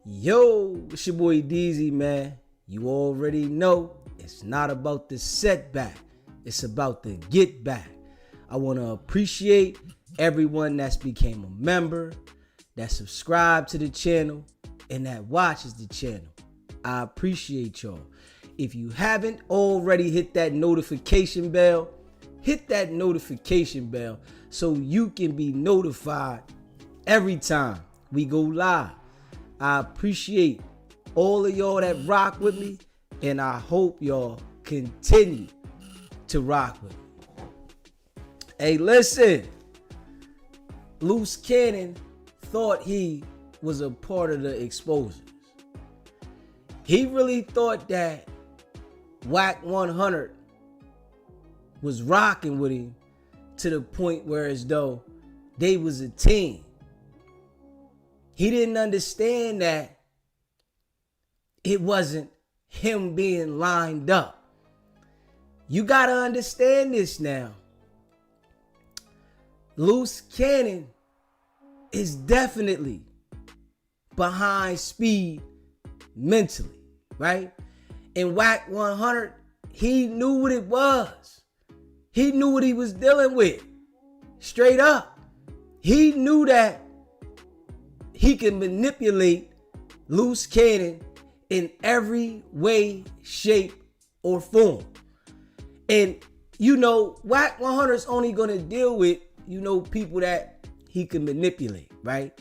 Yo, it's your boy DZ, man. You already know it's not about the setback. It's about the get back. I want to appreciate everyone that's became a member, that subscribed to the channel, and that watches the channel. I appreciate y'all. If you haven't already hit that notification bell, hit that notification bell so you can be notified every time we go live. I appreciate all of y'all that rock with me, and I hope y'all continue to rock with me. Hey, listen. Luce thought he was a part of the exposures. He really thought that Wack 100 was rocking with him to the point where as though they was a team. He didn't understand that it wasn't him being lined up. You got to understand this now. Luce Cannon is definitely behind Speed mentally, right? And Wack 100, he knew what it was. He knew what he was dealing with. Straight up. He knew that he can manipulate Luce Cannon in every way, shape, or form. And, Wack 100 is only going to deal with, people that he can manipulate, right?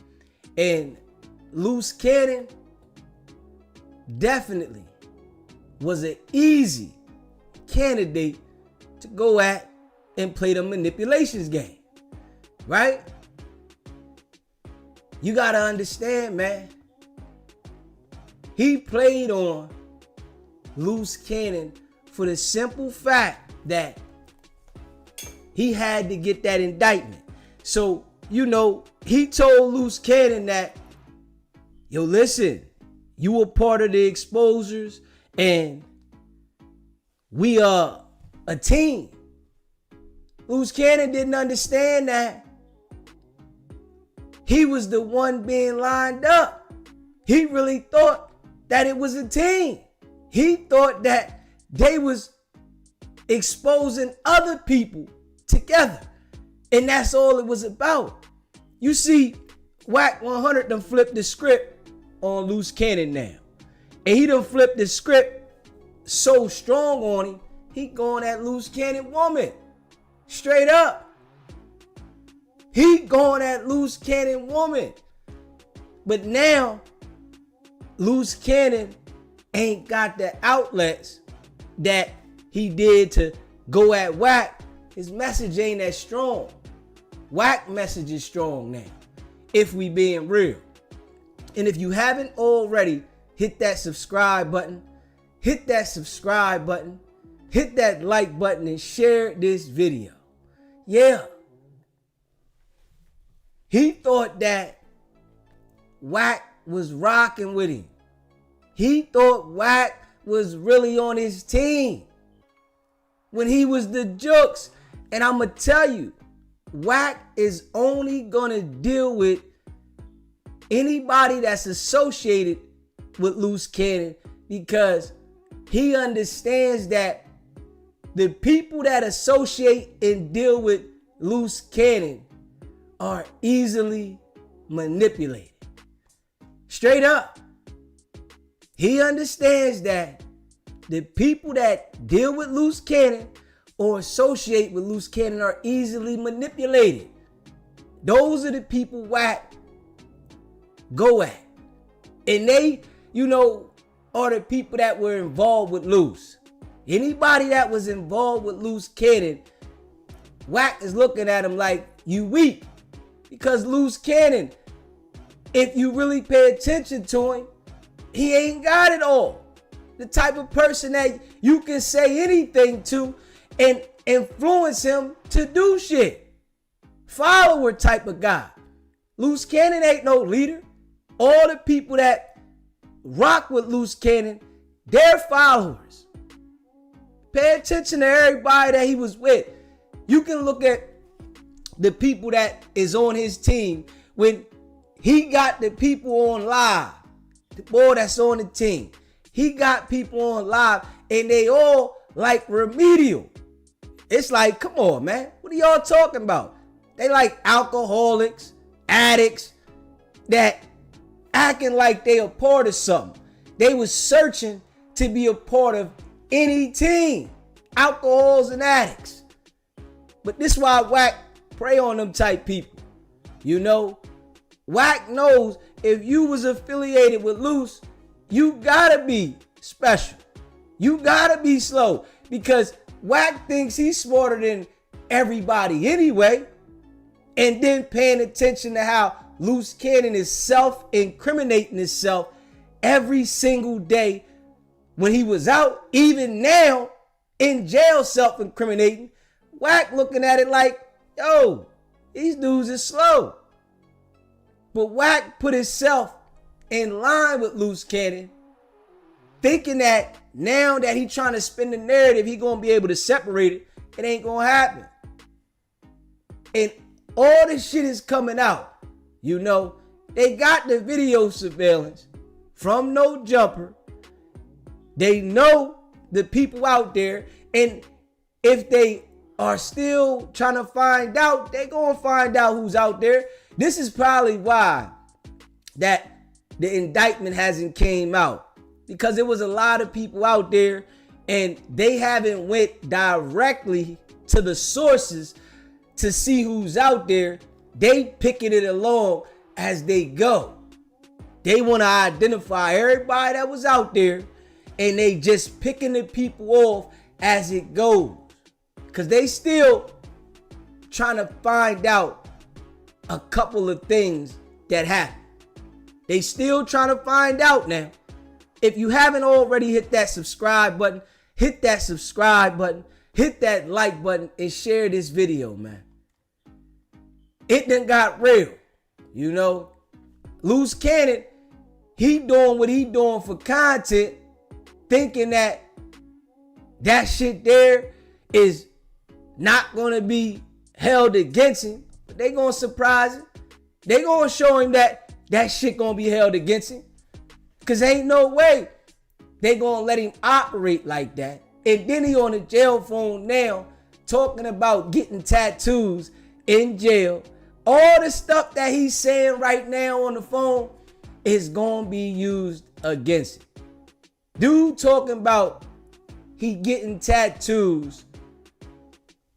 And Luce Cannon definitely was an easy candidate to go at and play the manipulations game, right? You got to understand, man. He played on Luce Cannon for the simple fact that he had to get that indictment. So, he told Luce Cannon that, yo, listen, you were part of the exposures and we are a team. Luce Cannon didn't understand that he was the one being lined up. He really thought that it was a team. He thought that they was exposing other people together. And that's all it was about. You see, Wack 100 done flipped the script on Luce Cannon now. And he done flipped the script so strong on him, he going at Luce Cannon woman. Straight up. He going at Luce Cannon woman. But now, Luce Cannon ain't got the outlets that he did to go at Wack. His message ain't that strong. Wack message is strong now, if we being real. And if you haven't already, hit that subscribe button. Hit that subscribe button. Hit that like button and share this video. Yeah. He thought that Wack was rocking with him. He thought Wack was really on his team when he was the jokes. And I'm going to tell you, Wack is only going to deal with anybody that's associated with Luce Cannon because he understands that the people that associate and deal with Luce Cannon are easily manipulated. Straight up. He understands that the people that deal with Luce Cannon or associate with Luce Cannon are easily manipulated. Those are the people Wack go at. And they, are the people that were involved with Luce. Anybody that was involved with Luce Cannon, Wack is looking at him like, you weak. Because Luce Cannon, if you really pay attention to him, he ain't got it all. The type of person that you can say anything to and influence him to do shit. Follower type of guy. Luce Cannon ain't no leader. All the people that rock with Luce Cannon, they're followers. Pay attention to everybody that he was with. You can look at the people that is on his team when he got the people on live the boy that's on the team. He got people on live and they all like remedial. It's like, come on, man. What are y'all talking about? They like alcoholics, addicts that acting like they a part of something. They was searching to be a part of any team. Alcohols and addicts. But this is why Wack prey on them type people. You know, Wack knows if you was affiliated with Luce, you gotta be special. You gotta be slow because Wack thinks he's smarter than everybody anyway. And then paying attention to how Luce Cannon is self-incriminating himself every single day when he was out, even now in jail self-incriminating. Wack looking at it like, yo, these dudes are slow. But Wack put himself in line with Luce Cannon, thinking that now that he trying to spin the narrative, he gonna be able to separate it. It ain't gonna happen. And all this shit is coming out. You know, they got the video surveillance from No Jumper. They know the people out there. And if they are still trying to find out, they gonna find out who's out there. This is probably why that the indictment hasn't came out. Because there was a lot of people out there and they haven't went directly to the sources to see who's out there. They picking it along as they go. They want to identify everybody that was out there and they just picking the people off as it goes. Because they still trying to find out a couple of things that happened. They still trying to find out now. If you haven't already hit that subscribe button, hit that subscribe button, hit that like button, and share this video, man. It done got real. You know, Luce Cannon, he doing what he doing for content, thinking that that shit there is not going to be held against him. But they going to surprise him. They going to show him that that shit going to be held against him. Because ain't no way they going to let him operate like that. And then he on the jail phone now talking about getting tattoos in jail. All the stuff that he's saying right now on the phone is going to be used against him. Dude talking about he getting tattoos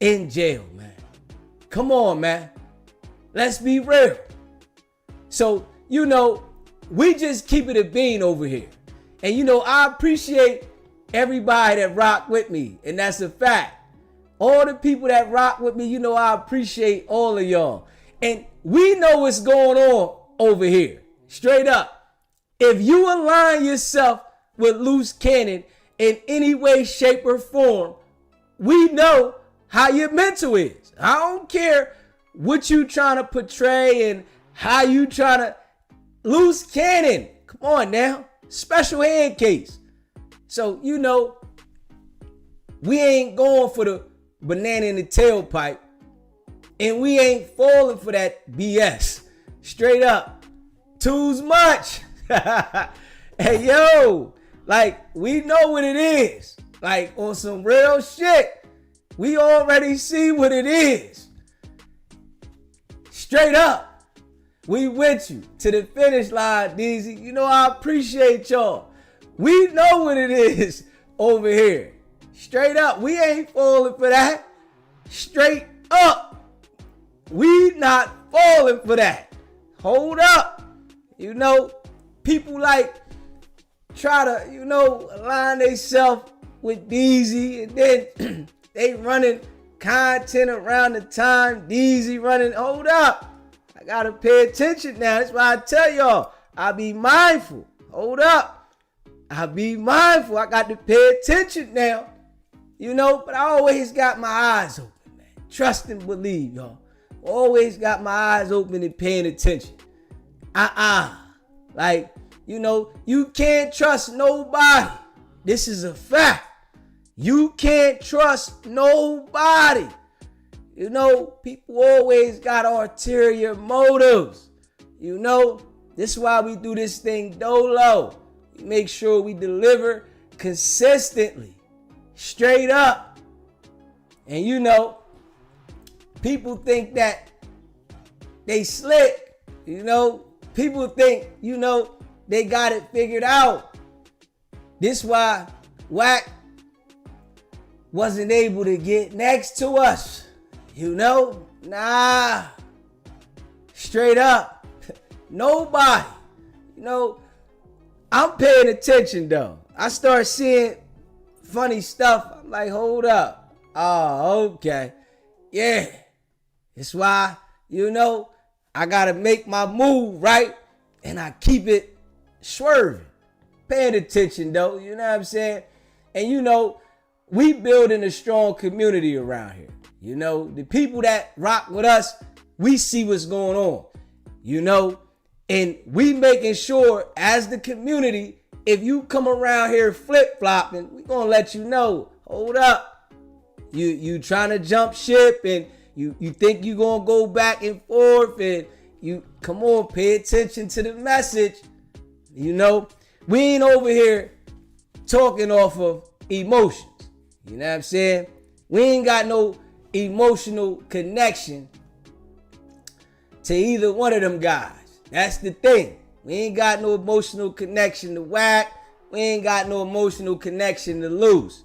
in jail, man. Come on, man. Let's be real. So, you know, we just keep it a bean over here. And, you know, I appreciate everybody that rock with me. And that's a fact. All the people that rock with me, you know, I appreciate all of y'all. And we know what's going on over here. Straight up. If you align yourself with Luce Cannon in any way, shape, or form, we know how your mental is. I don't care what you trying to portray and how you trying to. Luce Cannon, come on now. Special hand case. So, you know, we ain't going for the banana in the tailpipe. And we ain't falling for that BS. Straight up. Too much. Hey, yo. Like, we know what it is. Like, on some real shit. We already see what it is. Straight up. We with you to the finish line, DZ. You know, I appreciate y'all. We know what it is over here. Straight up. We ain't falling for that. Straight up. We not falling for that. Hold up. You know, people like try to, you know, align themselves with DZ and then they running content around the time DZ running. Hold up. I gotta pay attention now. That's why I tell y'all, I be mindful. Hold up. I be mindful. I got to pay attention now. You know, but I always got my eyes open, man. Trust and believe, y'all. Always got my eyes open and paying attention. Like, you know, you can't trust nobody. This is a fact. You can't trust nobody. You know, people always got ulterior motives. You know, This is why we do this thing dolo. We make sure we deliver consistently, straight up. And you know, people think that they slick. You know, people think, you know, they got it figured out. This why Wack wasn't able to get next to us. You know? Nah. Straight up. Nobody. You know, I'm paying attention though. I start seeing funny stuff. I'm like, hold up. Oh, okay. Yeah. That's why, you know, I gotta make my move, right? And I keep it swerving. Paying attention though, you know what I'm saying? And you know, we building a strong community around here. You know, the people that rock with us, we see what's going on. You know, and we making sure as the community, if you come around here flip-flopping, we gonna let you know, hold up. You trying to jump ship and you think you gonna go back and forth and you come on, pay attention to the message. You know, we ain't over here talking off of emotions. You know what I'm saying? We ain't got no emotional connection to either one of them guys. That's the thing. We ain't got no emotional connection to Wack. We ain't got no emotional connection to Luce.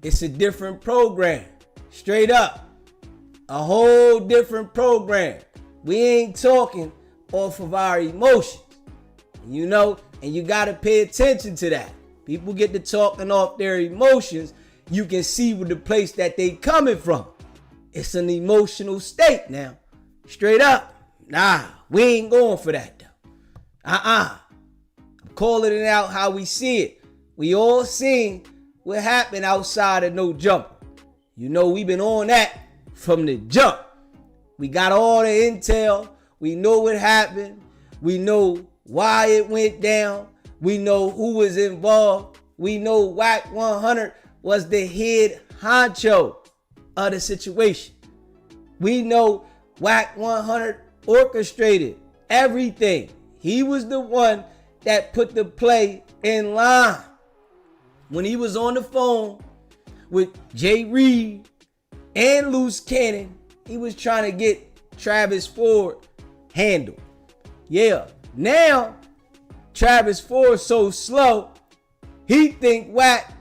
It's a different program. Straight up. A whole different program. We ain't talking off of our emotions. You know, and you got to pay attention to that. People get to talking off their emotions. You can see with the place that they coming from. It's an emotional state now. Straight up. Nah, we ain't going for that though. I'm calling it out how we see it. We all seen what happened outside of No Jumper. You know, we've been on that from the jump. We got all the intel. We know what happened. We know why it went down. We know who was involved. We know Wack 100 was the head honcho of the situation. We know Wack 100 orchestrated everything. He was the one that put the play in line. When he was on the phone with Jay Reed and Luce Cannon, he was trying to get Travis Ford handled. Yeah, now Travis Ford so slow, he think Wack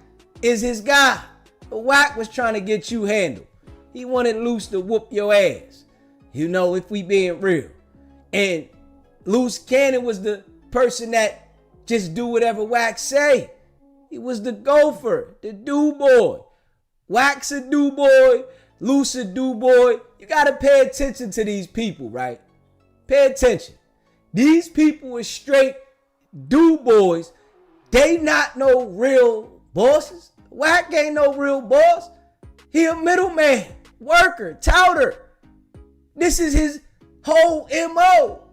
is his guy. But Wack was trying to get you handled. He wanted Luce to whoop your ass. You know, if we being real. And Luce Cannon was the person that just do whatever Wack say. He was the gopher, the do boy. Wack's a do boy, Luce a do boy. You gotta pay attention to these people, right? Pay attention. These people are straight do boys. They not no real bosses. Wack ain't no real boss. He a middleman, worker, touter. This is his whole MO.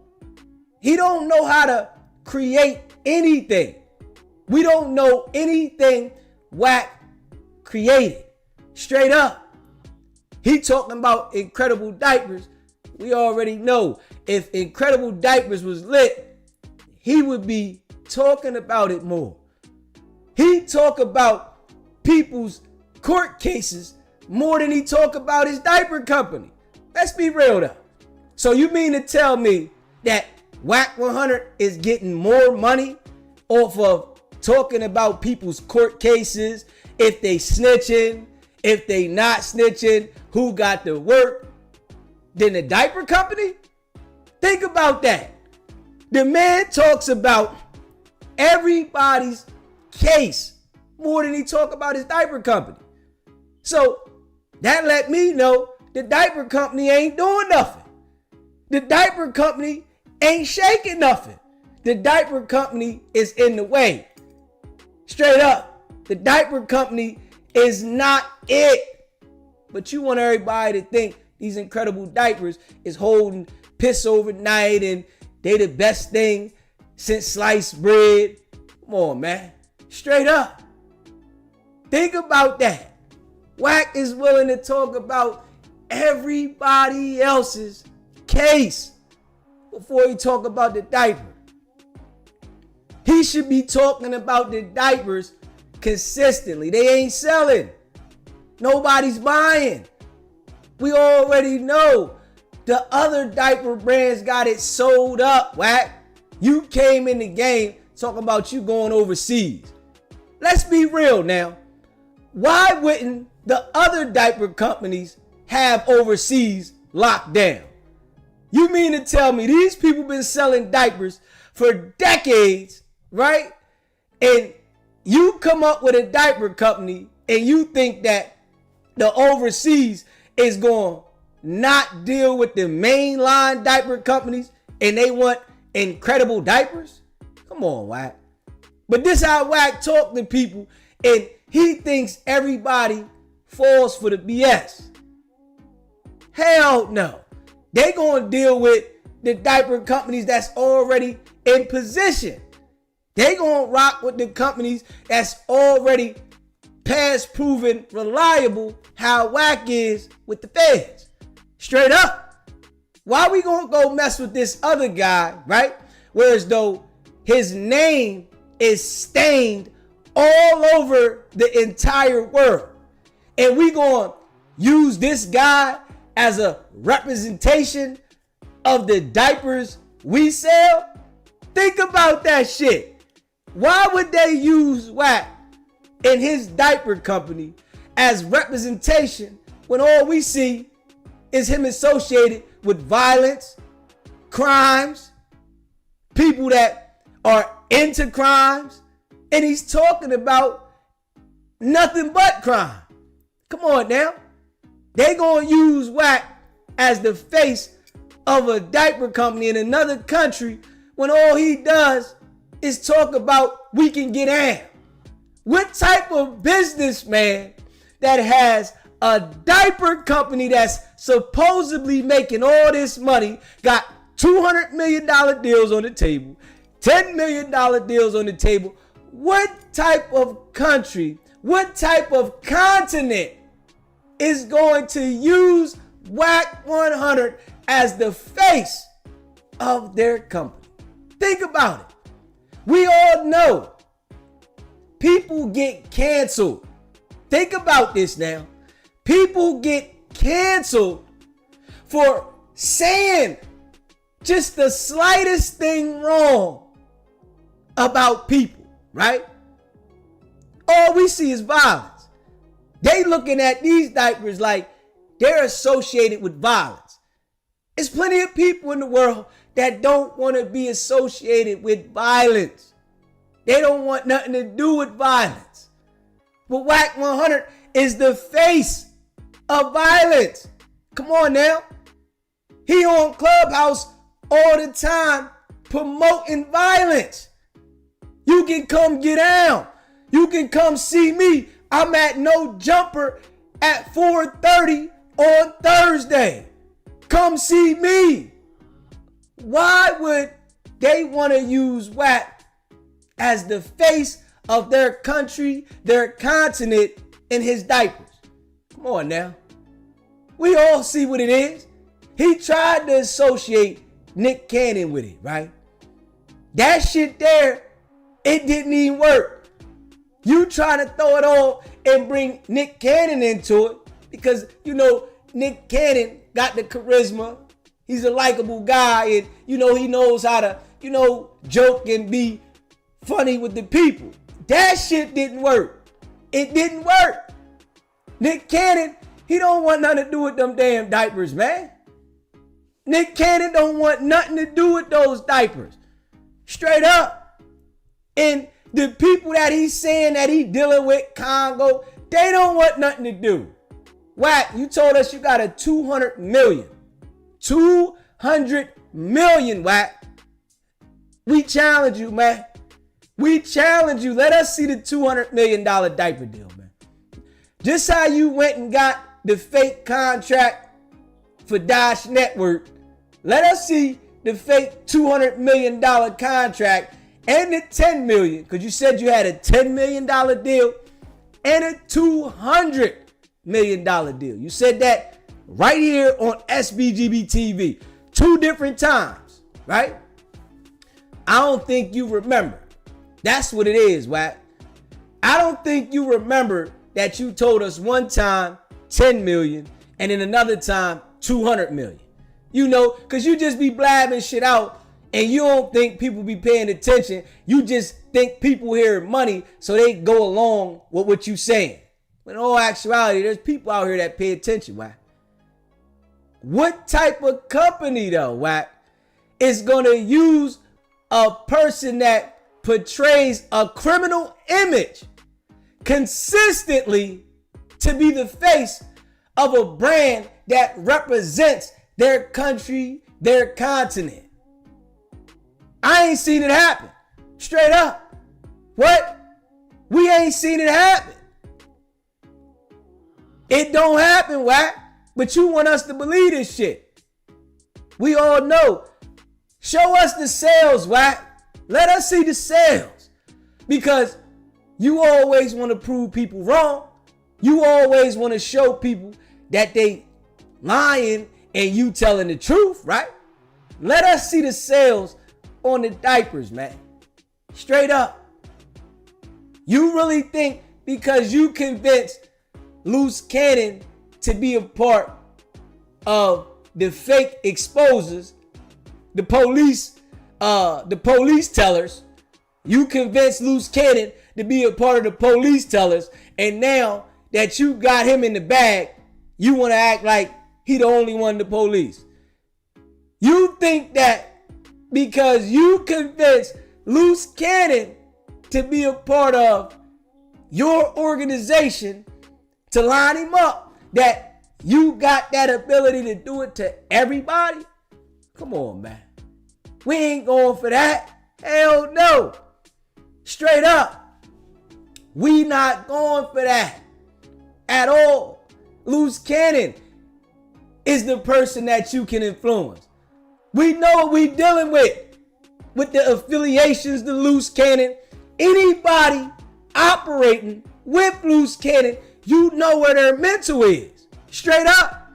He don't know how to create anything. We don't know anything Wack created. Straight up. He talking about Incredible Diapers. We already know if Incredible Diapers was lit, he would be talking about it more. He talk about people's court cases more than he talk about his diaper company. Let's be real though. So you mean to tell me that Wack 100 is getting more money off of talking about people's court cases, if they snitching, if they not snitching, who got the work, than the diaper company? Think about that. The man talks about everybody's case more than he talk about his diaper company. So that let me know the diaper company ain't doing nothing. The diaper company ain't shaking nothing. The diaper company is in the way. Straight up. The diaper company is not it. But you want everybody to think these Incredible Diapers is holding piss overnight and they the best thing since sliced bread. Come on, man. Straight up. Think about that. Wack is willing to talk about everybody else's case before he talk about the diaper. He should be talking about the diapers consistently. They ain't selling. Nobody's buying. We already know the other diaper brands got it sold up, Wack. You came in the game talking about you going overseas. Let's be real now. Why wouldn't the other diaper companies have overseas locked down? You mean to tell me these people been selling diapers for decades, right? And you come up with a diaper company and you think that the overseas is going to not deal with the mainline diaper companies and they want incredible diapers? Come on, Wack. But this how Wack talk to people, and he thinks everybody falls for the BS. Hell no. They gonna deal with the diaper companies that's already in position. They gonna rock with the companies that's already past proven reliable, how Wack is with the feds. Straight up. Why we gonna go mess with this other guy, right? Whereas though his name is stained all over the entire world. And we gonna use this guy as a representation of the diapers we sell? Think about that shit. Why would they use Wack and his diaper company as representation when all we see is him associated with violence, crimes, people that are into crimes, and he's talking about nothing but crime? Come on now. They gonna use Wack as the face of a diaper company in another country when all he does is talk about we can get in. What type of businessman that has a diaper company that's supposedly making all this money, got $200 million deals on the table, $10 million deals on the table? What type of country, what type of continent is going to use Wack 100 as the face of their company? Think about it. We all know people get canceled. Think about this now. People get canceled for saying just the slightest thing wrong about people, right? All we see is violence. They looking at these diapers like they're associated with violence. There's plenty of people in the world that don't want to be associated with violence. They don't want nothing to do with violence. But Wack 100 is the face of violence. Come on now. He on Clubhouse all the time promoting violence. You can come get down. You can come see me. I'm at No Jumper at 4:30 on Thursday. Come see me. Why would they want to use Wack as the face of their country, their continent, in his diapers? Come on now. We all see what it is. He tried to associate Nick Cannon with it, right? That shit there, it didn't even work. You trying to throw it all and bring Nick Cannon into it because, you know, Nick Cannon got the charisma. He's a likable guy, and, you know, he knows how to, you know, joke and be funny with the people. That shit didn't work. It didn't work. Nick Cannon, he don't want nothing to do with them damn diapers, man. Nick Cannon don't want nothing to do with those diapers. Straight up. And the people that he's saying that he dealing with, Congo, they don't want nothing to do. Wack, you told us you got a 200 million. 200 million, Wack. We challenge you, man. We challenge you. Let us see the $200 million diaper deal, man. Just how you went and got the fake contract for Dash Network, let us see the fake $200 million contract and the $10 million, because you said you had a $10 million deal and a $200 million deal. You said that right here on SBGB TV 2 different times, right? I don't think you remember. That's what it is, Wack. I don't think you remember that you told us one time 10 million and then another time 200 million. You know, because you just be blabbing shit out and you don't think people be paying attention. You just think people hear money so they go along with what you saying. But in all actuality, there's people out here that pay attention, Wack. What type of company, though, Wack, is going to use a person that portrays a criminal image consistently to be the face of a brand that represents their country, their continent? I ain't seen it happen. Straight up. What? We ain't seen it happen. It don't happen, Wack. But you want us to believe this shit. We all know. Show us the sales, Wack. Let us see the sales. Because you always want to prove people wrong. You always want to show people that they lying and you telling the truth, right? Let us see the sales on the diapers, man. Straight up. You really think because you convinced Luce Cannon to be a part of the fake exposers, the police tellers, you convinced Luce Cannon to be a part of the police tellers, and now that you got him in the bag, you want to act like he the only one in the police. You think that because you convinced Luce Cannon to be a part of your organization to line him up, that you got that ability to do it to everybody? Come on, man. We ain't going for that. Hell no. Straight up. We not going for that at all. Luce Cannon is the person that you can influence. We know what we dealing with the affiliations to Luce Cannon. Anybody operating with Luce Cannon, you know where their mental is. Straight up.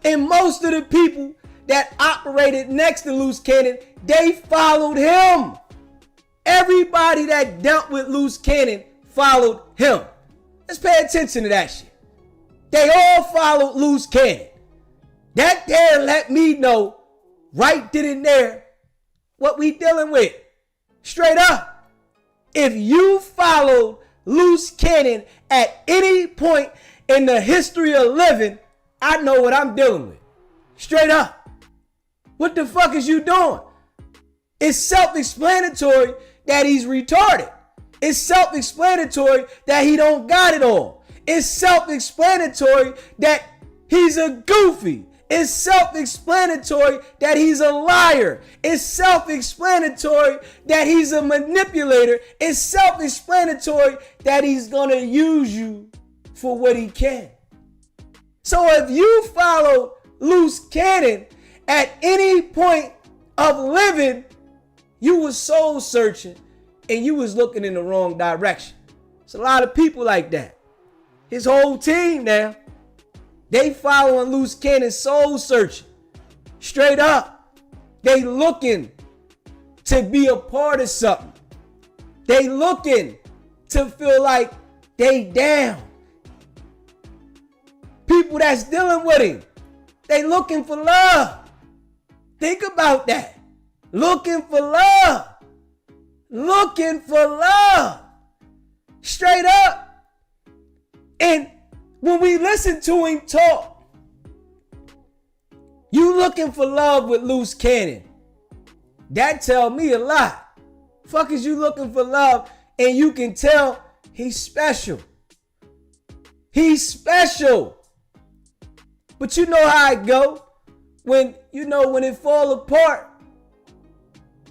And most of the people that operated next to Luce Cannon, they followed him. Everybody that dealt with Luce Cannon followed him. Let's pay attention to that shit. They all followed Luce Cannon. That there let me know right then and there what we dealing with. Straight up. If you followed Luce Cannon at any point in the history of living, I know what I'm dealing with. Straight up. What the fuck is you doing? It's self-explanatory that he's retarded. It's self-explanatory that he don't got it all. It's self-explanatory that he's a goofy. It's self-explanatory that he's a liar. It's self-explanatory that he's a manipulator. It's self-explanatory that he's gonna use you for what he can. So if you follow Luce Cannon at any point of living, you was soul searching and you was looking in the wrong direction. It's a lot of people like that. His whole team now, they following Luce Cannon soul searching. Straight up. They looking to be a part of something. They looking to feel like they down. People that's dealing with him, they looking for love. Think about that. Looking for love. Looking for love. Straight up. And when we listen to him talk, you looking for love with Luce Cannon. That tell me a lot. Fuck is you looking for love and you can tell he's special. He's special. But you know how it go. When it fall apart,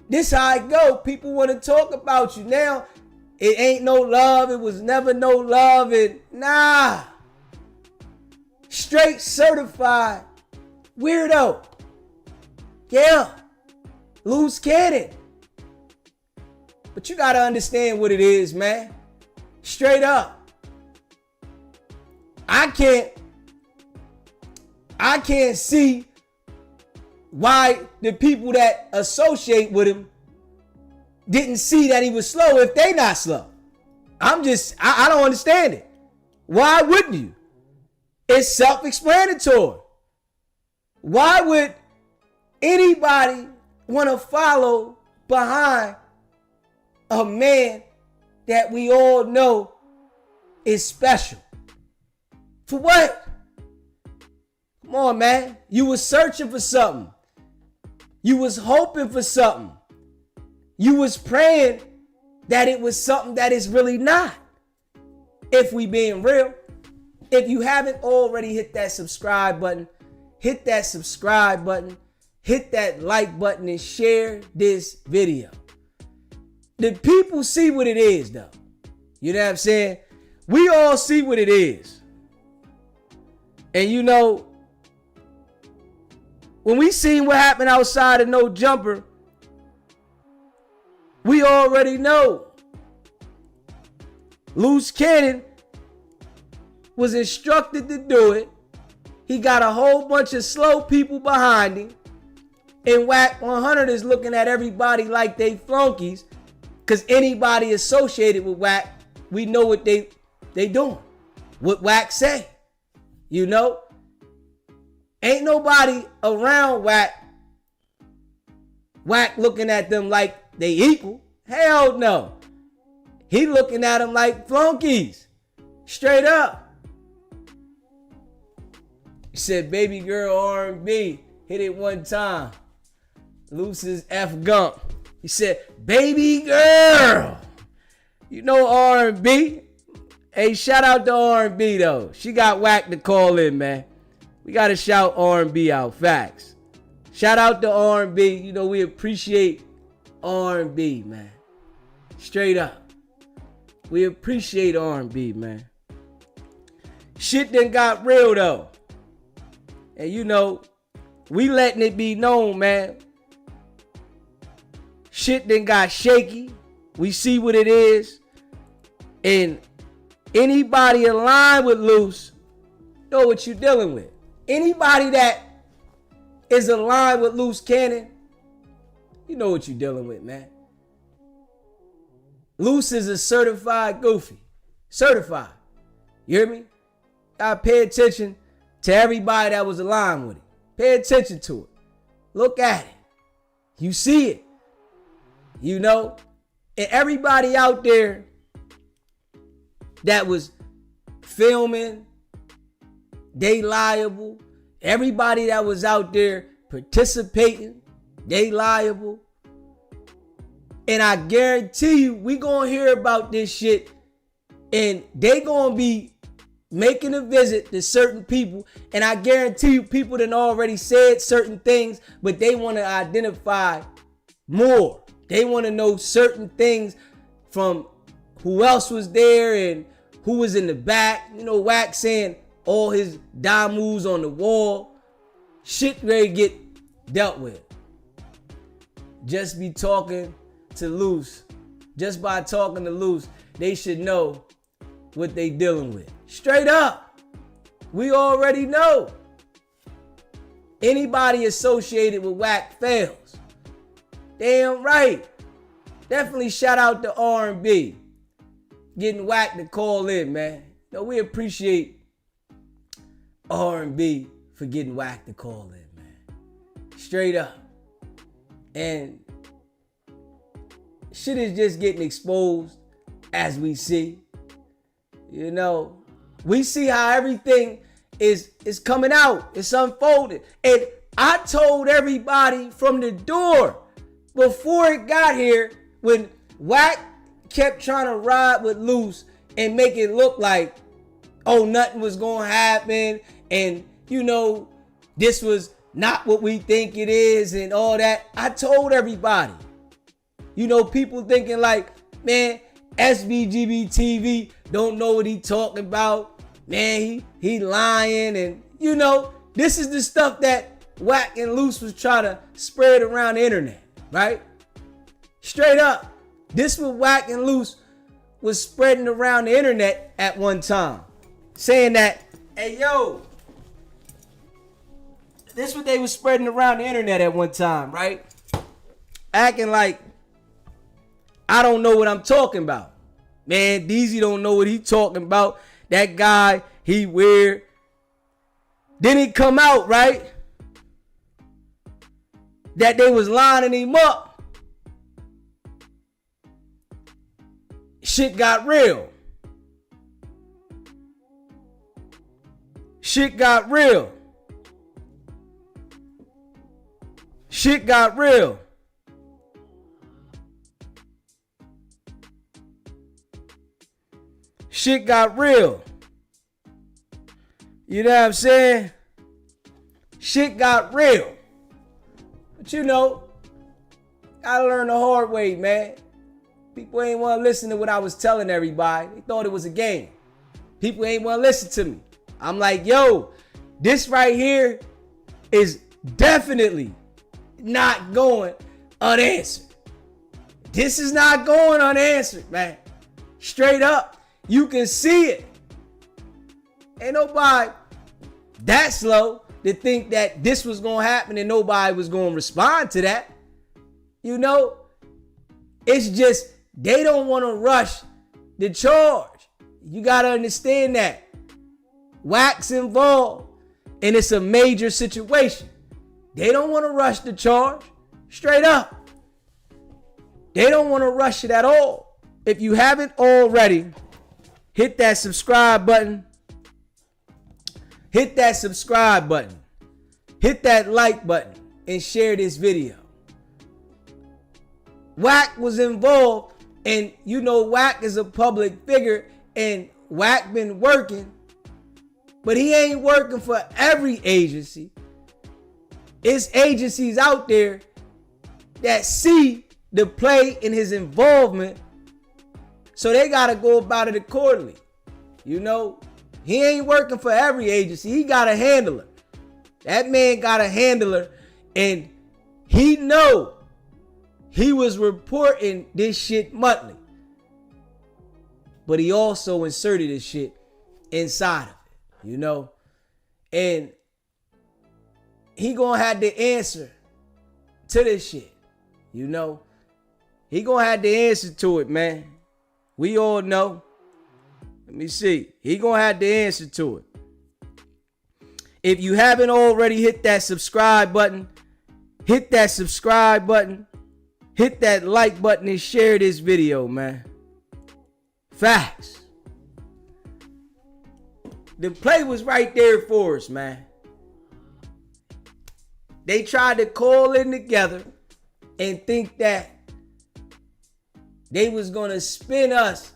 this how it go. People want to talk about you. Now, it ain't no love. It was never no love. And nah. Straight certified weirdo. Yeah. Luce Cannon. But you got to understand what it is, man. Straight up. I can't see why the people that associate with him didn't see that he was slow if they not slow? I don't understand it. Why wouldn't you? It's self-explanatory. Why would anybody want to follow behind a man that we all know is special? For what? Come on, man. You was searching for something. You was hoping for something. You was praying that it was something that is really not. If we being real. If you haven't already hit that subscribe button, hit that subscribe button, hit that like button, and share this video. The people see what it is, though. You know what I'm saying? We all see what it is. And you know, when we seen what happened outside of No Jumper, we already know Luce Cannon was instructed to do it. He got a whole bunch of slow people behind him. And Wack 100 is looking at everybody like they flunkies. Because anybody associated with Wack, we know what they doing. What Wack say. You know? Ain't nobody around Wack looking at them like they equal. Hell no. He looking at them like flunkies. Straight up. He said, baby girl R&B, hit it one time. Luce's F Gump. He said, baby girl. You know R&B? Hey, shout out to R&B though. She got Wack to call in, man. We got to shout R&B out. Facts. Shout out to R&B. You know, we appreciate R&B, man. Straight up. We appreciate R&B, man. Shit done got real though. And you know, we letting it be known, man. Shit done got shaky. We see what it is. And anybody aligned with Luce know what you're dealing with. Anybody that is aligned with Luce Cannon, you know what you're dealing with, man. Luce is a certified goofy. Certified. You hear me? Gotta pay attention to everybody that was aligned with it. Pay attention to it. Look at it. You see it. You know? And everybody out there that was filming, they liable. Everybody that was out there participating, they liable. And I guarantee you, we gonna hear about this shit and they gonna be making a visit to certain people, and I guarantee you people done already said certain things, but they want to identify more. They want to know certain things from who else was there and who was in the back. You know, Wack saying all his dime moves on the wall. Shit ready to get dealt with. Just be talking to Luce. Just by talking to Luce, they should know what they dealing with. Straight up. We already know. Anybody associated with Wack fails. Damn right. Definitely shout out to R&B. Getting Wack to call in, man. No, we appreciate R&B for getting Wack to call in, man. Straight up. And shit is just getting exposed as we see. You know, we see how everything is coming out. It's unfolded. And I told everybody from the door before it got here, when Wack kept trying to ride with Luce and make it look like, oh, nothing was going to happen. And, you know, this was not what we think it is and all that. I told everybody. You know, people thinking like, man, SBGB TV don't know what he talking about. Man, he lying. And, you know, this is the stuff that Wack and Luce was trying to spread around the internet, right? Straight up. This was Wack and Luce was spreading around the internet at one time. Saying that, hey, yo, this is what they was spreading around the internet at one time, right? Acting like I don't know what I'm talking about. Man, DZ don't know what he talking about. That guy, he weird. Then it come out, right, that they was lining him up. Shit got real. Shit got real. Shit got real. Shit got real. You know what I'm saying? Shit got real. But you know, gotta learn the hard way, man. People ain't want to listen to what I was telling everybody. They thought it was a game. People ain't want to listen to me. I'm like, yo, this right here is definitely not going unanswered. This is not going unanswered, man. Straight up. You can see it. Ain't nobody that slow to think that this was going to happen and nobody was going to respond to that. You know, it's just they don't want to rush the charge. You got to understand that. Wack's involved and it's a major situation. They don't want to rush the charge. Straight up. They don't want to rush it at all. If you haven't already, hit that subscribe button. Hit that subscribe button. Hit that like button and share this video. Wack was involved, and you know Wack is a public figure, and Wack been working, but he ain't working for every agency. It's agencies out there that see the play in his involvement, so they got to go about it accordingly. You know, he ain't working for every agency. He got a handler. That man got a handler, and he know he was reporting this shit monthly. But he also inserted this shit inside of it, you know? And he gonna have the answer to this shit, you know? He gonna have the answer to it, man. We all know. Let me see. He gonna have the answer to it. If you haven't already hit that subscribe button, hit that subscribe button, hit that like button and share this video, man. Facts. The play was right there for us, man. They tried to call in together and think that they was gonna spin us.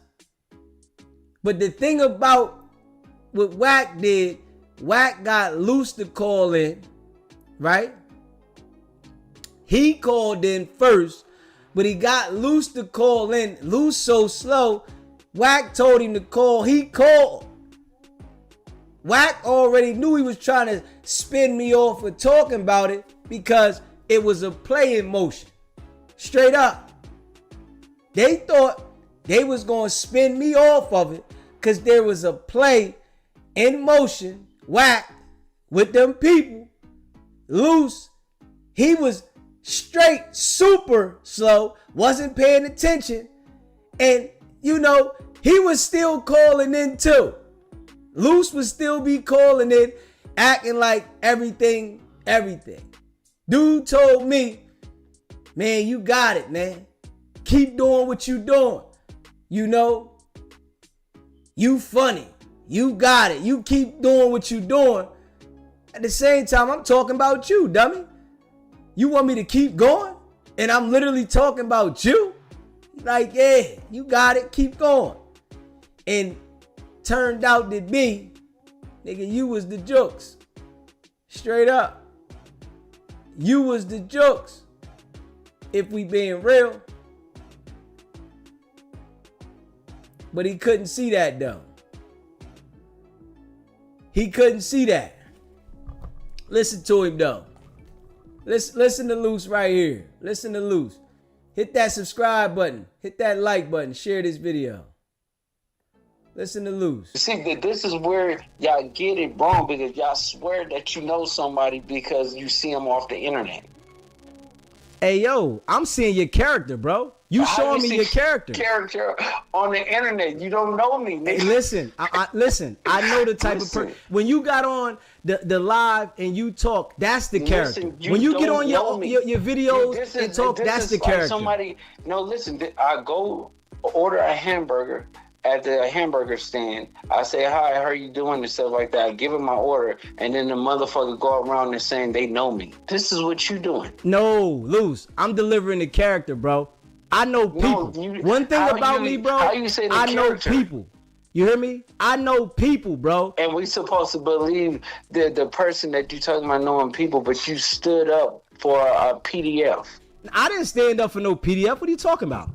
But the thing about what Wack did, Wack got Luce to call in, right? He called in first, but he got Luce to call in. Luce so slow, Wack told him to call. He called. Wack already knew he was trying to spin me off for talking about it because it was a play in motion. Straight up. They thought they was going to spin me off of it because there was a play in motion. Wack with them people. Luce, he was straight super slow, wasn't paying attention, and you know he was still calling in too. Luce would still be calling in, acting like everything. Dude told me, man, you got it, man. Keep doing what you doing. You know, you funny. You got it. You keep doing what you doing. At the same time, I'm talking about you, dummy. You want me to keep going? And I'm literally talking about you? Like, yeah, you got it. Keep going. And turned out to be, nigga, you was the jokes. Straight up. You was the jokes. If we being real. But he couldn't see that though. He couldn't see that. Listen to him though. Listen to Luce right here. Listen to Luce. Hit that subscribe button. Hit that like button. Share this video. Listen to Luce. See, this is where y'all get it wrong because y'all swear that you know somebody because you see them off the internet. Hey, yo, I'm seeing your character, bro. You showing me your character. Character on the internet. You don't know me, nigga. Hey, listen, listen. I know the type of person. When you got on the live and you talk, that's the character. When you get on your videos and talk, that's the character. Somebody, no, listen. I go order a hamburger at the hamburger stand. I say, hi, how are you doing, and stuff like that. I give him my order, and then the motherfucker go around and saying they know me. This is what you doing. No, Luce, I'm delivering the character, bro. I know people. One thing about me, bro, I know people. You hear me? I know people, bro. And we supposed to believe the person that you talking about knowing people, but you stood up for a PDF. I didn't stand up for no PDF. What are you talking about?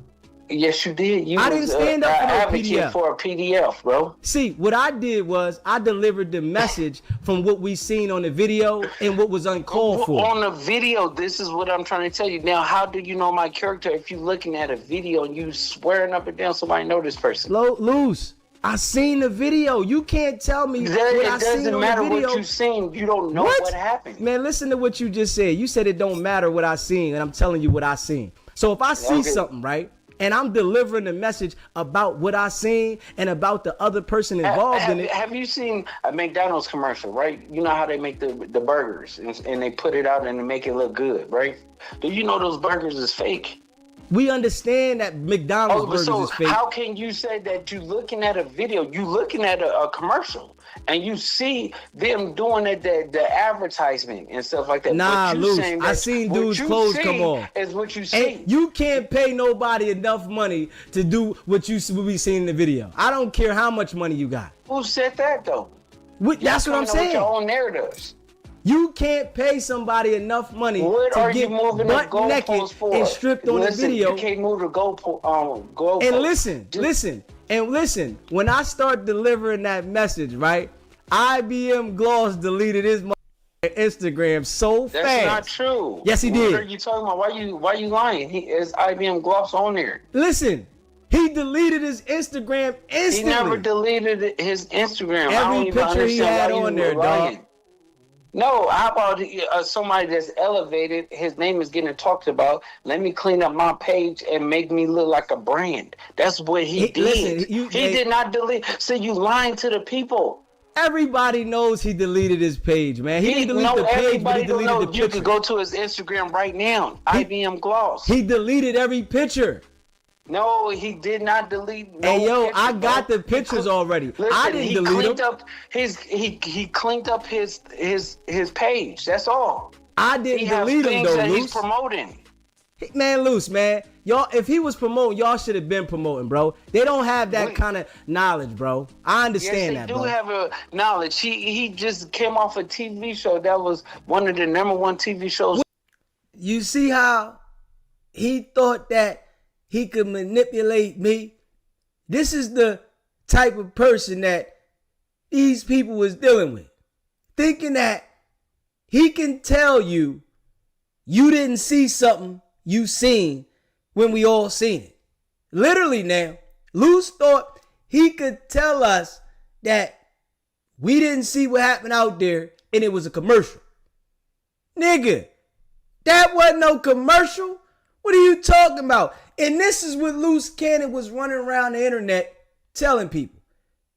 Yes, you did. I didn't stand up for no PDF. For a PDF, bro. See, what I did was I delivered the message from what we seen on the video and what was uncalled for. On the video, this is what I'm trying to tell you. Now, how do you know my character if you looking at a video and you swearing up and down somebody know this person? Luce, I seen the video. You can't tell me what I seen on the video. It doesn't matter what you seen. You don't know what happened. Man, listen to what you just said. You said it don't matter what I seen, and I'm telling you what I seen. So if I see something, right? And I'm delivering the message about what I seen and about the other person involved in it. Have you seen a McDonald's commercial, right? You know how they make the burgers and they put it out and they make it look good, right? Do you know those burgers is fake? We understand that McDonald's burgers is fake. How can you say that you looking at a video, you looking at a commercial, and you see them doing it, the advertisement and stuff like that? Nah, Luce, I seen dudes' clothes come off. Is what you see. And you can't pay nobody enough money to do what we seen in the video. I don't care how much money you got. Who said that though? That's what I'm saying. With your own narratives. You can't pay somebody enough money to get butt naked and stripped on the video. You can't move the goalpost. And listen. When I start delivering that message, right? IBM Gloss deleted his Instagram so fast. That's not true. Yes, he did. What are you talking about? Why you lying? He is IBM Gloss on there. Listen. He deleted his Instagram instantly. He never deleted his Instagram. Every picture he had on there, dog. No, how about somebody that's elevated? His name is getting talked about. Let me clean up my page and make me look like a brand. That's what he did. Listen, he did not delete. So you lying to the people. Everybody knows he deleted his page, man. He didn't delete the page, but he deleted the picture. You could go to his Instagram right now. IBM Gloss. He deleted every picture. No, he did not delete. Hey, yo, I got the pictures already. Listen, I didn't delete them. He cleaned up his page. That's all. I didn't delete them though, Luce. He's promoting. Man, Luce, man, y'all. If he was promoting, y'all should have been promoting, bro. They don't have that kind of knowledge, bro. I understand that, bro. Yes, they do have a knowledge. He just came off a TV show that was one of the #1 TV shows. You see how he thought that he could manipulate me? This is the type of person that these people was dealing with. Thinking that he can tell you didn't see something you seen when we all seen it. Literally now, Luce thought he could tell us that we didn't see what happened out there and it was a commercial. Nigga, that wasn't no commercial. What are you talking about? And this is what Luce Cannon was running around the internet telling people.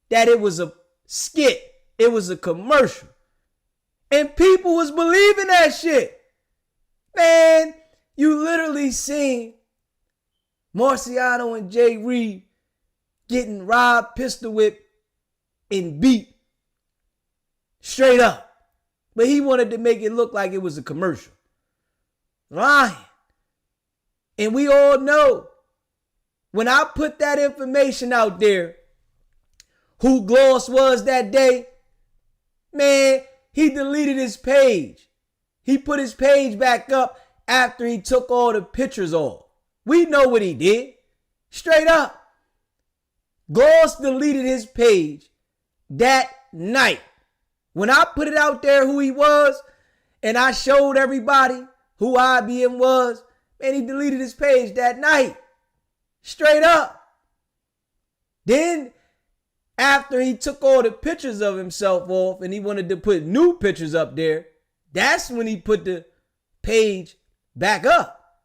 That it was a skit. It was a commercial. And people was believing that shit. Man, you literally seen Marciano and Jay Reed getting robbed, pistol whipped, and beat. Straight up. But he wanted to make it look like it was a commercial. Lying. And we all know, when I put that information out there, who Gloss was that day, man, he deleted his page. He put his page back up after he took all the pictures off. We know what he did. Straight up. Gloss deleted his page that night. When I put it out there who he was, and I showed everybody who IBM was, and he deleted his page that night. Straight up. Then, after he took all the pictures of himself off and he wanted to put new pictures up there, that's when he put the page back up.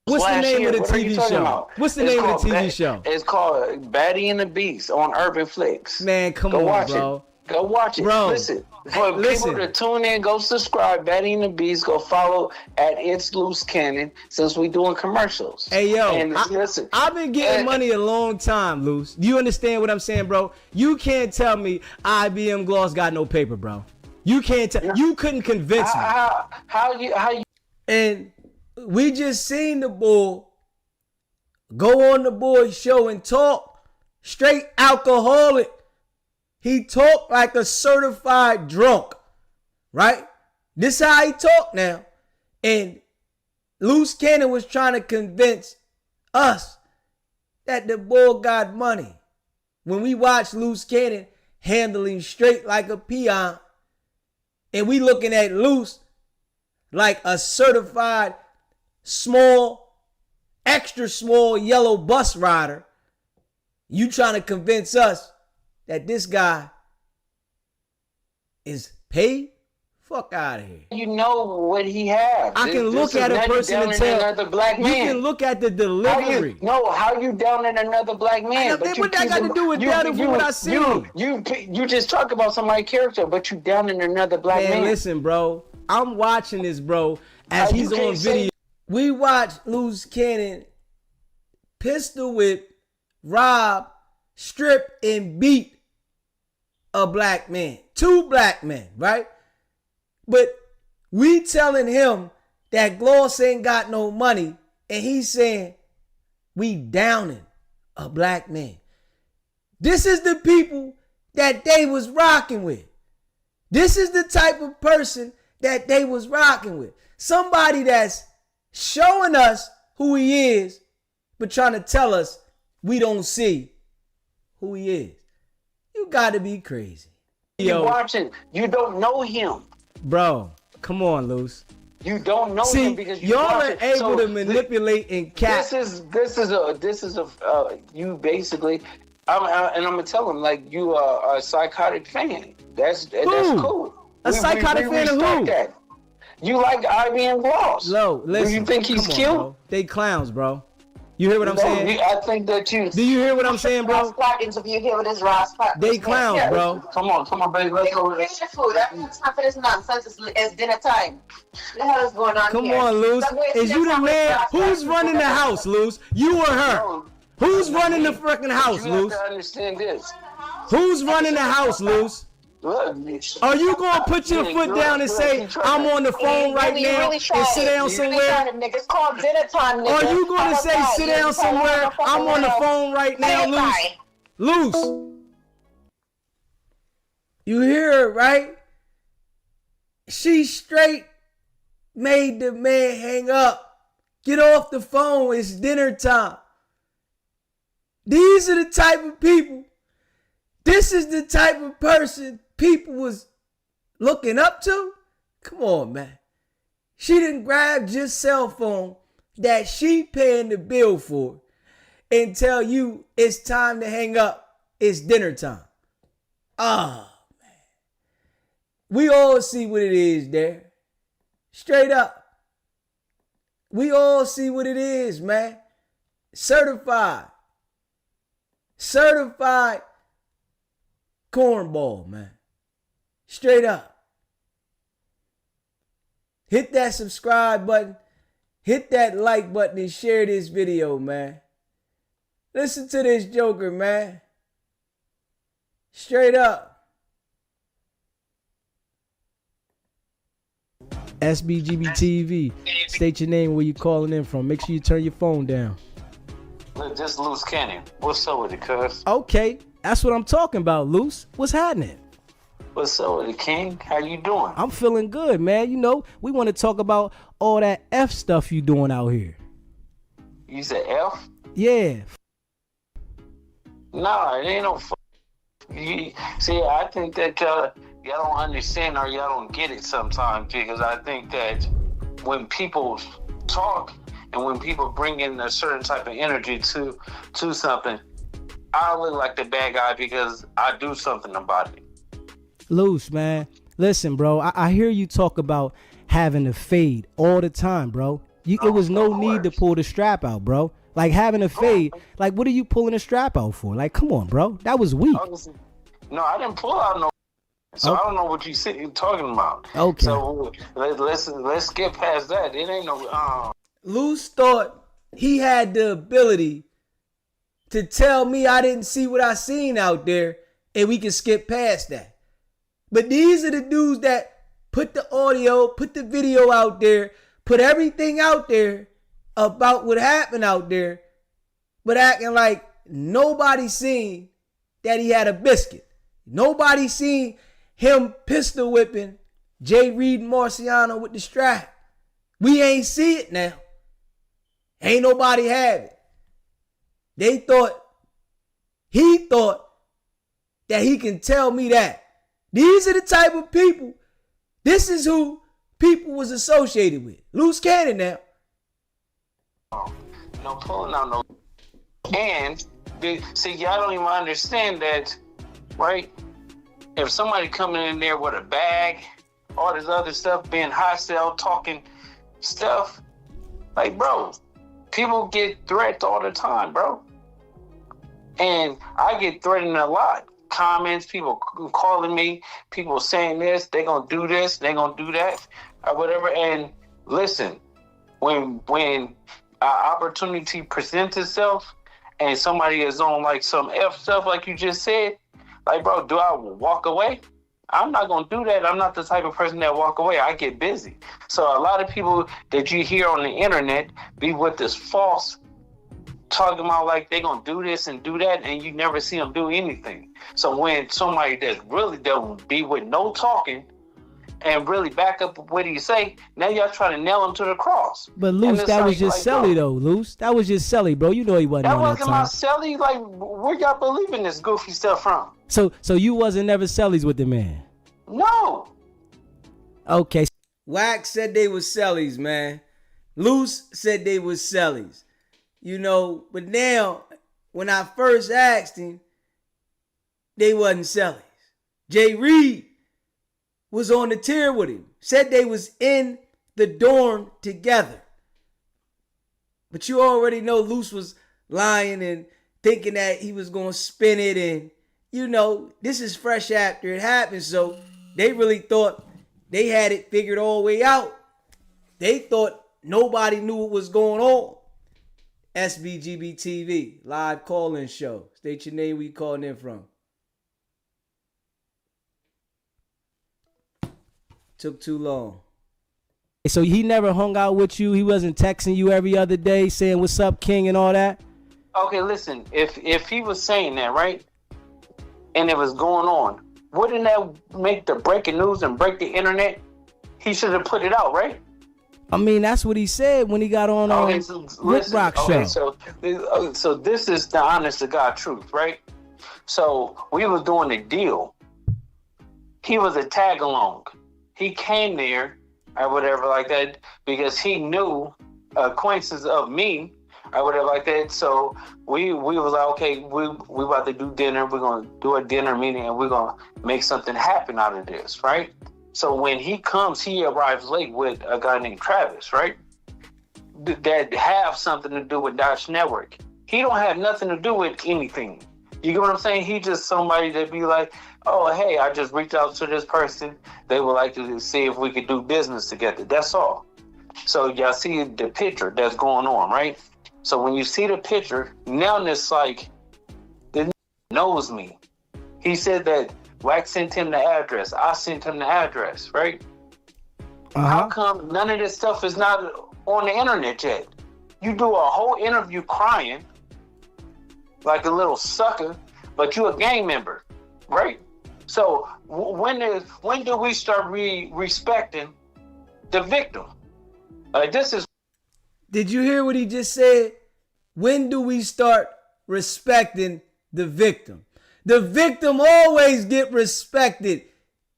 What's the name of the TV show? About? What's the name of the TV show? It's called Batty and the Beast on Urban Flicks. Man, come on, bro. Go watch it. Bro, listen, for people to tune in, go subscribe. Batty and the Beast. Go follow at It's Luce Cannon since we doing commercials. Hey, yo. And listen. I've been getting money a long time, Luce. Do you understand what I'm saying, bro? You can't tell me IBM Gloss got no paper, bro. You can't tell. You couldn't convince me. How you? And we just seen the bull go on the boy show and talk straight alcoholic. He talked like a certified drunk, right? This how he talk now. And Luce Cannon was trying to convince us that the bull got money. When we watch Luce Cannon handling straight like a peon, and we looking at Luce like a certified small, extra small yellow bus rider, you trying to convince us that this guy is paid? Fuck out of here. You know what he has. I can look at a person and tell. Another black man. You can look at the delivery. How you down in another black man? What that got to do with that and what I see? You just talk about somebody's character, but you down in another black man. Listen, bro. I'm watching this, bro, as he's on video. We watch Luce Cannon pistol whip, rob, strip, and beat a black man. 2 black men, right? But we telling him that Gloss ain't got no money, and he's saying we downing a black man. This is the people that they was rocking with. This is the type of person that they was rocking with. Somebody that's showing us who he is, but trying to tell us we don't see who he is. You gotta be crazy. You watching, you don't know him. Bro, come on, Luce. You don't know him because y'all are able to manipulate and cap. This is a you basically, and I'm gonna tell him like you are a psychotic fan. That's cool. A psychotic fan of who? That. You like IBM Gloss. No, listen. Do you think he's cute? Bro. They clowns, bro. You hear what I'm saying? I think that you. Do you hear what I'm saying, bro? Interview here with this Ross Clark. They clowns, bro. Come on, baby. Let's go. Finish your food. It's time for this nonsense. It's dinner time. What the hell is going on Come here? on, Luce. Is you the man? Who's running the house, Luce? You or her? Who's running the freaking house, Luce? You have to understand this. Who's running the house, Luce? Are you gonna put your foot down and say I'm on the phone right now and sit down somewhere? It's called dinner time, nigga. Are you gonna say sit down somewhere? I'm on the phone right now, Luce. Luce. You hear her, right? She straight made the man hang up. Get off the phone. It's dinner time. These are the type of people. This is the type of person people was looking up to. Come on, man. She done grabbed your cell phone that she paying the bill for and tell you it's time to hang up. It's dinner time. Oh, man. We all see what it is there. Straight up. We all see what it is, man. Certified cornball, man. Straight up. Hit that subscribe button. Hit that like button and share this video, man. Listen to this joker, man. Straight up. SBGB TV. State your name, where you calling in from. Make sure you turn your phone down. Just Luce Cannon. What's up with it, cuz? Okay, that's what I'm talking about, Luce. What's happening? What's up with it, King? How you doing? I'm feeling good, man. You know, we want to talk about all that F stuff you doing out here. You said F? Yeah. Nah, it ain't no See, I think that y'all don't understand or y'all don't get it sometimes, because I think that when people talk and when people bring in a certain type of energy to something, I look like the bad guy because I do something about it. Luce, man. Listen, bro, I hear you talk about having to fade all the time, bro. It was no need to pull the strap out, bro. Like having a fade. Like, what are you pulling a strap out for? Like, come on, bro. That was weak. No, I didn't pull out no. So I don't know what you talking about. Okay. So let's get past that. It ain't no. Luce thought he had the ability to tell me I didn't see what I seen out there, and we can skip past that. But these are the dudes that put the audio, put the video out there, put everything out there about what happened out there, but acting like nobody seen that he had a biscuit. Nobody seen him pistol whipping Jay Reed and Marciano with the strap. We ain't see it now. Ain't nobody have it. He thought that he can tell me that. These are the type of people. This is who people was associated with. Luce Cannon now. No pulling out no. And see, y'all don't even understand that, right? If somebody coming in there with a bag, all this other stuff, being hostile, talking stuff, like, bro, people get threats all the time, bro. And I get threatened a lot. Comments, people calling me, people saying this, they gonna do this, they gonna do that, or whatever. And listen, when an opportunity presents itself and somebody is on like some F stuff like you just said, like, bro, do I walk away? I'm not gonna do that. I'm not the type of person that walk away. I get busy. So a lot of people that you hear on the internet be with this false talking about like they gonna do this and do that, and you never see them do anything. So when somebody that really don't be with no talking and really back up what he say, now y'all trying to nail him to the cross. But Luce, that was just Selly though, Luce. That was just Selly, bro. You know he wasn't on that time. That wasn't my Selly. Like, where y'all believing this goofy stuff from? So you wasn't never Sellies with the man? No. Okay. Wack said they was Sellies, man. Luce said they was Sellies. You know, but now, when I first asked him, they wasn't Sellies. Jay Reed was on the tier with him. Said they was in the dorm together. But you already know Luce was lying and thinking that he was going to spin it. And, you know, this is fresh after it happened. So they really thought they had it figured all the way out. They thought nobody knew what was going on. SBGB TV, live call-in show. State your name, where you calling in from. Took too long. So he never hung out with you? He wasn't texting you every other day saying, what's up, King, and all that? Okay, listen, if he was saying that, right, and it was going on, wouldn't that make the breaking news and break the internet? He should have put it out, right? I mean, that's what he said when he got on Rick Rock show. So this is the honest to God truth, right? So we was doing a deal. He was a tag along. He came there or whatever like that because he knew acquaintances of me or whatever like that. So we was like, okay, we about to do dinner. We're gonna do a dinner meeting and we're gonna make something happen out of this, right? So when he comes, he arrives late with a guy named Travis, right? That have something to do with Dodge Network. He don't have nothing to do with anything. You get what I'm saying? He just somebody that be like, oh, hey, I just reached out to this person. They would like to see if we could do business together. That's all. So y'all see the picture that's going on, right? So when you see the picture, now it's like, this knows me. He said that Wack sent him the address. I sent him the address, right? How come none of this stuff is not on the internet yet? You do a whole interview crying like a little sucker, but you a gang member, right? So when do we start respecting the victim? This is. Did you hear what he just said? When do we start respecting the victim? The victim always get respected,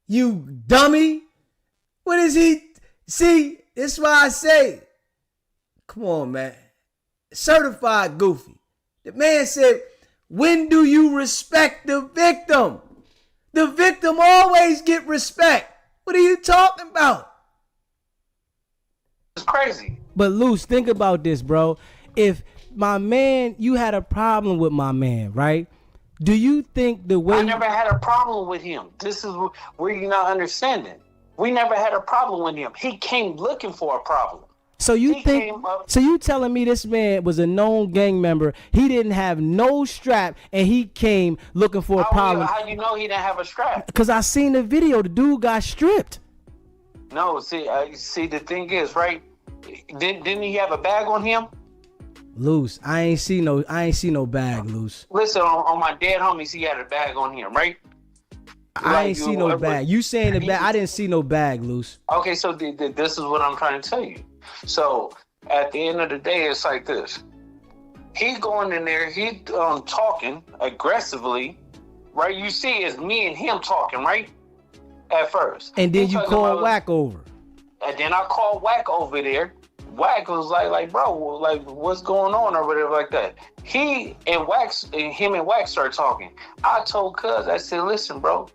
you dummy. What is he? See, that's why I say, come on, man. Certified goofy. The man said, when do you respect the victim? The victim always get respect. What are you talking about? It's crazy. But Luce, think about this, bro. If my man, you had a problem with my man, right? Do you think the way... I never had a problem with him. This is where you're not understanding. We never had a problem with him. He came looking for a problem. So you telling me this man was a known gang member, he didn't have no strap, and he came looking for a problem? How you know he didn't have a strap? Because I seen the video. The dude got stripped. No, see, the thing is, right? Didn't he have a bag on him? Luce, I ain't see no bag, Luce. Listen, on my dead homies, he had a bag on him, right? I ain't see no bag. You saying the bag? I didn't see no bag, Luce. Okay, so this is what I'm trying to tell you. So at the end of the day, it's like this. He going in there, he talking aggressively, right? You see, it's me and him talking, right? At first. And then you call Wack over. And then I called Wack over there. Wack was like, bro, like, what's going on or whatever like that. Him and Wack started talking. I told Cuz, I said, listen, bro,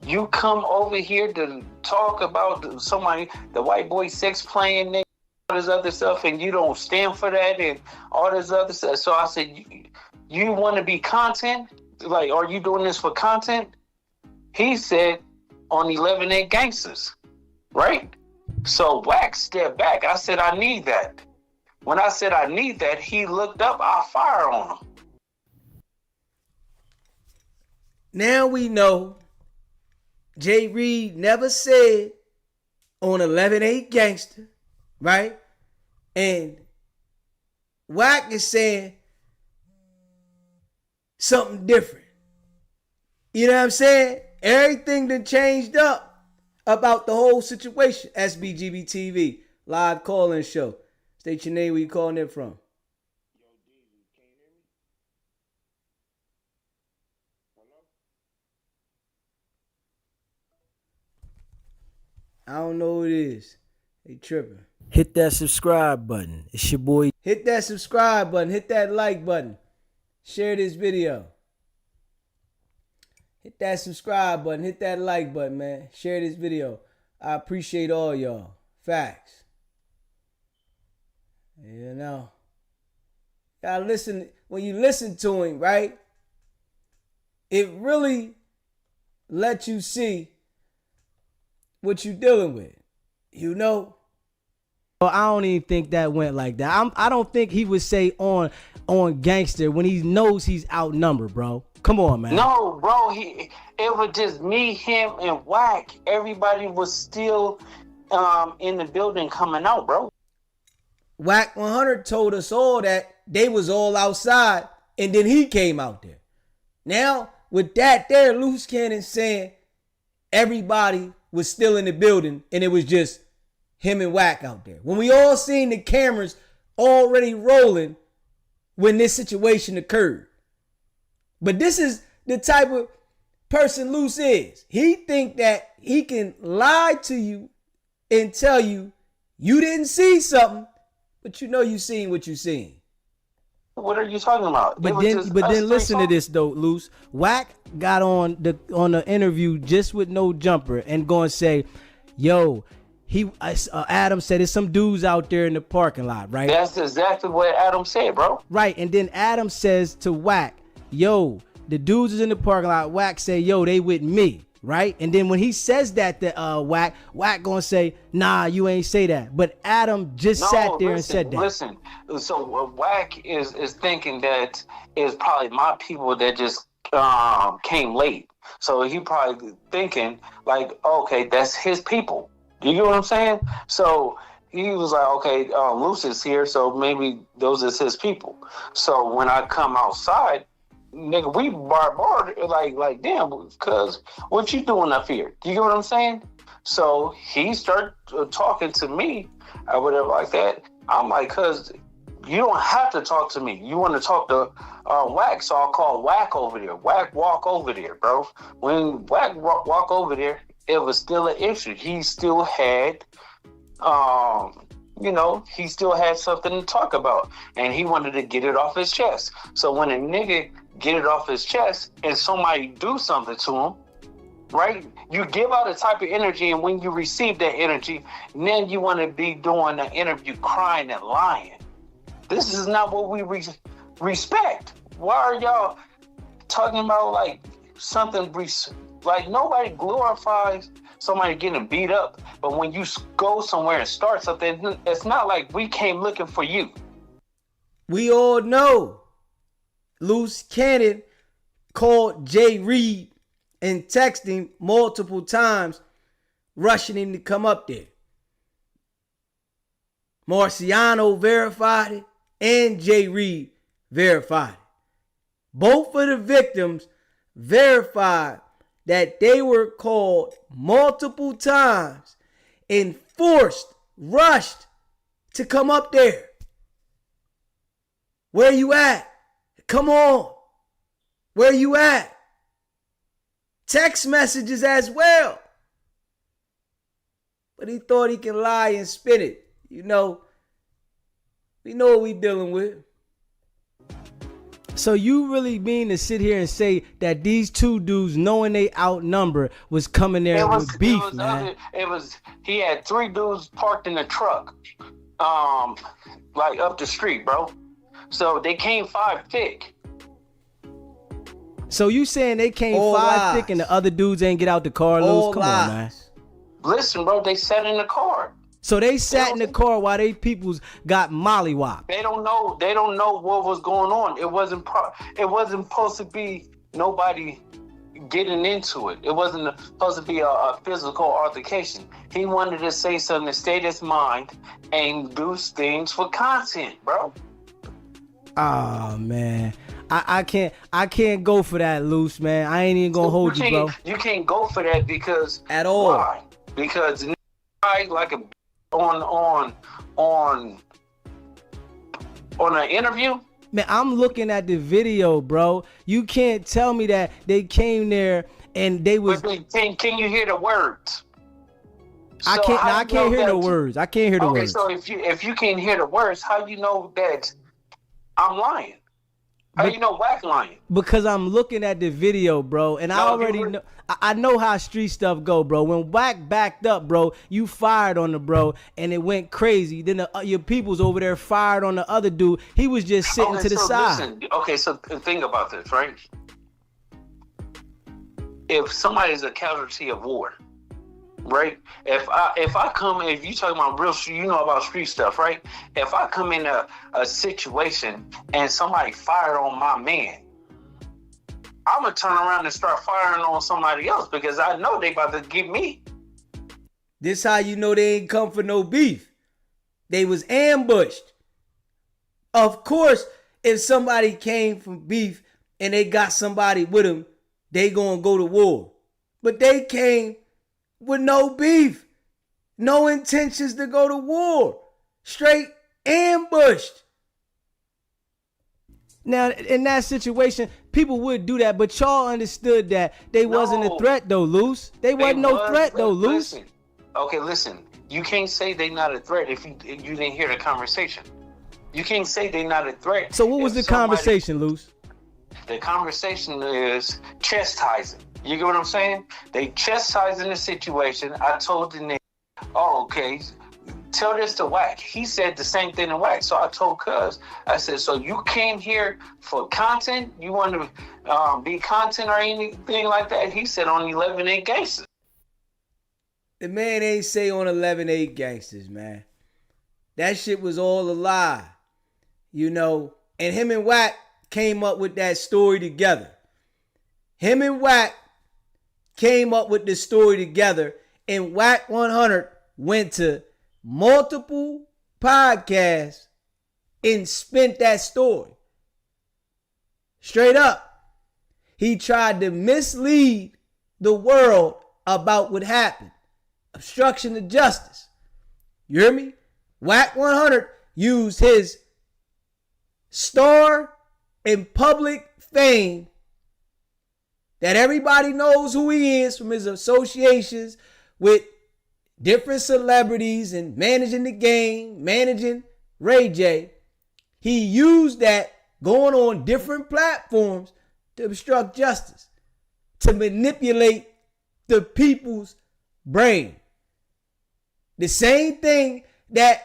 you come over here to talk about somebody, the white boy sex playing, nigga, all this other stuff, and you don't stand for that and all this other stuff. So I said, you want to be content? Like, are you doing this for content? He said, on 11-8 Gangsters, right? So Wack stepped back. I said, I need that. When I said I need that, he looked up, I fire on him. Now we know Jay Reed never said on 11-8 Gangster, right? And Wack is saying something different. You know what I'm saying? Everything that changed up about the whole situation. SBGB TV, live call-in show. State your name, where you calling in from. Yo, Deezy, can you hear me? Hello? I don't know who it is. They tripping. Hit that subscribe button. It's your boy. Hit that subscribe button. Hit that like button. Share this video. Hit that subscribe button. Hit that like button, man. Share this video. I appreciate all y'all. Facts. You know. Y'all listen. When you listen to him, right? It really lets you see what you're dealing with. You know? Well, I don't even think that went like that. I don't think he would say on Gangster when he knows he's outnumbered, bro. Come on, man. No, bro. It was just me, him, and Wack. Everybody was still in the building coming out, bro. Wack 100 told us all that they was all outside, and then he came out there. Now, with that there, Luce Cannon saying everybody was still in the building, and it was just him and Wack out there. When we all seen the cameras already rolling when this situation occurred. But this is the type of person Luce is. He think that he can lie to you and tell you you didn't see something, but you know you seen what you seen. What are you talking about? But then listen to this though, Luce. Wack got on the interview just with no jumper and going to say, yo, Adam said there's some dudes out there in the parking lot, right? That's exactly what Adam said, bro. Right, and then Adam says to Wack, yo, the dudes is in the parking lot. Wack say, yo, they with me, right? And then when he says that to Wack gonna say, nah, you ain't say that. But Adam just sat there and said that. Listen, so Wack is thinking that it's probably my people that just came late. So he probably thinking like, okay, that's his people. You get what I'm saying? So he was like, okay, Luce is here, so maybe those is his people. So when I come outside, nigga, we barred like damn, cuz what you doing up here? You get what I'm saying? So he started talking to me or whatever like that. I'm like, cuz you don't have to talk to me. You want to talk to Wack, so I'll call Wack over there. Wack walk over there, bro. When Wack walk over there, it was still an issue. He still had he still had something to talk about, and he wanted to get it off his chest. So when a nigga get it off his chest and somebody do something to him, right? You give out a type of energy, and when you receive that energy, then you want to be doing an interview crying and lying. This is not what we respect. Why are y'all talking about like something like nobody glorifies somebody getting beat up, but when you go somewhere and start something, it's not like we came looking for you. We all know Luce Cannon called Jay Reed and texted him multiple times, rushing him to come up there. Marciano verified it, and Jay Reed verified it. Both of the victims verified that they were called multiple times and rushed to come up there. Where you at? Come on. Where you at? Text messages as well. But he thought he can lie and spin it. You know, we know what we dealing with. So you really mean to sit here and say that these two dudes, knowing they outnumbered, was coming there with beef, man? He had 3 dudes parked in a truck, like up the street, bro. So they came 5 thick. So you saying they came all 5 lies. Thick and the other dudes ain't get out the car, Luce? Come lies. On, man. Listen, bro, they sat in the car. So they sat in the car while they peoples got mollywopped. They don't know what was going on. It wasn't supposed to be nobody getting into it. It wasn't supposed to be a physical altercation. He wanted to say something to state his mind and do things for content, bro. Oh man. I can't go for that, Luce, man. I ain't even gonna hold you, bro. You can't go for that because at all. Why? Because I like a on an interview. Man, I'm looking at the video, bro. You can't tell me that they came there and they was. Can you hear the words? I can't hear the words. I can't hear the words. Okay, so if you can't hear the words, how do you know that I'm lying? How do you know Wack lying? Because I'm looking at the video, bro, and I already know. I know how street stuff go, bro. When Wack backed up, bro, you fired on the bro, and it went crazy. Then your peoples over there fired on the other dude. He was just sitting to the side. Listen, okay, so think about this, right? If somebody's a casualty of war, right? If you talking about real, you know about street stuff, right? If I come in a situation and somebody fired on my man, I'm gonna turn around and start firing on somebody else because I know they about to get me. This how you know they ain't come for no beef. They was ambushed. Of course, if somebody came from beef and they got somebody with them, they gonna go to war. But they came with no beef, no intentions to go to war, straight ambushed. Now, in that situation, people would do that, but y'all understood that they wasn't a threat, though, Luce. They wasn't no threat, though, Luce. Listen. You can't say they not a threat if you didn't hear the conversation. You can't say they not a threat. So what was the conversation, Luce? The conversation is chastising. You get what I'm saying? They chastising the situation. I told the nigga, oh, okay, tell this to Wack. He said the same thing to Wack. So I told Cuz, I said, so you came here for content? You want to be content or anything like that? He said on 11-8 Gangsters. The man ain't say on 11-8 Gangsters, man. That shit was all a lie. You know, and him and Wack came up with that story together. Him and Wack came up with this story together, and Wack 100 went to multiple podcasts and spent that story. Straight up. He tried to mislead the world about what happened. Obstruction of justice. You hear me? Wack 100 used his star and public fame that everybody knows who he is from his associations with different celebrities and managing the game, managing Ray J. He used that going on different platforms to obstruct justice, to manipulate the people's brain. The same thing that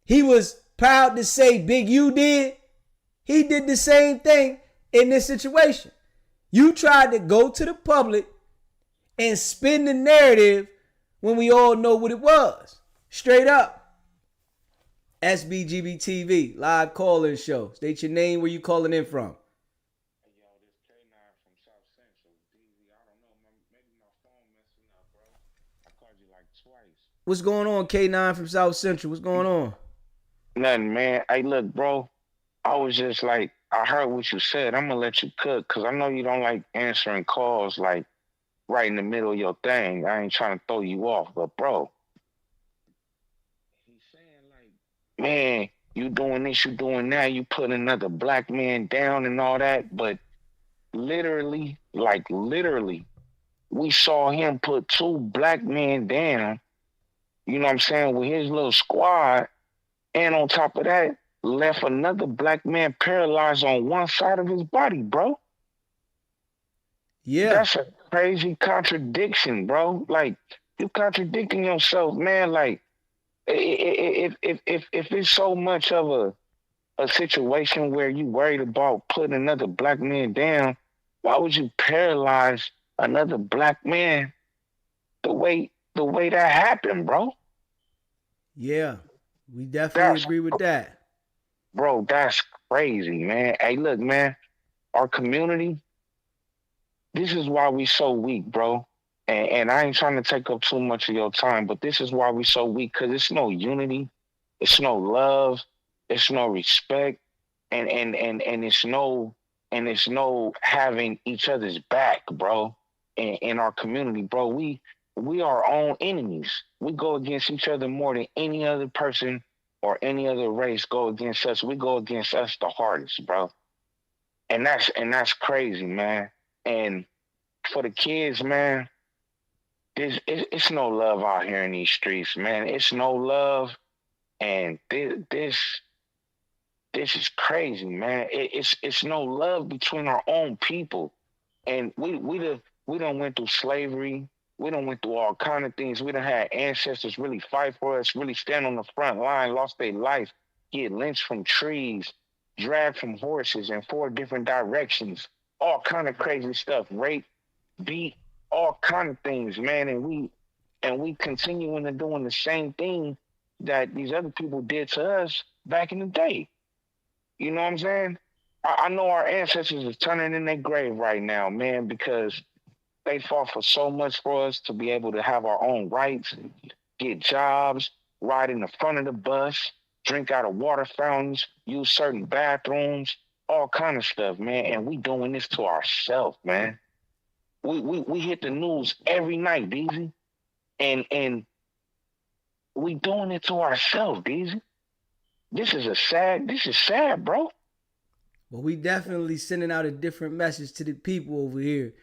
he was proud to say Big U did, he did the same thing in this situation. You tried to go to the public and spin the narrative when we all know what it was. Straight up. SBGB TV, live call-in show. State your name, where you calling in from. Hey, yo, this K9 from South Central. DZ, I don't know, maybe my phone messing up, bro. I called you like twice. What's going on, K9 from South Central? What's going on? Nothing, man. Hey, look, bro. I was just like, I heard what you said. I'm gonna let you cook, because I know you don't like answering calls like right in the middle of your thing. I ain't trying to throw you off, but bro, he's saying like, man, you doing this, you doing that, you put another black man down and all that, but literally, we saw him put 2 black men down, you know what I'm saying, with his little squad, and on top of that, left another black man paralyzed on one side of his body, bro. Yeah. That's a crazy contradiction, bro. Like, you contradicting yourself, man. Like, if it's so much of a situation where you worried about putting another black man down, why would you paralyze another black man the way that happened, bro? Yeah, we definitely agree with that. Bro, that's crazy, man. Hey, look, man, our community, this is why we so weak, bro. And I ain't trying to take up too much of your time, but this is why we so weak, because it's no unity, it's no love, it's no respect, and it's no having each other's back, bro. In our community, bro, we are our own enemies. We go against each other more than any other person or any other race go against us. We go against us the hardest, bro. And that's crazy, man. And for the kids, man, it's no love out here in these streets, man. It's no love, and this is crazy, man. It's no love between our own people, and we done went through slavery. We done went through all kind of things. We done had ancestors really fight for us, really stand on the front line, lost their life, get lynched from trees, dragged from horses in 4 different directions, all kind of crazy stuff, rape, beat, all kind of things, man. And we continuing to doing the same thing that these other people did to us back in the day. You know what I'm saying? I know our ancestors are turning in their grave right now, man, because they fought for so much for us to be able to have our own rights, get jobs, ride in the front of the bus, drink out of water fountains, use certain bathrooms, all kind of stuff, man. And we doing this to ourselves, man. We hit the news every night, DZ. And we doing it to ourselves, DZ. This is sad, bro. Well, we definitely sending out a different message to the people over here,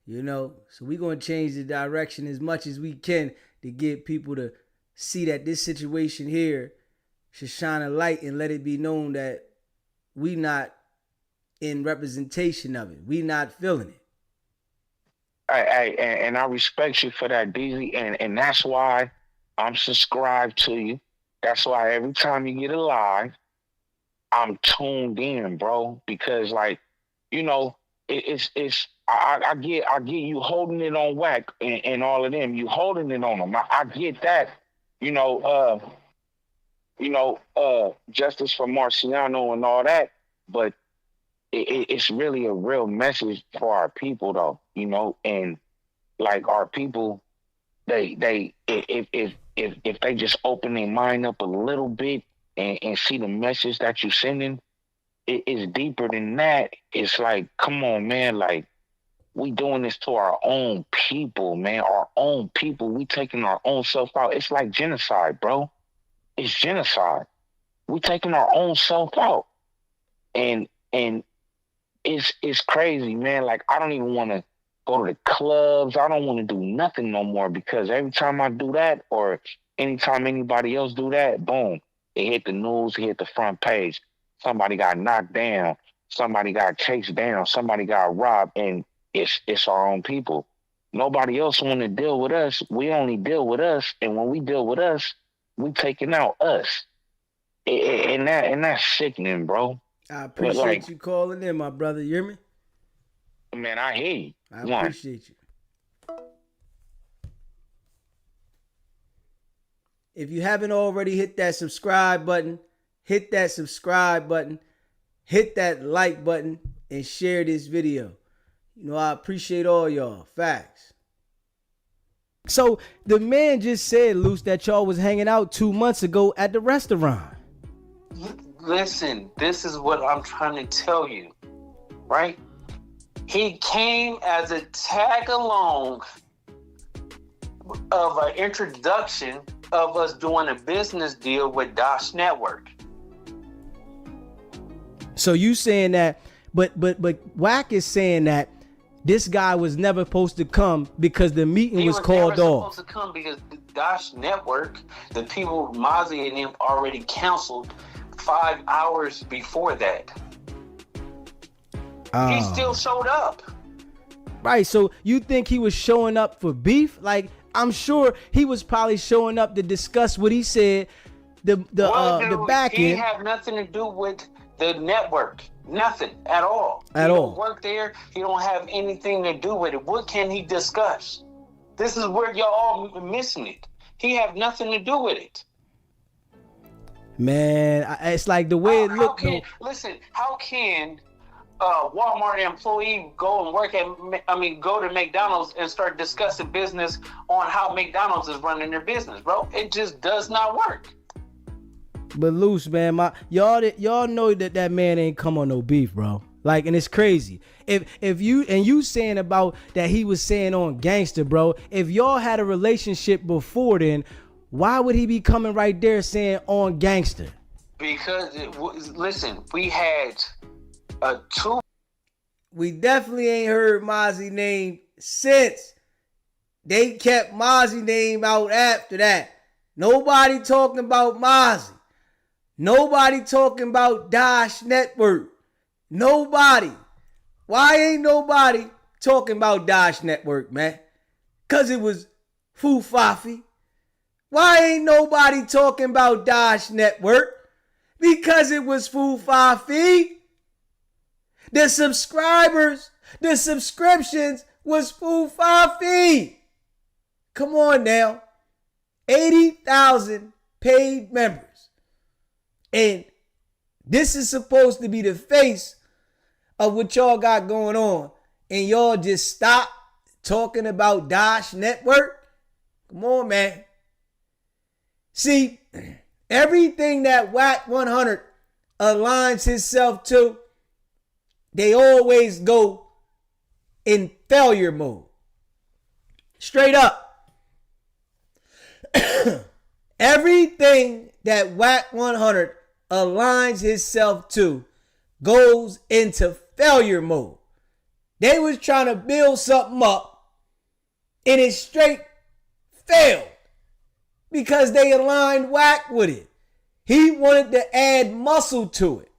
you know. So we gonna change the direction as much as we can to get people to see that this situation here should shine a light and let it be known that we not in representation of it. We not feeling it. And I respect you for that, DZ, and that's why I'm subscribed to you. That's why every time you get a live, I'm tuned in, bro. Because, like, you know, I get you holding it on Wack and all of them. You holding it on them. I get that. Justice for Marciano and all that, but it's really a real message for our people, though, you know. And like, our people, they if they just open their mind up a little bit and see the message that you're sending, it's deeper than that. It's like, come on, man, like, we doing this to our own people, man. Our own people. We taking our own self out. It's like genocide, bro. It's genocide. We taking our own self out. And it's crazy, man. Like, I don't even want to go to the clubs. I don't want to do nothing no more, because every time I do that, or anytime anybody else do that, boom, it hit the news, it hit the front page. Somebody got knocked down. Somebody got chased down. Somebody got robbed. And it's our own people. Nobody else want to deal with us. We only deal with us, and when we deal with us, we taking out us, and that's sickening, bro. I appreciate you calling in, my brother. You hear me? Man, I hear you. I appreciate you. If you haven't already hit that subscribe button, hit that subscribe button, hit that like button, and share this video. You know, I appreciate all y'all. Facts. So the man just said, Luce, that y'all was hanging out 2 months ago at the restaurant. Listen, this is what I'm trying to tell you, right? He came as a tag along of an introduction of us doing a business deal with Dosh Network. So you saying that, but Wack is saying that this guy was never supposed to come because the meeting was called off. Supposed to come because the Dosh Network, the people Mozzie and them already canceled 5 hours before that. He still showed up. Right. So you think he was showing up for beef? Like, I'm sure he was probably showing up to discuss what he said. The back end. He had nothing to do with the network. Nothing at all. He don't work there. He don't have anything to do with it. What can he discuss? This is where y'all all missing it. He have nothing to do with it. Man, it's like the way it looked. Listen, how can Walmart employee go and go to McDonald's and start discussing business on how McDonald's is running their business, bro? It just does not work. But Luce, man, y'all know that man ain't come on no beef, bro. Like, and it's crazy. If you saying about that he was saying on gangster, bro. If y'all had a relationship before then, why would he be coming right there saying on gangster? Because listen, we had two. We definitely ain't heard Mozzie name since. They kept Mozzie name out after that. Nobody talking about Mozzie. Nobody talking about Dosh Network. Nobody. Why ain't nobody talking about Dosh Network, man? Because it was Fufafi. Why ain't nobody talking about Dosh Network? Because it was Fufafi. The subscribers, the subscriptions was Fufafi. Come on now. 80,000 paid members. And this is supposed to be the face of what y'all got going on. And y'all just stop talking about Dosh Network? Come on, man. See, everything that Wack 100 aligns himself to, they always go in failure mode. Straight up. Everything that Wack 100 aligns himself to goes into failure mode. They was trying to build something up and it straight failed because they aligned Wack with it. He wanted to add muscle to it.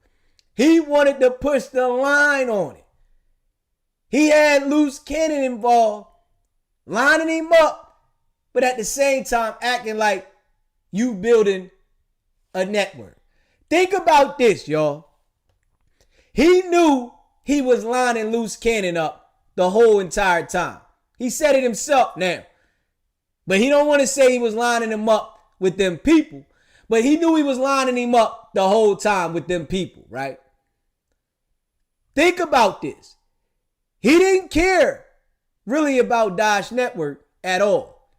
He wanted to push the line on it. He had Luce Cannon involved, lining him up, but at the same time acting like you building a network. Think about this, y'all. He knew he was lining Luce Cannon up the whole entire time. He said it himself now. But he don't want to say he was lining him up with them people. But he knew he was lining him up the whole time with them people, right? Think about this. He didn't care really about Dosh Network at all.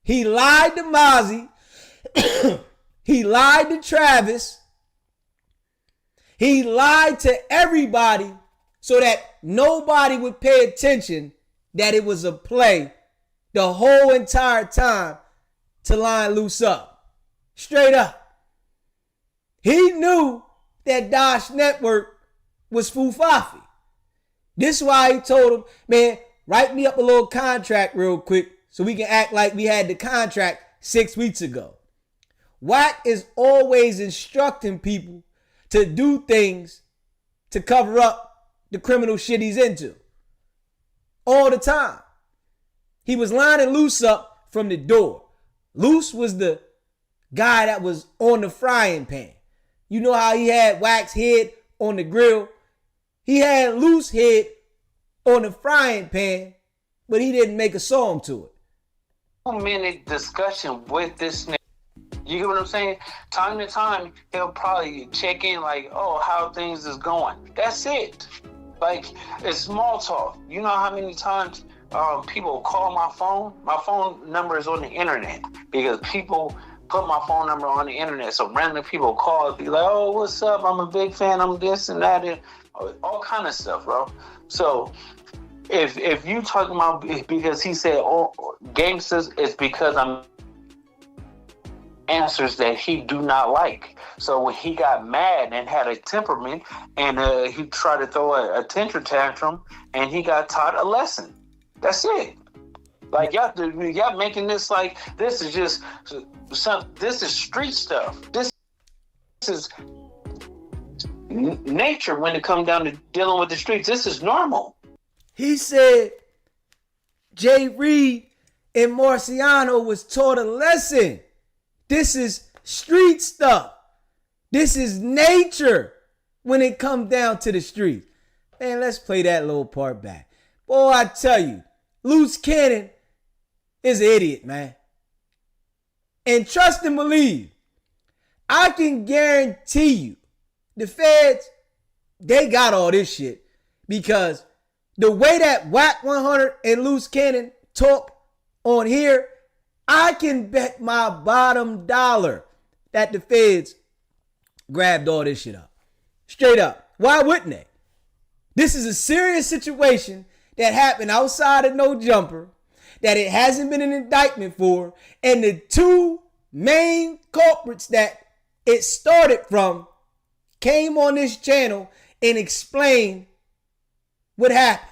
He lied to Mozzie. He lied to Travis. He lied to everybody so that nobody would pay attention that it was a play the whole entire time to line Luce up. Straight up. He knew that Dosh Network was Fufafi. This is why he told him, man, write me up a little contract real quick so we can act like we had the contract 6 weeks ago. Wack is always instructing people to do things to cover up the criminal shit he's into. All the time. He was lining Luce up from the door. Luce was the guy that was on the frying pan. You know how he had Wack's head on the grill? He had Luce's head on the frying pan, but he didn't make a song to it. 2-minute discussion with this nigga. You get what I'm saying? Time to time, he'll probably check in like, oh, how things is going. That's it. Like, it's small talk. You know how many times people call my phone? My phone number is on the internet because people put my phone number on the internet. So random people call and be like, oh, what's up? I'm a big fan. I'm this and that and all kind of stuff, bro. So if you talking about because he said, oh, gangsters, it's because I'm answers that he do not like. So when he got mad and had a temperament and he tried to throw a temper tantrum and he got taught a lesson. That's it. Like y'all making this like this is just this is street stuff. This is nature when it comes down to dealing with the streets. This is normal. He said Jay Reed and Marciano was taught a lesson. This is street stuff. This is nature when it comes down to the streets. Man, let's play that little part back. Boy, I tell you, Luce Cannon is an idiot, man. And trust and believe, I can guarantee you, the feds, they got all this shit because the way that Wack 100 and Luce Cannon talk on here, I can bet my bottom dollar that the feds grabbed all this shit up. Straight up. Why wouldn't they? This is a serious situation that happened outside of No Jumper, that it hasn't been an indictment for, and the two main culprits that it started from came on this channel and explained what happened.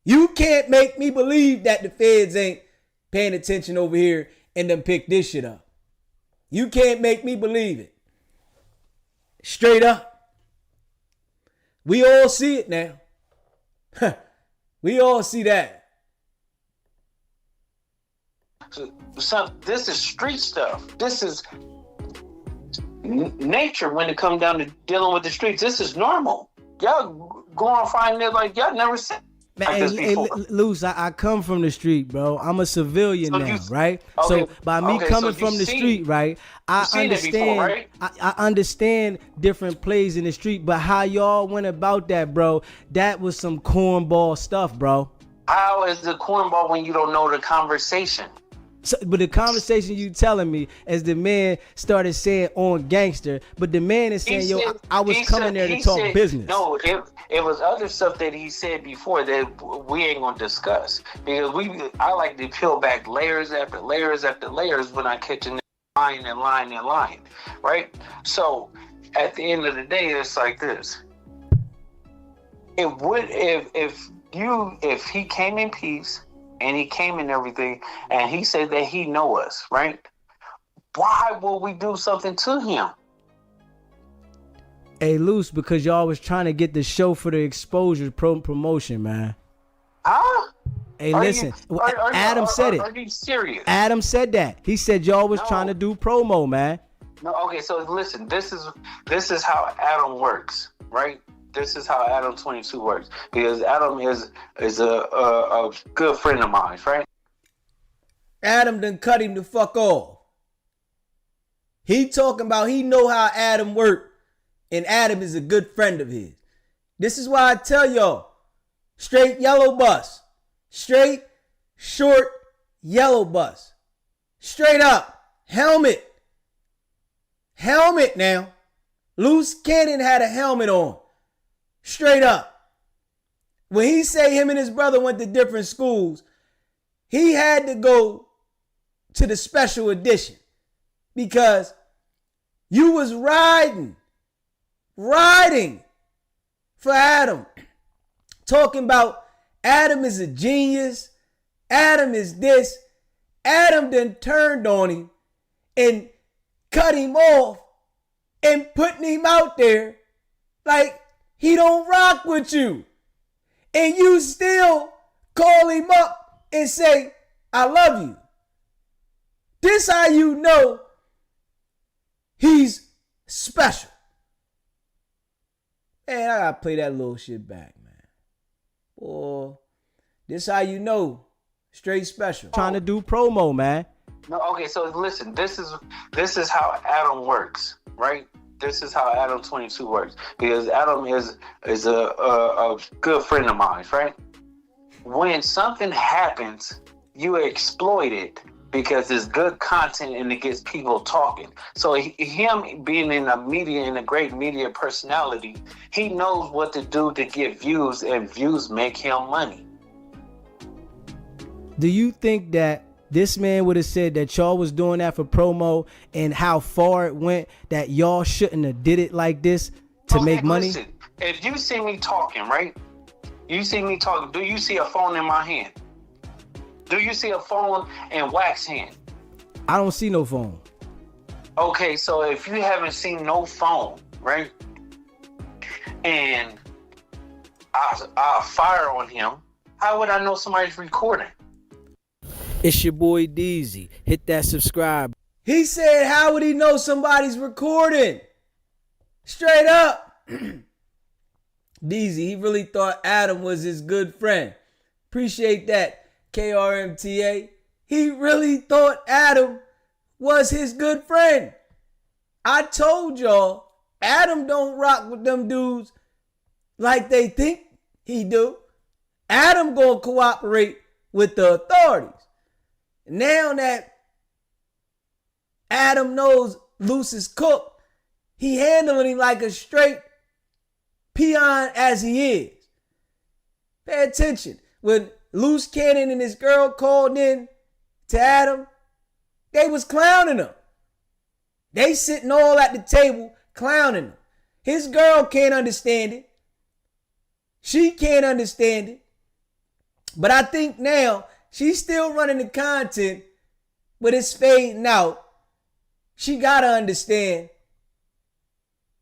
You can't make me believe that the feds ain't paying attention over here and then pick this shit up. You can't make me believe it. Straight up. We all see it now. We all see that. So this is street stuff. This is nature when it comes down to dealing with the streets. This is normal. Y'all go on find it like y'all never seen. Man, hey, Luce, I come from the street, bro. I'm a civilian so now, right? Okay, so by me coming from the street, right, I understand. Before, right? I understand different plays in the street, but how y'all went about that, bro? That was some cornball stuff, bro. How is the cornball when you don't know the conversation? So, but the conversation you telling me as the man started saying on gangster, but the man is saying, yo, I was coming there to talk business. No, it was other stuff that he said before that we ain't gonna discuss because I like to peel back layers after layers after layers when I catch a line and line and line, right? So at the end of the day, it's like this. It would if he came in peace. And he came and everything, and he said that he know us, right? Why will we do something to him? Hey, Luce, because y'all was trying to get the show for the exposure promotion, man. Huh? Hey, listen, Adam said it. Are you serious? Adam said that. He said y'all was trying to do promo, man. No, okay, so listen, this is how Adam works, right? This is how Adam 22 works because Adam is a good friend of mine, right? Adam done cut him the fuck off. He talking about he know how Adam work, and Adam is a good friend of his. This is why I tell y'all, straight yellow bus, straight short yellow bus, straight up helmet now. Luce Cannon had a helmet on. Straight up. When he say him and his brother went to different schools, he had to go to the special edition because you was riding for Adam. Talking about Adam is a genius. Adam is this. Adam then turned on him and cut him off and putting him out there like he don't rock with you. And you still call him up and say, I love you. This how you know he's special. Man, I gotta play that little shit back, man. Boy, this how you know straight special. Trying to do promo, man. No, okay, so listen, this is how Adam works, right? This is how Adam 22 works. Because Adam is a good friend of mine, right? When something happens, you exploit it because it's good content and it gets people talking. So him being in the media and a great media personality, he knows what to do to get views, and views make him money. Do you think that this man would have said that y'all was doing that for promo, and how far it went, that y'all shouldn't have did it like this to make money? Listen, if you see me talking, right? You see me talking. Do you see a phone in my hand? Do you see a phone in Wack's hand? I don't see no phone. Okay, so if you haven't seen no phone, right? And I fire on him, how would I know somebody's recording? It's your boy Deezy. Hit that subscribe. He said, how would he know somebody's recording? Straight up. Deezy, he really thought Adam was his good friend. Appreciate that, KRMTA. He really thought Adam was his good friend. I told y'all, Adam don't rock with them dudes like they think he do. Adam gonna cooperate with the authorities. Now that Adam knows Luce is cooked, he handling him like a straight peon as he is. Pay attention. When Luce Cannon and his girl called in to Adam, they was clowning him. They sitting all at the table clowning him. His girl can't understand it. She can't understand it. But I think now she's still running the content, but it's fading out. She gotta understand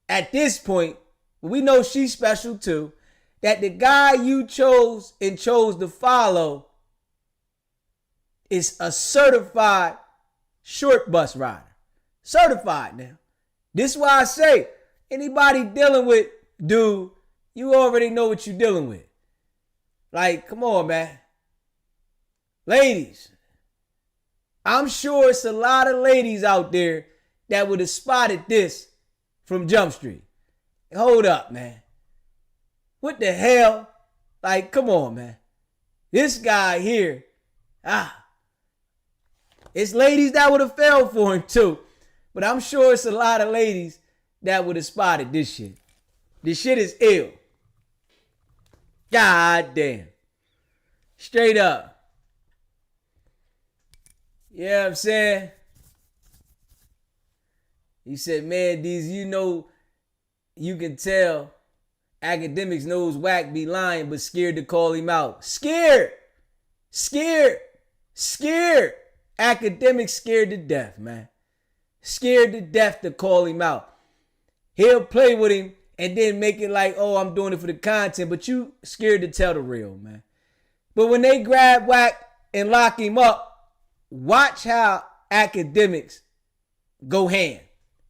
at this point, we know she's special too, that the guy you chose to follow is a certified short bus rider. Certified now. This is why I say, anybody dealing with dude, you already know what you're dealing with. Like, come on, man. Ladies, I'm sure it's a lot of ladies out there that would have spotted this from Jump Street. Hold up, man. What the hell? Like, come on, man. This guy here, it's ladies that would have fell for him too. But I'm sure it's a lot of ladies that would have spotted this shit. This shit is ill. God damn. Straight up. You know what I'm saying? He said, man, these, you know, you can tell academics knows Wack be lying, but scared to call him out. Scared. Academics scared to death, man. Scared to death to call him out. He'll play with him and then make it like, oh, I'm doing it for the content, but you scared to tell the real, man. But when they grab Wack and lock him up, watch how academics go ham.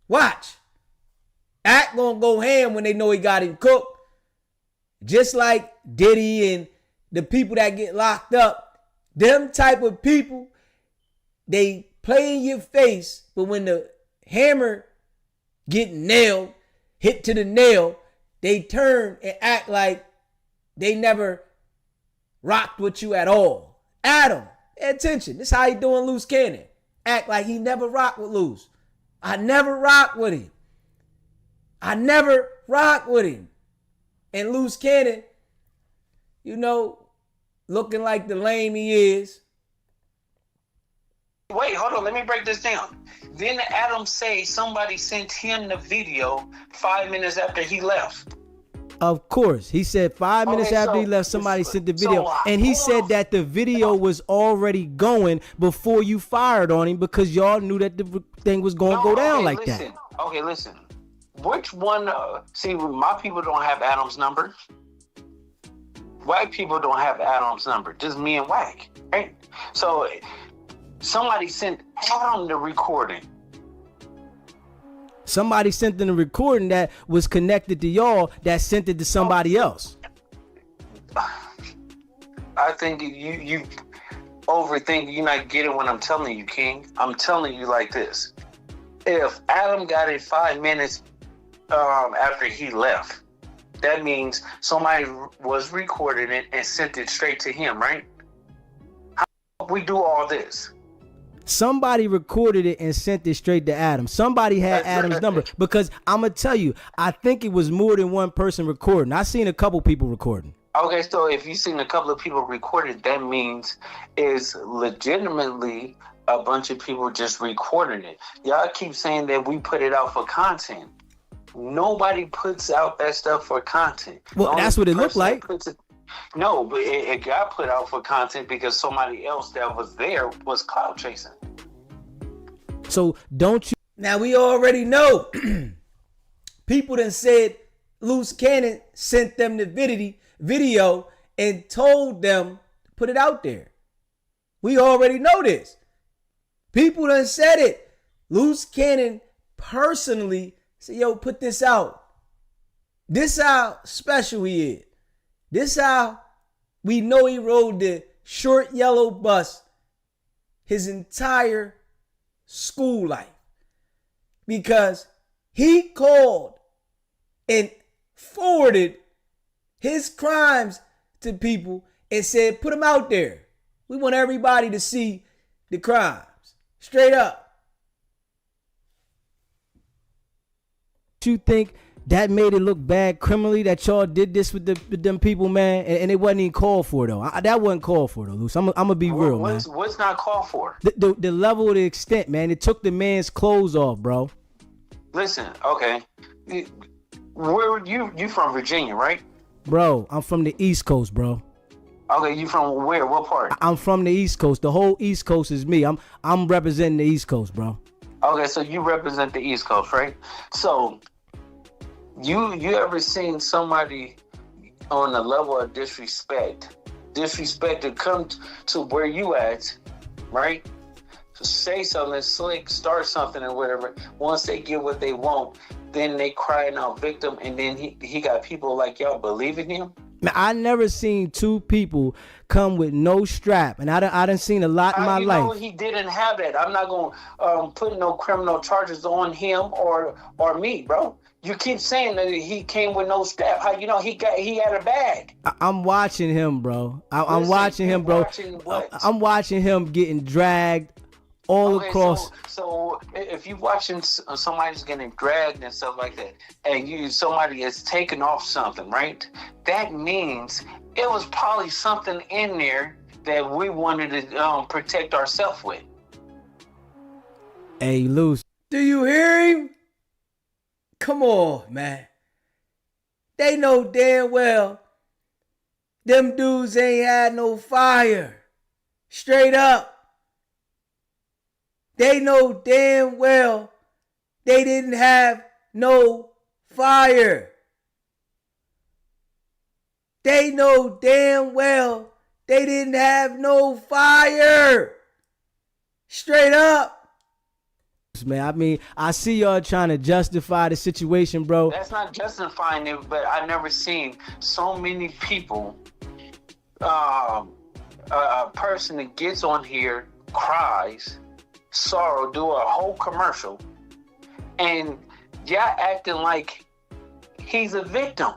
Watch. Act gonna go ham when they know he got him cooked. Just like Diddy and the people that get locked up. Them type of people, they play in your face, but when the hammer get nailed, hit to the nail, they turn and act like they never rocked with you at all. Adam, pay attention. This is how he doing Luce Cannon. Act like he never rocked with Luce. I never rocked with him. And Luce Cannon, you know, looking like the lame he is. Wait, hold on. Let me break this down. Then Adam say somebody sent him the video 5 minutes after he left. Of course. He said 5 minutes after he left, somebody sent the video. And he said that the video was already going before you fired on him because y'all knew that the thing was going to go down like that. Okay, listen. Which one? See, my people don't have Adam's number. White people don't have Adam's number. Just me and Wack, right? So somebody sent Adam the recording. Somebody sent in a recording that was connected to y'all that sent it to somebody else. I think you overthink. You're not getting what I'm telling you, King. I'm telling you like this. If Adam got it 5 minutes after he left, that means somebody was recording it and sent it straight to him, right? How we do all this? Somebody recorded it and sent it straight to Adam. Somebody had Adam's number, because I'm going to tell you, I think it was more than one person recording. I seen a couple people recording. Okay, so if you've seen a couple of people recorded, that means is legitimately a bunch of people just recording it. Y'all keep saying that we put it out for content. Nobody puts out that stuff for content. Well, that's what it looked like. No, but it got put out for content because somebody else that was there was cloud chasing. So don't you? Now we already know. People done said Luce Cannon sent them the video and told them to put it out there. We already know this. People done said it. Luce Cannon personally said, yo, put this out. This how special he is. This how we know he rode the short yellow bus his entire school life. Because he called and forwarded his crimes to people and said, put them out there. We want everybody to see the crimes. Straight up. You think that made it look bad criminally that y'all did this with them people, man? And it wasn't even called for, though. That wasn't called for, though, Luce. I'm going to be real, man. What's not called for? The level of the extent, man. It took the man's clothes off, bro. Listen, okay. Where you from Virginia, right? Bro, I'm from the East Coast, bro. Okay, you from where? What part? I'm from the East Coast. The whole East Coast is me. I'm representing the East Coast, bro. Okay, so you represent the East Coast, right? So you ever seen somebody on the level of disrespect to come to where you at, right? To say something slick, start something or whatever. Once they get what they want, then they crying out victim, and then he got people like y'all believing him. Man, I never seen two people come with no strap, and I done seen a lot in my life. Know he didn't have that. I'm not gonna put no criminal charges on him or me, bro. You keep saying that he came with no strap. How you know he had a bag? I'm watching him, bro. I'm watching him, bro. I'm watching him getting dragged all across. So if you watching somebody's getting dragged and stuff like that, and somebody is taking off something, right? That means it was probably something in there that we wanted to protect ourselves with. Hey, Luce, do you hear him? Come on, man. They know damn well them dudes ain't had no fire. Straight up. They know damn well they didn't have no fire. They know damn well they didn't have no fire. Straight up. Man, I mean, I see y'all trying to justify the situation, bro. That's not justifying it, but I never seen so many people, a person that gets on here, cries, sorrow, do a whole commercial, and y'all acting like he's a victim.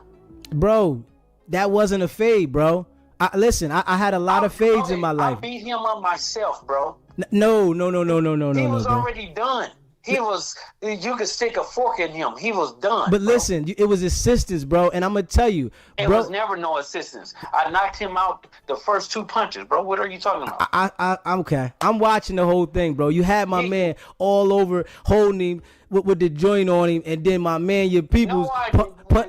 Bro, that wasn't a fade, bro. Listen, I had a lot of fades in my life. I beat him up myself, bro. No. He was already done. You could stick a fork in him. He was done. But listen, it was assistance, bro. And I'm going to tell you. It was never no assistance. I knocked him out the first 2 punches, bro. What are you talking about? I'm okay. I'm watching the whole thing, bro. You had my man all over holding him with the joint on him. And then my man, your people's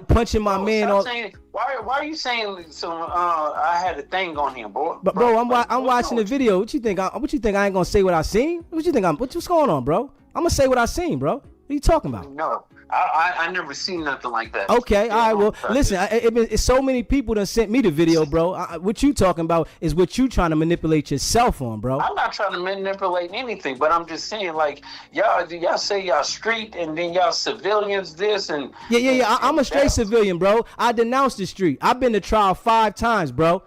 punching my man off. Why are you saying so? I had a thing on him, bro. But bro, I'm watching the video. What you think? What you think? I ain't gonna say what I seen? What's going on, bro? I'm gonna say what I seen, bro. What are you talking about? I never seen nothing like that. Okay, all right. Well, listen, it's so many people that sent me the video, bro. What you talking about is what you trying to manipulate yourself on, bro. I'm not trying to manipulate anything, but I'm just saying, like, y'all say y'all street and then y'all civilians this and yeah. I'm a straight civilian, bro. I denounced the street. I've been to trial 5 times, bro.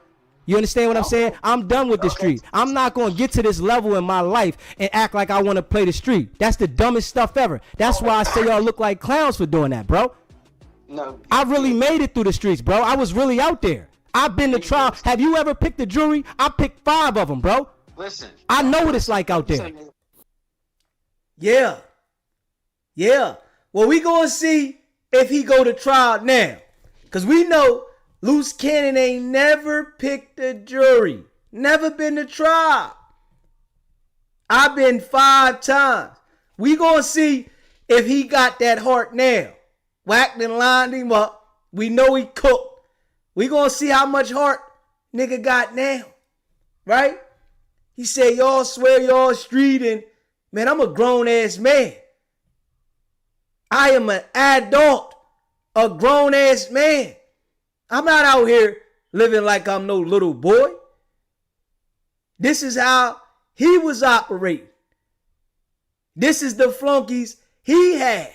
You understand what I'm saying? I'm done with the street. I'm not going to get to this level in my life and act like I want to play the street. That's the dumbest stuff ever. That's why I say y'all look like clowns for doing that, bro. No, I really made it through the streets, bro. I was really out there. I've been to trial. Have you ever picked a jury? I picked 5 of them, bro. Listen. I know what it's like out there. Yeah. Well, we going to see if he go to trial now. Because we know Luce Cannon ain't never picked a jury. Never been to trial. I've been 5 times. We gonna see if he got that heart now. Wack and lined him up. We know he cooked. We gonna see how much heart nigga got now. Right? He said, y'all swear y'all street and, man, I'm a grown ass man. I am an adult. A grown ass man. I'm not out here living like I'm no little boy. This is how he was operating. This is the flunkies he had.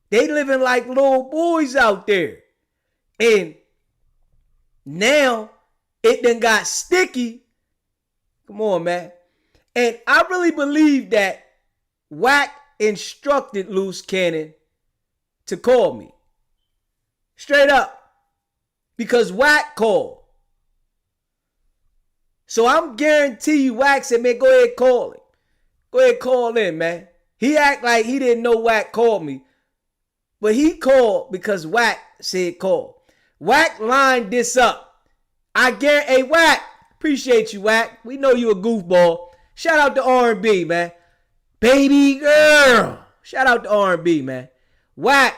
They living like little boys out there. And now it done got sticky. Come on, man. And I really believe that Wack instructed Luce Cannon to call me. Straight up. Because Wack called. So I'm guarantee you Wack said, man, go ahead call it. Go ahead call in, man. He act like he didn't know Wack called me. But he called because Wack said call. Wack lined this up. I guarantee, hey Wack, appreciate you Wack. We know you a goofball. Shout out to R&B, man. Baby girl. Shout out to R&B, man. Wack,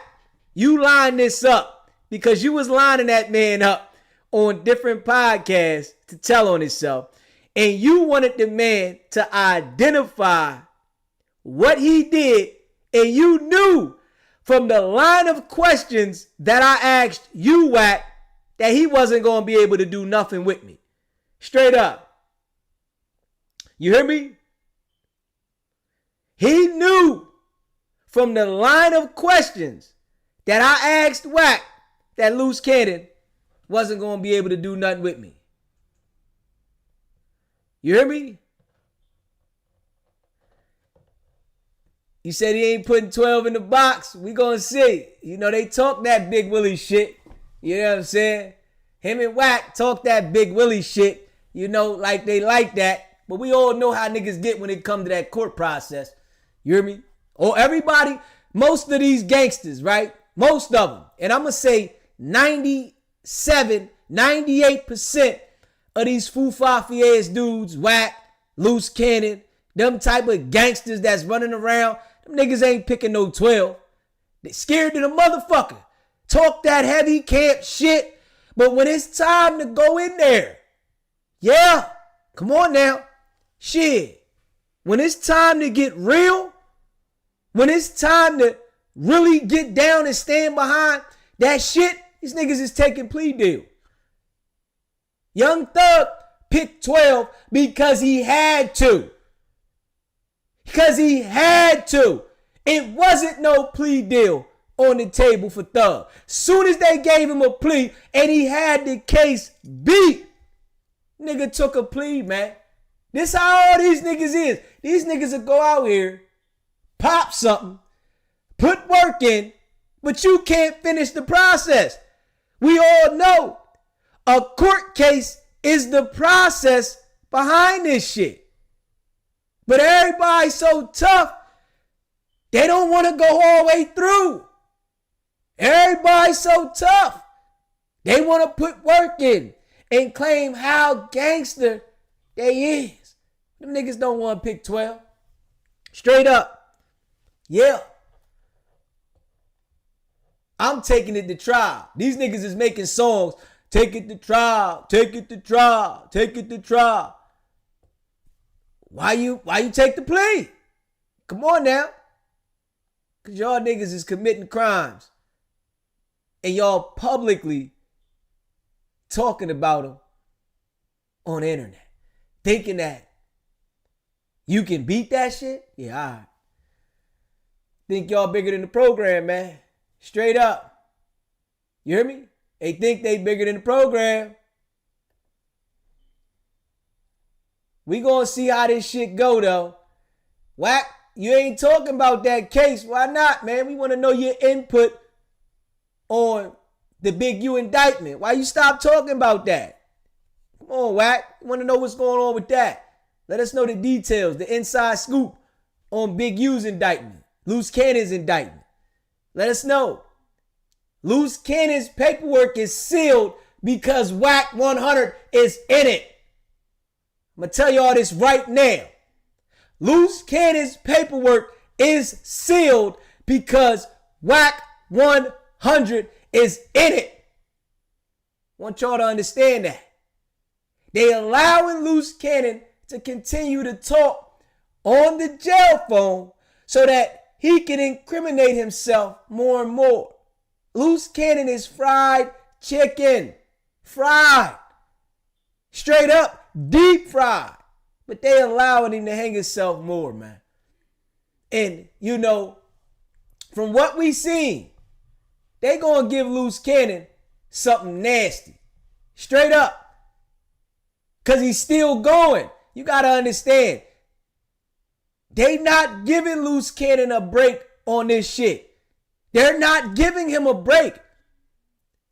you lined this up. Because you was lining that man up on different podcasts to tell on himself. And you wanted the man to identify what he did. And you knew from the line of questions that I asked you, Wack, that he wasn't going to be able to do nothing with me. Straight up. You hear me? He knew from the line of questions that I asked Wack that Luce Cannon wasn't going to be able to do nothing with me. You hear me? You said he ain't putting 12 in the box. We going to see. You know, they talk that Big Willie shit. You know what I'm saying? Him and Wack talk that Big Willie shit. You know, like they like that. But we all know how niggas get when it come to that court process. You hear me? Or everybody, most of these gangsters, right? Most of them. And I'm going to say 97, 98% of these foo-fafi ass dudes, Wack, Luce Cannon, them type of gangsters that's running around, them niggas ain't picking no 12. They scared to the motherfucker. Talk that heavy camp shit, but when it's time to go in there, yeah, come on now, shit. When it's time to get real, when it's time to really get down and stand behind that shit, these niggas is taking plea deal. Young Thug picked 12 because he had to. Because he had to. It wasn't no plea deal on the table for Thug. Soon as they gave him a plea and he had the case beat, nigga took a plea, man. This how all these niggas is. These niggas will go out here, pop something, put work in, but you can't finish the process. We all know a court case is the process behind this shit. But everybody's so tough, they don't want to go all the way through. Everybody's so tough. They want to put work in and claim how gangster they is. Them niggas don't want to pick 12. Straight up. Yeah. I'm taking it to trial. These niggas is making songs. Take it to trial. Take it to trial. Take it to trial. Why you take the plea? Come on now. Because y'all niggas is committing crimes. And y'all publicly talking about them on the internet. Thinking that you can beat that shit? Yeah, all right. Think y'all bigger than the program, man. Straight up. You hear me? They think they bigger than the program. We gonna see how this shit go, though. Wack, you ain't talking about that case. Why not, man? We want to know your input on the Big U indictment. Why you stop talking about that? Come on, Wack. We want to know what's going on with that. Let us know the details, the inside scoop on Big U's indictment, Luce Cannon's indictment. Let us know. Luce Cannon's paperwork is sealed because Wack 100 is in it. I'm going to tell y'all this right now. Luce Cannon's paperwork is sealed because Wack 100 is in it. I want y'all to understand that. They allowing Luce Cannon to continue to talk on the jail phone so that he can incriminate himself more and more. Luce Cannon is fried chicken. Fried. Straight up, deep fried. But they allowing him to hang himself more, man. And, you know, from what we seen, they gonna give Luce Cannon something nasty. Straight up. Because he's still going. You got to understand. They not giving Luce Cannon a break on this shit. They're not giving him a break.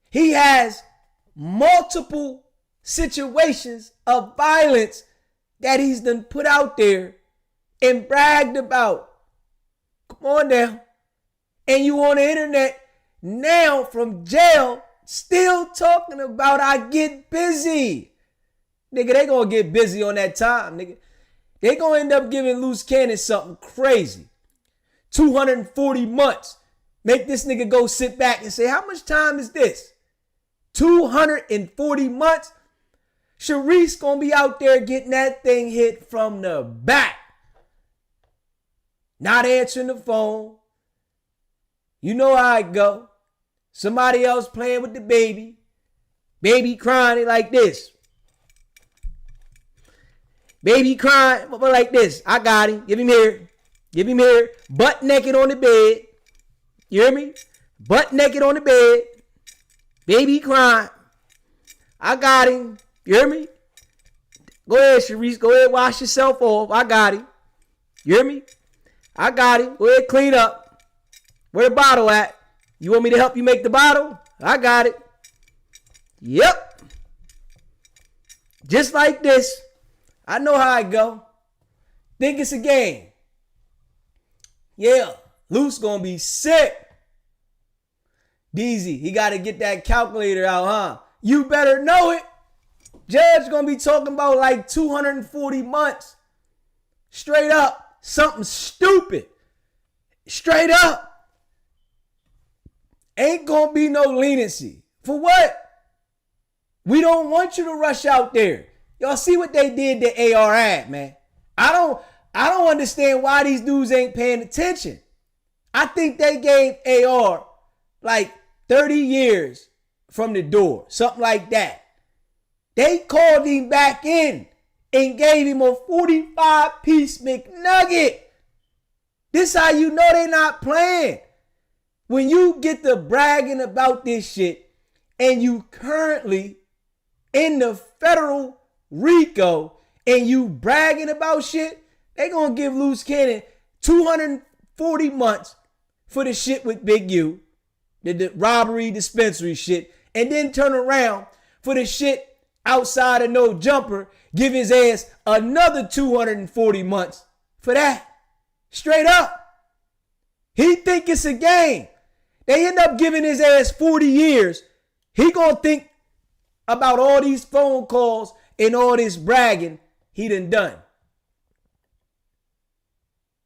He has multiple situations of violence that he's done put out there and bragged about. Come on now. And you on the internet now from jail still talking about I get busy. Nigga, they gonna get busy on that time, nigga. They gonna end up giving Luce Cannon something crazy. 240 months. Make this nigga go sit back and say, how much time is this? 240 months? Sharice gonna be out there getting that thing hit from the back. Not answering the phone. You know how it go. Somebody else playing with the baby. Baby crying like this. Baby crying like this. I got him. Give him here. Give him here. Butt naked on the bed. You hear me? Butt naked on the bed. Baby crying. I got him. You hear me? Go ahead, Sharice. Go ahead, wash yourself off. I got him. You hear me? I got him. Go ahead, clean up. Where the bottle at? You want me to help you make the bottle? I got it. Yep. Just like this. I know how I go. Think it's a game. Yeah. Luce gonna be sick. DZ, he got to get that calculator out, huh? You better know it. Judge gonna be talking about like 240 months. Straight up. Something stupid. Straight up. Ain't gonna be no leniency. For what? We don't want you to rush out there. Y'all see what they did to AR at, man. I don't understand why these dudes ain't paying attention. I think they gave AR like 30 years from the door. Something like that. They called him back in and gave him a 45-piece McNugget. This how you know they not playing. When you get to bragging about this shit and you currently in the federal RICO and you bragging about shit, they gonna give Luce Cannon 240 months for the shit with Big U, the robbery dispensary shit, and then turn around for the shit outside of No Jumper, give his ass another 240 months for that. Straight up. He think it's a game. They end up giving his ass 40 years. He gonna think about all these phone calls and all this bragging he done.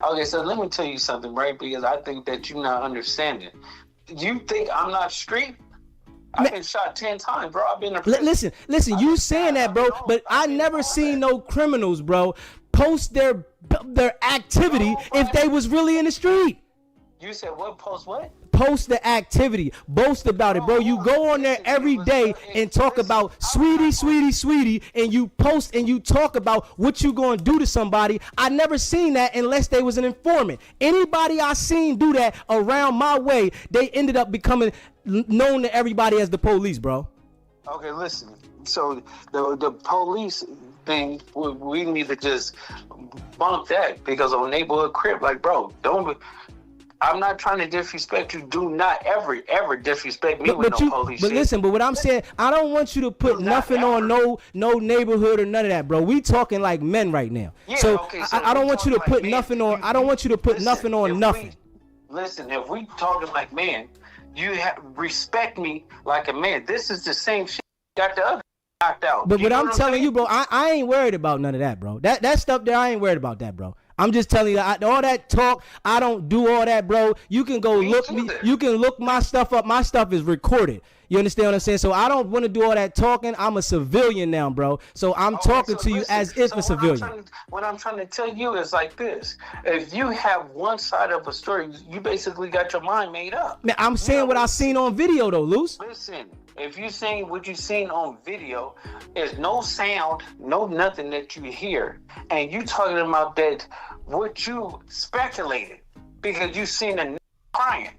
Okay, so let me tell you something, right? Because I think that you're not understanding. You think I'm not street? I've been shot 10 times, bro. I've been in prison. Listen, you saying that, bro, but I never seen no criminals, bro, post their activity if they was really in the street. You said what? Post what? Post the activity. Boast about it, bro. You go on there every day and talk about sweetie, sweetie, sweetie, and you post and you talk about what you gonna do to somebody. I never seen that unless they was an informant. Anybody I seen do that around my way, they ended up becoming known to everybody as the police, bro. Okay, listen. So the police thing, we need to just bump that, because on neighborhood crib, like, bro, don't. I'm not trying to disrespect you. Do not ever disrespect me with no police But shit. listen, but what I'm saying, I don't want you to put nothing on no neighborhood or none of that, bro. We talking like men right now. Yeah, so okay, I don't want you to put nothing on. I don't want you to put nothing on nothing. Listen, if we talking like men, you have respect me like a man. This is the same shit got the other knocked out. But what I'm telling you, bro, I ain't worried about none of that, bro. That stuff there, I ain't worried about that, bro. I'm just telling you, all that talk, I don't do all that, bro. You can go look me. You can look my stuff up. My stuff is recorded. You understand what I'm saying? So I don't want to do all that talking. I'm a civilian now, bro. So I'm talking to you as if a civilian. What I'm trying to tell you is like this. If you have one side of a story, you basically got your mind made up. Man, I'm saying what I seen on video, though, Luce. Listen, if you seen what you seen on video, there's no sound, no nothing that you hear. And you talking about that, what you speculated, because you seen a crying.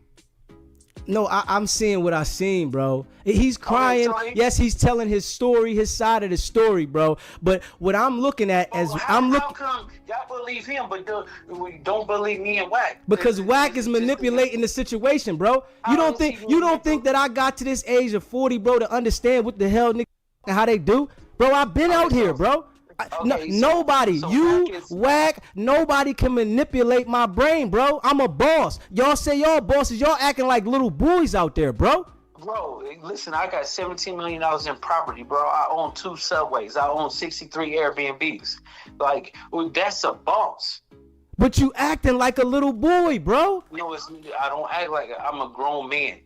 No, I'm seeing what I seen, bro. He's crying. Yes, he's telling his story, his side of the story, bro. But what I'm looking at as I'm looking. How come y'all believe him, but don't believe me and Wack? Because Wack is manipulating the situation, bro. You don't think that I got to this age of 40, bro, to understand what the hell niggas and how they do, bro? I've been out here, bro. Nobody, Wack, nobody can manipulate my brain, bro. I'm a boss. Y'all say y'all bosses, y'all acting like little boys out there, bro. Bro, listen, I got $17 million in property, bro. I own 2 subways. I own 63 Airbnbs. Like, well, that's a boss. But you acting like a little boy, bro. No, I don't act like I'm a grown man.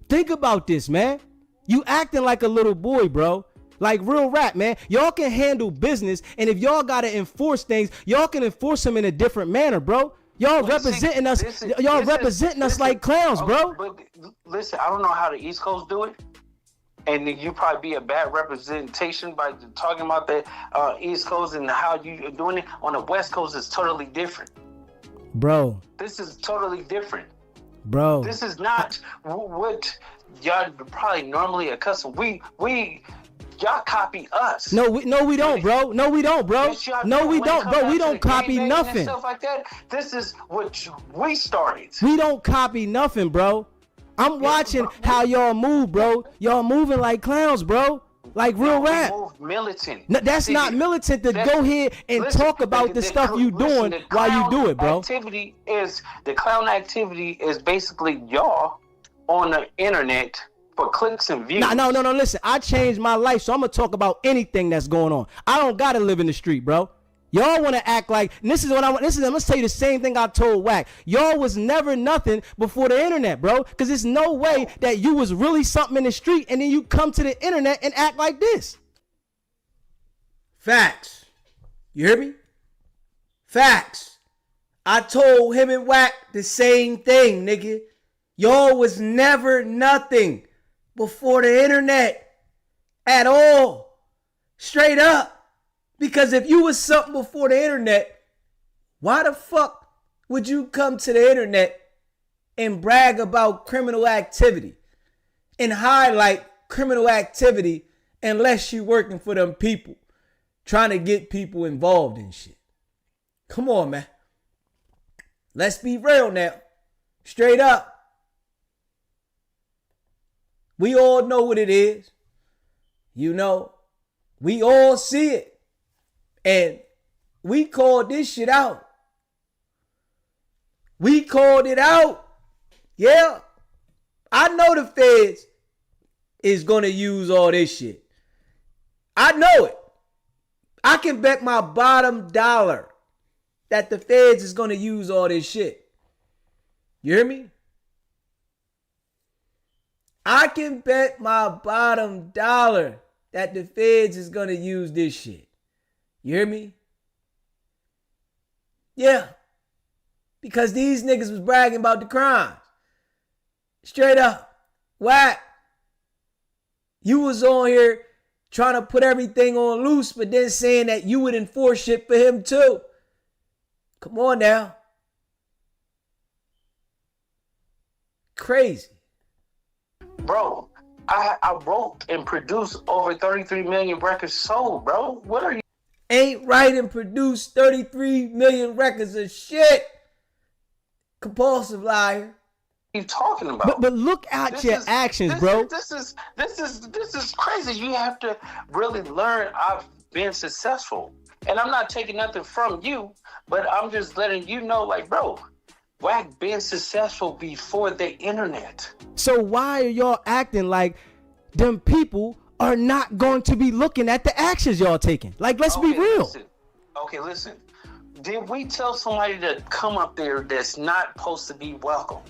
Think about this, man. You acting like a little boy, bro. Like real rap, man. Y'all can handle business, and if y'all gotta enforce things, y'all can enforce them in a different manner, bro. Y'all representing us. Y'all representing us like clowns, bro. But listen, I don't know how the East Coast do it, and you probably be a bad representation by talking about the East Coast and how you doing it. On the West Coast, it's totally different, bro. This is totally different, bro. This is not what y'all probably normally accustomed. Y'all copy us. No, we don't, bro. No, we don't, bro. No, we don't, bro. We don't copy nothing. Stuff like that. This is what we started. We don't copy nothing, bro. I'm watching how y'all move, bro. Y'all moving like clowns, bro. Like real rap. Move militant. No, that's not militant to go here and talk about the stuff you doing while you do it, bro. The clown activity is basically y'all on the internet for clicks and views. No, listen. I changed my life, so I'm gonna talk about anything that's going on. I don't gotta live in the street, bro. Y'all want to act like, and this is what I want. I'm gonna tell you the same thing I told Wack. Y'all was never nothing before the internet, bro. Because there's no way that you was really something in the street and then you come to the internet and act like this. Facts. You hear me? Facts. I told him and Wack the same thing, nigga. Y'all was never nothing before the internet at all. Straight up. Because if you was something before the internet, why the fuck would you come to the internet and brag about criminal activity and highlight criminal activity unless you working for them people, trying to get people involved in shit? Come on, man. Let's be real now. Straight up. We all know what it is. You know, we all see it. And we called this shit out. We called it out. Yeah. I know the feds is going to use all this shit. I know it. I can bet my bottom dollar that the feds is going to use all this shit. You hear me? I can bet my bottom dollar that the feds is going to use this shit. You hear me? Yeah. because these niggas was bragging about the crimes. Straight up. Wack. You was on here trying to put everything on Luce, but then saying that you would enforce shit for him too. Come on now. Crazy. Bro, I wrote and produced over 33 million records sold, bro. What are you? Ain't right and produced 33 million records of shit. Compulsive liar. You talking about? But look at your actions, bro. This is crazy. You have to really learn. I've been successful, and I'm not taking nothing from you, but I'm just letting you know, like, bro, Wack been successful before the internet. So why are y'all acting like them people are not going to be looking at the actions y'all taking? Like, let's be real. Listen. Did we tell somebody to come up there that's not supposed to be welcome?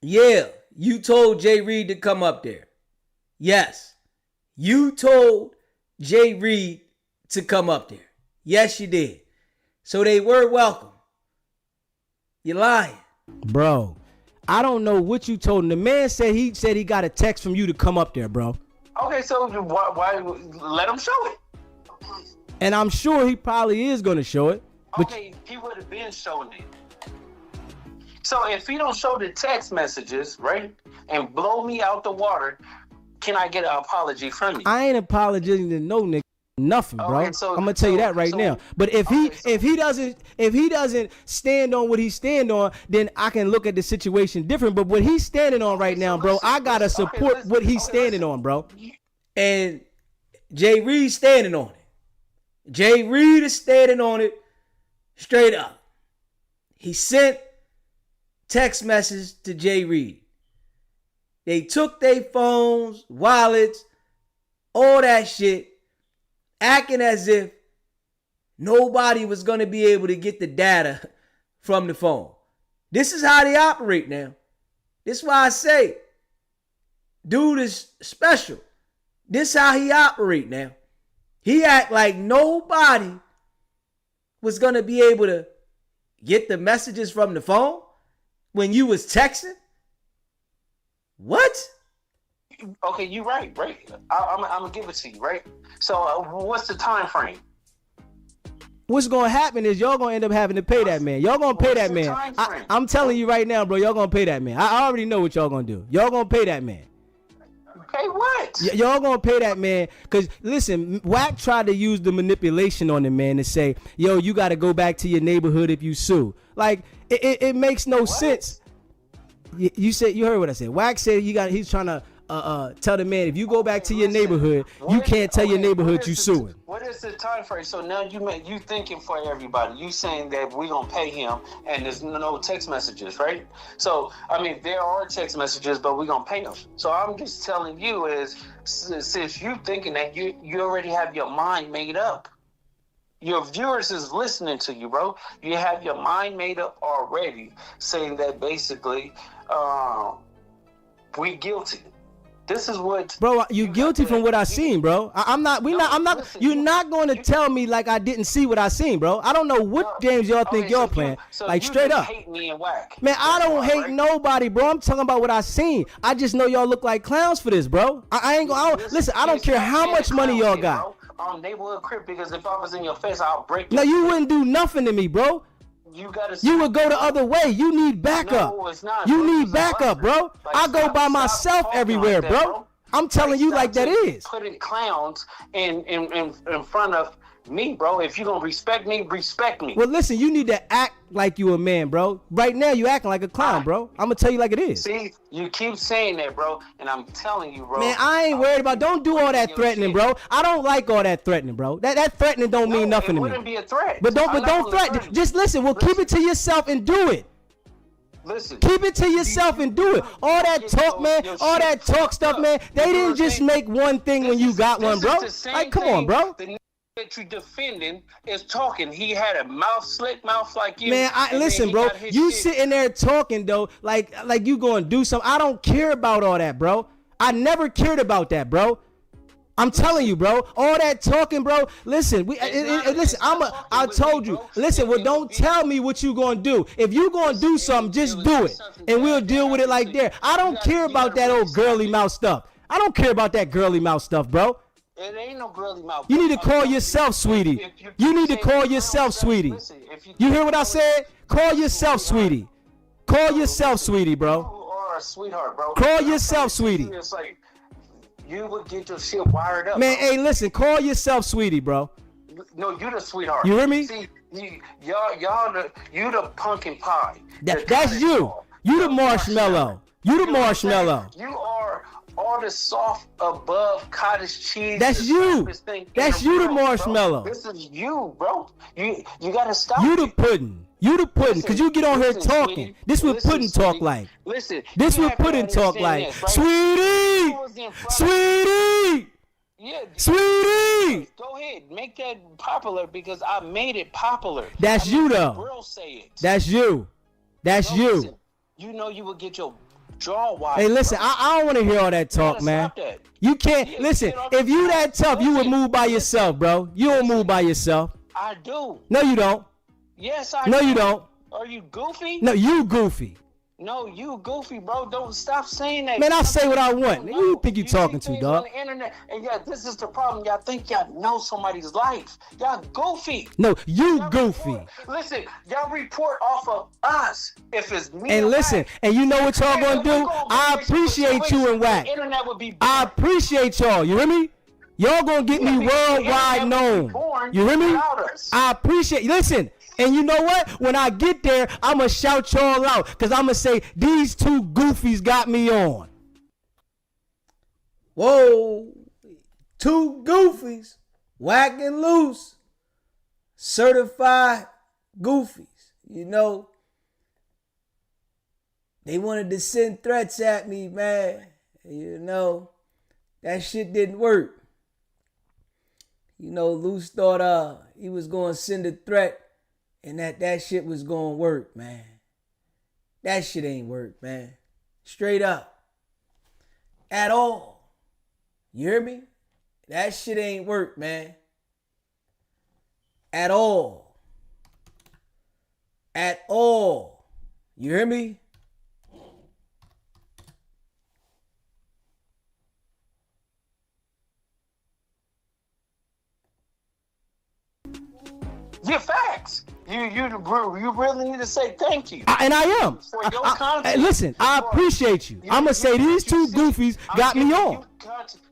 Yeah, you told Jay Reed to come up there. Yes, you told Jay Reed to come up there. Yes, you did. So they were welcome. You're lying. Bro, I don't know what you told him. The man said he got a text from you to come up there, bro. Okay, so why let him show it? And I'm sure he probably is going to show it. But okay, he would have been showing it. So if he don't show the text messages, right, and blow me out the water, can I get an apology from you? I ain't apologizing to no nigga. Nothing, bro. Okay, so, I'm gonna tell you that right now. But if he doesn't stand on what he's stand on, then I can look at the situation different. But what he's standing on right now, bro, I gotta support what he's standing on, bro. And Jay Reed standing on it. Jay Reed is standing on it straight up. He sent text message to Jay Reed. They took their phones, wallets, all that shit, acting as if nobody was going to be able to get the data from the phone. This is how they operate now. This is why I say, dude is special. This is how he operate now. He act like nobody was going to be able to get the messages from the phone when you was texting. What? Okay, you're right? I'm going to give it to you, right? So what's the time frame? What's going to happen is y'all going to end up having to pay that man. Y'all going to pay that man. I'm telling you right now, bro, y'all going to pay that man. I already know what y'all going to do. Y'all going to pay that man. Pay what? Y'all going to pay that man. Because, listen, Wack tried to use the manipulation on the man to say, yo, you got to go back to your neighborhood if you sue. Like, it makes no sense. You heard what I said. Wack said he's trying to tell the man, if you go back to your neighborhood, you can't tell your neighborhood you suing. What is the time frame? So now you thinking for everybody. You saying that we gonna pay him and there's no text messages, right? So I mean, there are text messages, but we gonna pay him. So I'm just telling you is, since you thinking that you already have your mind made up. Your viewers is listening to you, bro. You have your mind made up already, saying that basically we guilty. This is what, bro. You guilty from what I seen, bro. I'm not. Listen, you're not going to tell me like I didn't see what I seen, bro. I don't know what games y'all think y'all playing. Like straight up, hate me and Wack. Man, I don't hate nobody, bro. I'm talking about what I seen. I just know y'all look like clowns for this, bro. I ain't gonna. Listen, I don't care how much money y'all got. Neighborhood crib, because if I was in your face, I'll break. No, you wouldn't do nothing to me, bro. You would go the other way. You need backup. No, it's not, you need backup, bro. Like, I go by myself everywhere, like that, bro. I'm telling you like that is. Putting clowns in front of me, bro. If you gonna respect me, respect me. Well, listen, you need to act like you a man, bro. Right now, you acting like a clown, bro. I'm gonna tell you like it is. See, you keep saying that, bro, and I'm telling you, bro. Man, I ain't worried about. Don't do all that threatening, bro. I don't like all that threatening, bro. That threatening don't mean nothing to me. It wouldn't be a threat. But don't threaten. Just listen. Well, keep it to yourself and do it. Listen, keep it to yourself and do it. All that talk, man. All that talk stuff, man. They didn't just make one thing when you got one, bro. Like, come on, bro. The that you defending is talking. He had a slick mouth like you. Man, listen, bro. You sitting there talking though, like you gonna do something. I don't care about all that, bro. I never cared about that, bro. I'm telling you, bro. All that talking, bro. Listen, listen. I told you. Listen, well, don't tell me what you gonna do. If you gonna do something, just do it, and we'll deal with it like that. I don't care about that old girly mouth stuff. I don't care about that girly mouth stuff, bro. It ain't no girly mouth. You need to call yourself, sweetie. You need to call yourself, sweetie. You hear what I said? Call yourself, sweetie. Call yourself, sweetie, bro. You are a sweetheart, bro. Call yourself, sweetie. It's like you would get your shit wired up. Man, bro. hey, listen. Call yourself, sweetie, bro. No, you the sweetheart. You hear me? See, you the pumpkin pie. That's you. You the marshmallow. You the marshmallow. You are all the soft above cottage cheese. That's you. That's you the marshmallow. Bro. This is you, bro. You gotta stop. You the pudding. You the pudding, because you get on here talking. Sweetie. This what pudding talk like. Listen. This what pudding talk like. Sweetie! Sweetie! Yeah. Sweetie! Go ahead. Make that popular because I made it popular. That's you, though. Girls say it. That's you. That's you. Listen, you know you would get your jaw wide. Hey, listen, bro. I don't want to hear all that talk, man. That. You can't. Yeah, listen, get off if the you phone. that tough, you would move by yourself, bro. You don't move by yourself. I do. No, you don't. Yes, I No, do. you don't. Are you goofy? No, you goofy. No, you goofy, bro. Don't stop saying that. Man, I say what I want. Who you think you talking to, things dog? on the internet, and yeah, this is the problem. Y'all think y'all know somebody's life. Y'all goofy. No, you Y'all goofy. listen, y'all report off of us if it's me. And listen, Wack. and you know what y'all gonna do? I appreciate you and Wack. The internet would be I appreciate y'all. You hear me? Y'all gonna get me worldwide known. You hear me? I appreciate. Listen, and you know what? When I get there, I'ma shout y'all out, because I'ma say these two goofies got me on. Whoa, two goofies, Wack and Luce, certified goofies. You know, they wanted to send threats at me, man. You know, that shit didn't work. You know, Luce thought he was gonna send a threat and that shit was gonna work, man. That shit ain't work, man. Straight up. At all. You hear me? That shit ain't work, man. At all. At all. You hear me? Your facts. You really need to say thank you. And I am. For your content. Listen, I appreciate you. I'm going to say these two goofies got me on.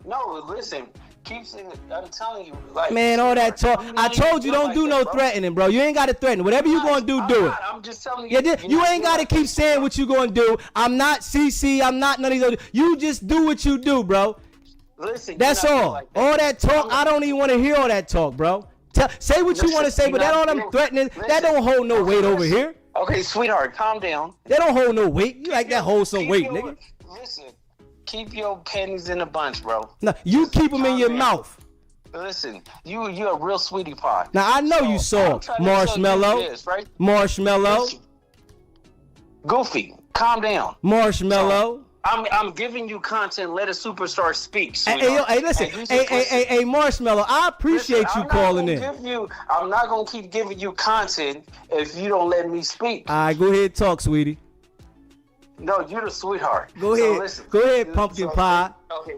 No, listen. Keep saying it. I'm telling you. Like, Man, all that talk. I told you don't do no threatening, bro. You ain't got to threaten. Whatever you going to do it. I'm just telling you. You ain't got to keep saying what you going to do. I'm not CC. I'm not none of these other. You just do what you do, bro. Listen. That's all. All that talk, I don't even want to hear all that talk, bro. Say what you want to say, but that all them threatening, that don't hold no weight over here. Okay, sweetheart, calm down. That don't hold no weight. You like that hold some weight, nigga. Listen, keep your pennies in a bunch, bro. No, you keep them in your mouth. Listen, you're a real sweetie pie. Now I know you saw marshmallow, right? Marshmallow. Listen. Goofy, calm down. Marshmallow. I'm giving you content. Let a superstar speak. Hey, listen. Hey, Marshmallow. I appreciate you calling in. I'm not gonna keep giving you content if you don't let me speak. All right, go ahead, talk, sweetie. No, you're the sweetheart. Go ahead. Listen. Go ahead, pumpkin pie. Okay.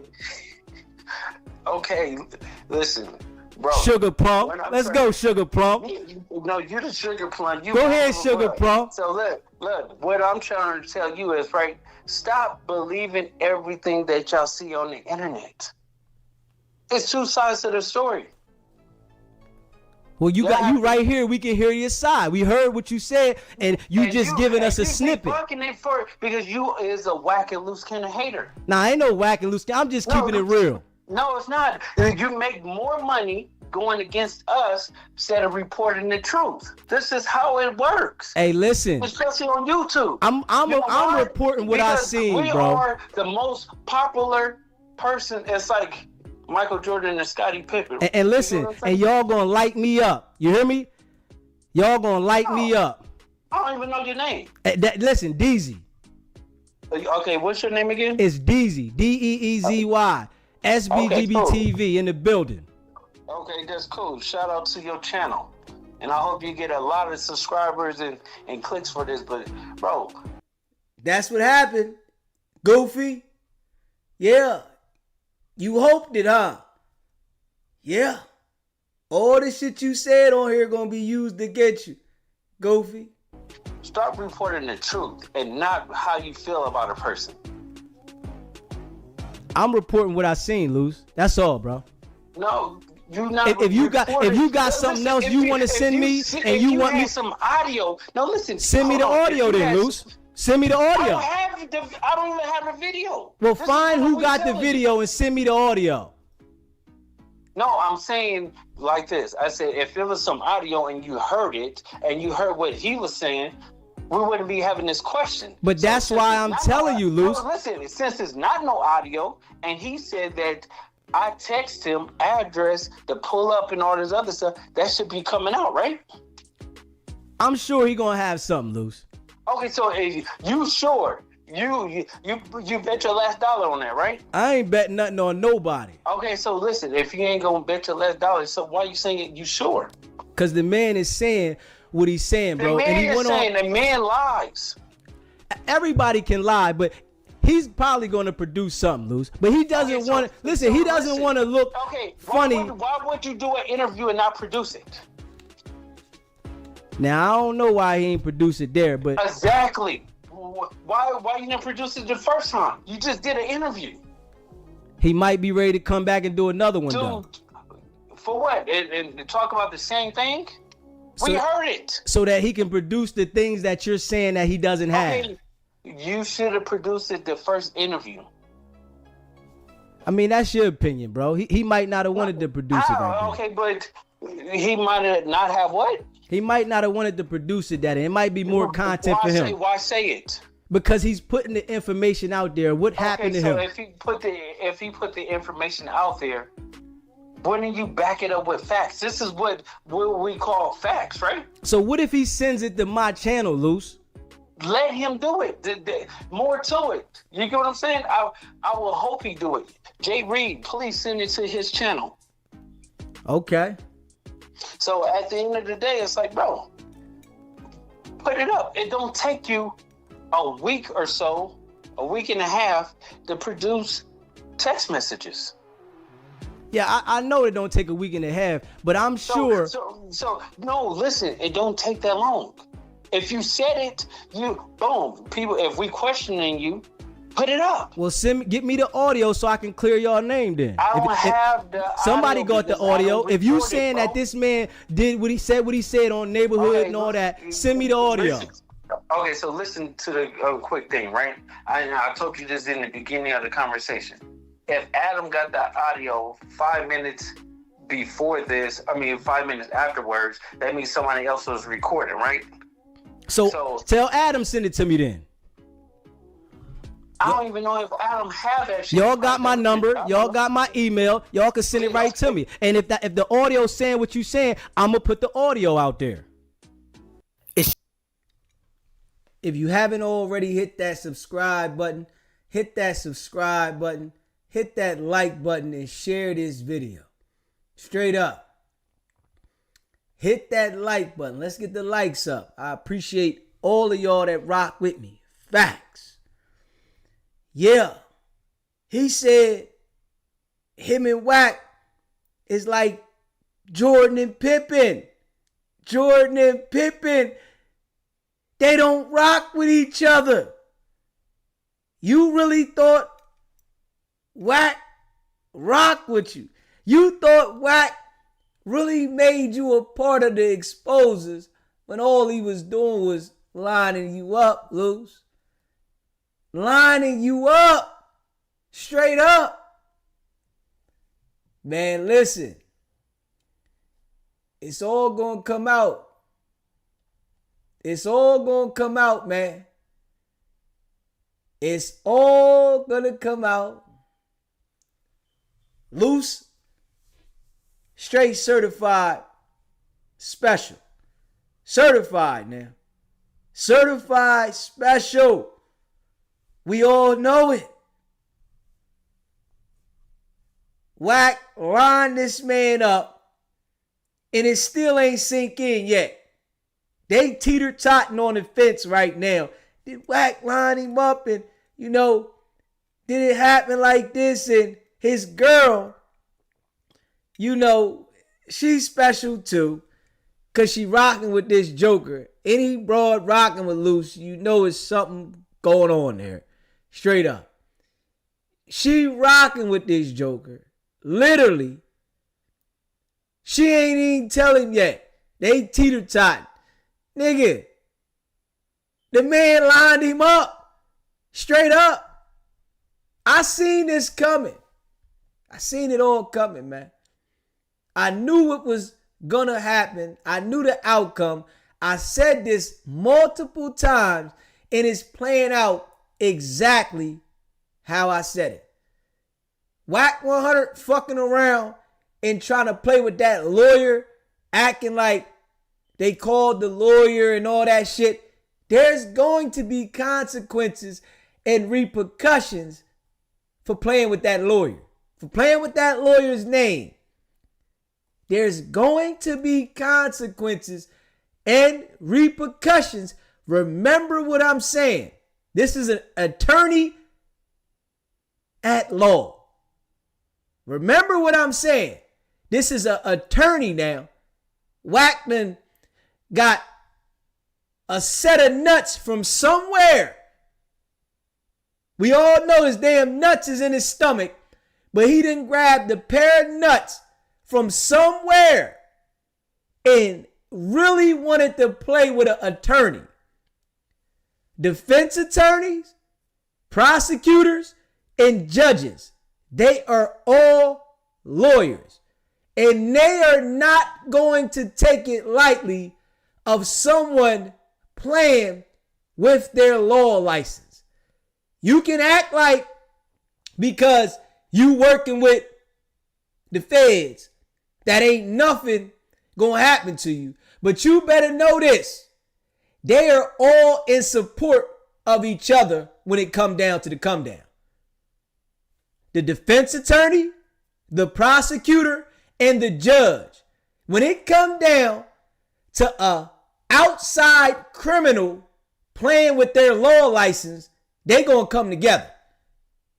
Okay. Listen, bro. Sugar plum. Let's go, sugar plum. No, you're the sugar plum. Go ahead, sugar plum. So look. What I'm trying to tell you is right. Stop believing everything that y'all see on the internet. It's two sides to the story. Well, you right here. We can hear your side. We heard what you said, and you just giving us a snippet. Because you is a Wack and Luce kind of hater. Nah, I ain't no Wack and Luce. I'm just keeping it real. No, it's not. You make more money going against us instead of reporting the truth. This is how it works. Hey, listen. Especially on YouTube. I'm reporting what I seen, bro. We are the most popular person. It's like Michael Jordan and Scottie Pippen. And listen, you know and y'all gonna light me up. You hear me? Y'all gonna light me up. I don't even know your name. Listen, Deezy. Okay, what's your name again? It's Deezy. Deezy. SBGB cool. TV in the building. Okay, that's cool. Shout out to your channel. And I hope you get a lot of subscribers and clicks for this. But, bro. That's what happened. Goofy. Yeah. You hoped it, huh? Yeah. All the shit you said on here gonna be used to get you. Goofy. Start reporting the truth and not how you feel about a person. I'm reporting what I seen, Luce. That's all, bro. No, you not. If you got something else you want to send me and you want me some audio. No, listen. Send me the audio then, Luce. Send me the audio. I don't even have the video. Well, find who got the video and send me the audio. No, I'm saying like this. I said if it was some audio and you heard it and you heard what he was saying, we wouldn't be having this question. But that's why I'm telling you, Luce. No, listen, since it's not no audio, and he said that I text him address to pull up and all this other stuff, that should be coming out, right? I'm sure he gonna have something, Luce. Okay, so you sure? You bet your last dollar on that, right? I ain't betting nothing on nobody. Okay, so listen, if you ain't gonna bet your last dollar, so why you saying you sure? Cause the man is saying what he's saying, bro. The man and he is went saying on. the man lies. Everybody can lie, but he's probably gonna produce something, Luce. But he doesn't want to listen. He doesn't want to look funny. Why would you do an interview and not produce it? Now I don't know why he ain't produce it there, but exactly. Why you didn't produce it the first time? You just did an interview. He might be ready to come back and do another one, though. For what? And talk about the same thing? We heard it. So that he can produce the things that you're saying that he doesn't have. You should have produced it the first interview. I mean, that's your opinion, bro. He might not have wanted to produce it. Okay, but he might not have what? He might not have wanted to produce it that. It might be more content for him. Why say it? Because he's putting the information out there. What happened to him? So if he put the information out there, wouldn't you back it up with facts? This is what we call facts, right? So what if he sends it to my channel, Luce? Let him do it. More to it. You get what I'm saying? I will hope he do it. Jay Reed, please send it to his channel. Okay. So at the end of the day, it's like, bro, put it up. It don't take you a week or so, a week and a half to produce text messages. Yeah, I know it don't take a week and a half, but I'm sure. So no, listen, it don't take that long. If you said it, boom. People, if we questioning you, put it up. Well, get me the audio so I can clear your name then. I don't have the somebody audio got the audio. If you saying that this man did what he said on neighborhood and all that, send me the audio. Okay, so listen to the quick thing, right? I told you this in the beginning of the conversation. If Adam got the audio 5 minutes before this, 5 minutes afterwards, that means somebody else was recording, right? So tell Adam send it to me then. I don't even know if Adam have that shit. Y'all got my number. Y'all got my email. Y'all can send it right to me. And if the audio saying what you saying, I'm gonna put the audio out there. If you haven't already hit that subscribe button, hit that subscribe button, hit that like button, and share this video. Straight up. Hit that like button. Let's get the likes up. I appreciate all of y'all that rock with me. Facts. Yeah. He said him and Wack is like Jordan and Pippen. Jordan and Pippen, they don't rock with each other. You really thought Wack rock with you. You thought Wack really made you a part of the exposers when all he was doing was lining you up, Luce. Lining you up. Straight up. Man, listen. It's all gonna come out. It's all gonna come out, man. It's all gonna come out. Luce, straight certified special. Certified now. Certified special. We all know it. Wack lined this man up, and it still ain't sink in yet. They teeter-totting on the fence right now. Did Wack line him up, and, you know, did it happen like this? And his girl, you know, she's special too, because she rocking with this Joker. Any broad rocking with Luce, you know it's something going on there. Straight up. She rocking with this Joker. Literally. She ain't even tell him yet. They teeter-totting. Nigga, the man lined him up. Straight up. I seen this coming. I seen it all coming, man. I knew it was gonna happen. I knew the outcome. I said this multiple times, and it's playing out exactly how I said it. Wack 100 fucking around and trying to play with that lawyer, acting like they called the lawyer and all that shit. There's going to be consequences and repercussions for playing with that lawyer, for playing with that lawyer's name. There's going to be consequences and repercussions. Remember what I'm saying. This is an attorney at law. Remember what I'm saying. This is an attorney now. Wack done got a set of nuts from somewhere. We all know his damn nuts is in his stomach, but he didn't grab the pair of nuts from somewhere and really wanted to play with an attorney. Defense attorneys, prosecutors, and judges, they are all lawyers. And they are not going to take it lightly of someone playing with their law license. You can act like because you working with the feds, that ain't nothing gonna happen to you. But you better know this. They are all in support of each other when it come down to the come down. The defense attorney, the prosecutor, and the judge. When it come down to a outside criminal playing with their law license, they gonna come together.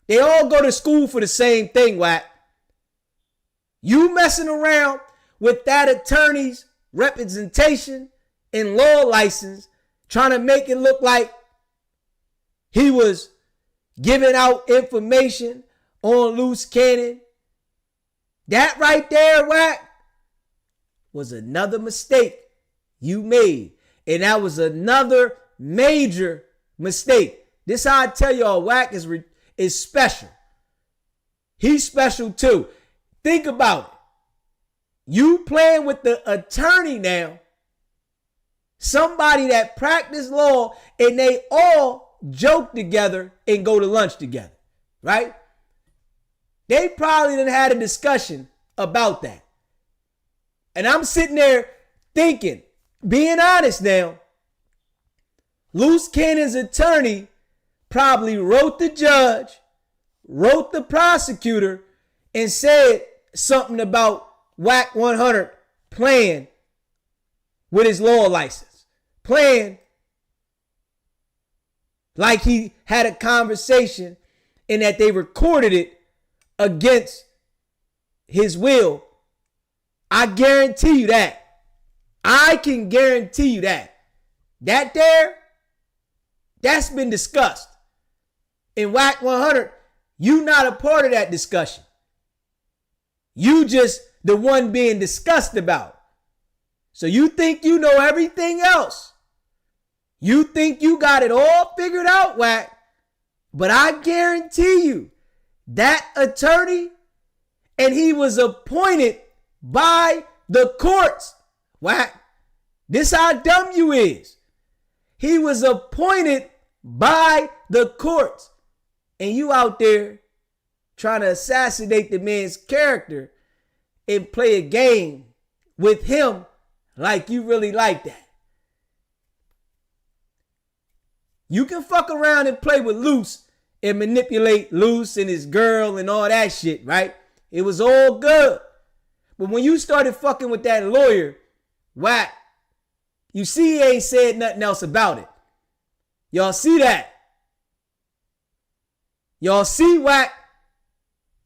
They all go to school for the same thing, Wack. You messing around with that attorney's representation and law license, trying to make it look like he was giving out information on Luce Cannon. That right there, Wack, was another mistake you made. And that was another major mistake. This how I tell y'all, Wack is special. He's special too. Think about it. You playing with the attorney now, somebody that practice law, and they all joke together and go to lunch together, right? They probably done had a discussion about that. And I'm sitting there thinking, being honest now, Luce Cannon's attorney probably wrote the judge, wrote the prosecutor, and said something about Wack 100 playing with his law license, playing like he had a conversation and that they recorded it against his will. I guarantee you that. I can guarantee you that. That there, that's been discussed. In Wack 100, you not a part of that discussion. You just the one being discussed about. So you think you know everything else. You think you got it all figured out, Wack. But I guarantee you, that attorney, and he was appointed by the courts. Wack, this how dumb you is. He was appointed by the courts. And you out there trying to assassinate the man's character and play a game with him like you really like that. You can fuck around and play with Luce and manipulate Luce and his girl and all that shit, right? It was all good. But when you started fucking with that lawyer, Wack, you see he ain't said nothing else about it. Y'all see that? Y'all see Wack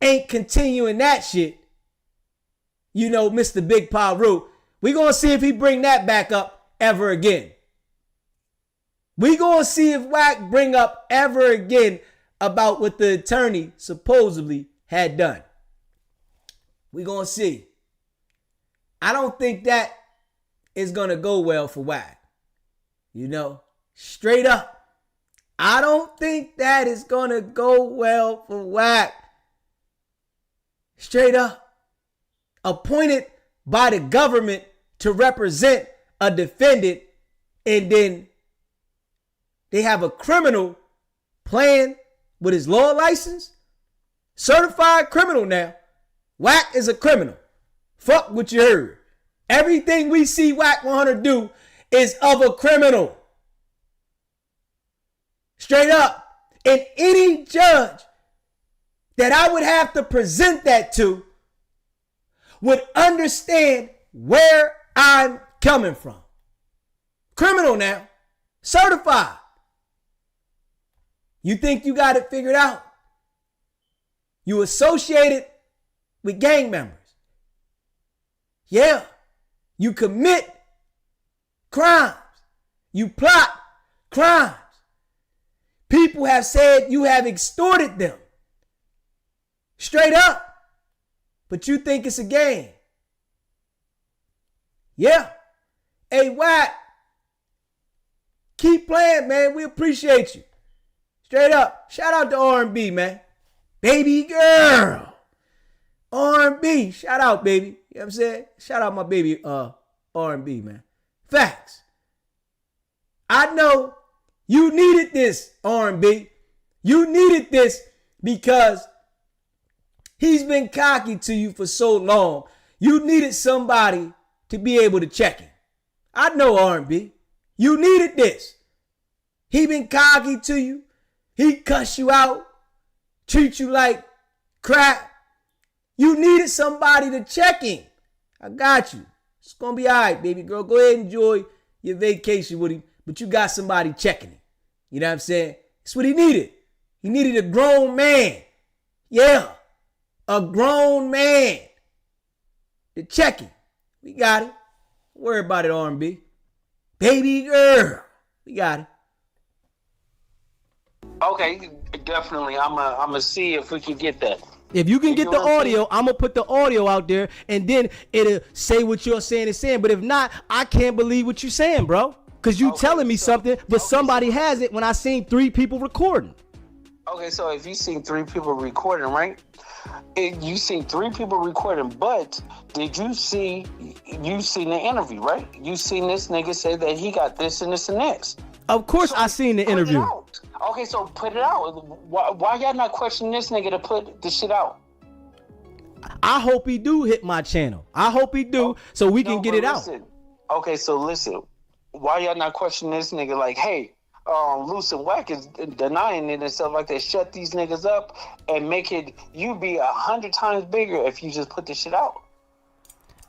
ain't continuing that shit. You know, Mr. Big Paru. We gonna see if he bring that back up ever again. We gonna see if Wack bring up ever again about what the attorney supposedly had done. We gonna see. I don't think that is gonna go well for Wack. You know, straight up. I don't think that is gonna go well for Wack. Straight up. Appointed by the government to represent a defendant, and then they have a criminal playing with his law license. Certified criminal now. Wack is a criminal. Fuck what you heard. Everything we see Wack 100 do is of a criminal. Straight up. And any judge that I would have to present that to would understand where I'm coming from. Criminal now. Certified. You think you got it figured out? You associated with gang members. Yeah. You commit crimes. You plot crimes. People have said you have extorted them. Straight up. But you think it's a game. Yeah. Hey, Wack. Keep playing, man. We appreciate you. Straight up. Shout out to R&B, man. Baby girl. R&B. Shout out, baby. You know what I'm saying? Shout out my baby R&B, man. Facts. I know you needed this, R&B. You needed this because he's been cocky to you for so long. You needed somebody to be able to check him. I know R&B. You needed this. He been cocky to you. He cuss you out. Treat you like crap. You needed somebody to check him. I got you. It's going to be all right, baby girl. Go ahead and enjoy your vacation with him. But you got somebody checking him. You know what I'm saying? That's what he needed. He needed a grown man. Yeah. A grown man to check him. We got it. Don't worry about it, R&B. Baby girl. We got it. Okay, definitely. I'm gonna see if we can get that. If you can get the audio, I'm going to put the audio out there, and then it'll say what you're saying is saying. But if not, I can't believe what you're saying, bro. Because you telling me something, but somebody has it when I seen 3 people recording. Okay, so if you seen 3 people recording, right? You seen 3 people recording, but did you seen the interview, right? You seen this nigga say that he got this and this and this. Of course, so I seen the interview. Okay, so put it out. Why y'all not questioning this nigga to put this shit out? I hope he do hit my channel. I hope he do, so we can get it out. Okay, so listen. Why y'all not questioning this nigga like, hey, Luce and Wack is denying it and stuff like that. Shut these niggas up and make it you be 100 times bigger if you just put this shit out.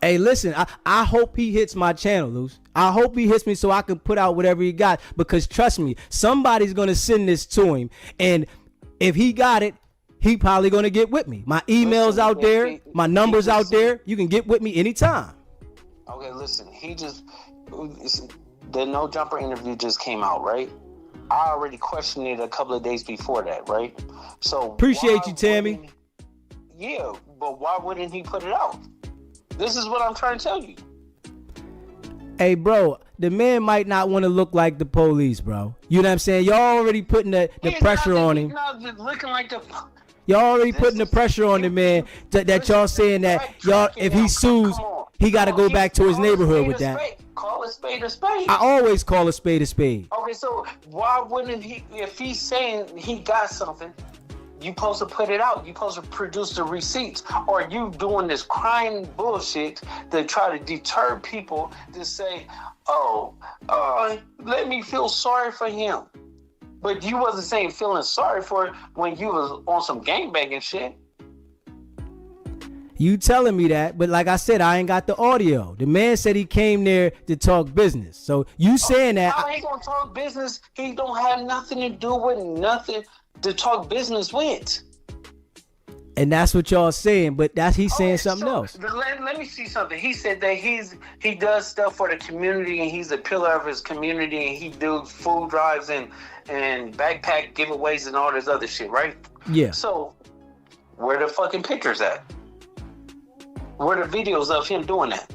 Hey, listen, I hope he hits my channel, Luce. I hope he hits me so I can put out whatever he got. Because trust me, somebody's going to send this to him. And if he got it, he probably going to get with me. My email's out there. My number's out there. You can get with me anytime. Okay, listen. The No Jumper interview just came out, right? I already questioned it a couple of days before that, right? So appreciate you, Tammy. Yeah, but why wouldn't he put it out? This is what I'm trying to tell you. Hey, bro, the man might not want to look like the police, bro. You know what I'm saying? Y'all already putting the pressure on him. Looking like the... Y'all already putting the pressure on the man that y'all saying that y'all, if he sues, he got to go back to his neighborhood with that. Call a spade a spade. I always call a spade a spade. Okay, so why wouldn't he, if he's saying he got something, you supposed to put it out. You supposed to produce the receipts. Or you doing this crying bullshit to try to deter people to say, let me feel sorry for him. But you wasn't saying feeling sorry for it when you was on some gangbanging shit. You telling me that, but like I said, I ain't got the audio. The man said he came there to talk business. So you saying that? How he gonna talk business? He don't have nothing to do with nothing to talk business with. And that's what y'all saying, but he's saying something else. Let me see something. He said that he does stuff for the community and he's a pillar of his community and he does food drives and backpack giveaways and all this other shit, right? Yeah. So where the fucking pictures at? Where the videos of him doing that?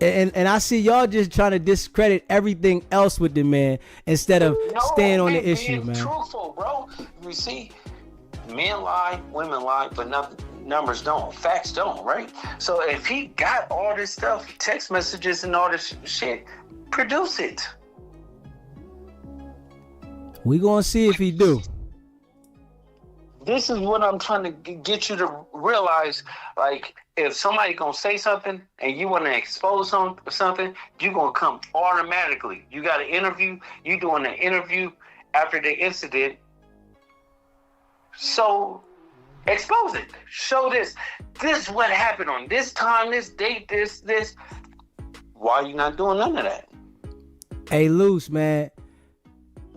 And I see y'all just trying to discredit everything else with the man instead of staying on the issue, man. Truthful, bro. You see, men lie, women lie, but numbers don't. Facts don't, right? So if he got all this stuff, text messages and all this shit, produce it. We gonna see if he do. This is what I'm trying to get you to realize. Like, if somebody gonna say something and you want to expose something, you gonna come automatically. You got an interview. You doing an interview after the incident. So expose it. Show this. This is what happened on this time, this date, this. Why are you not doing none of that? Hey, Luce, man.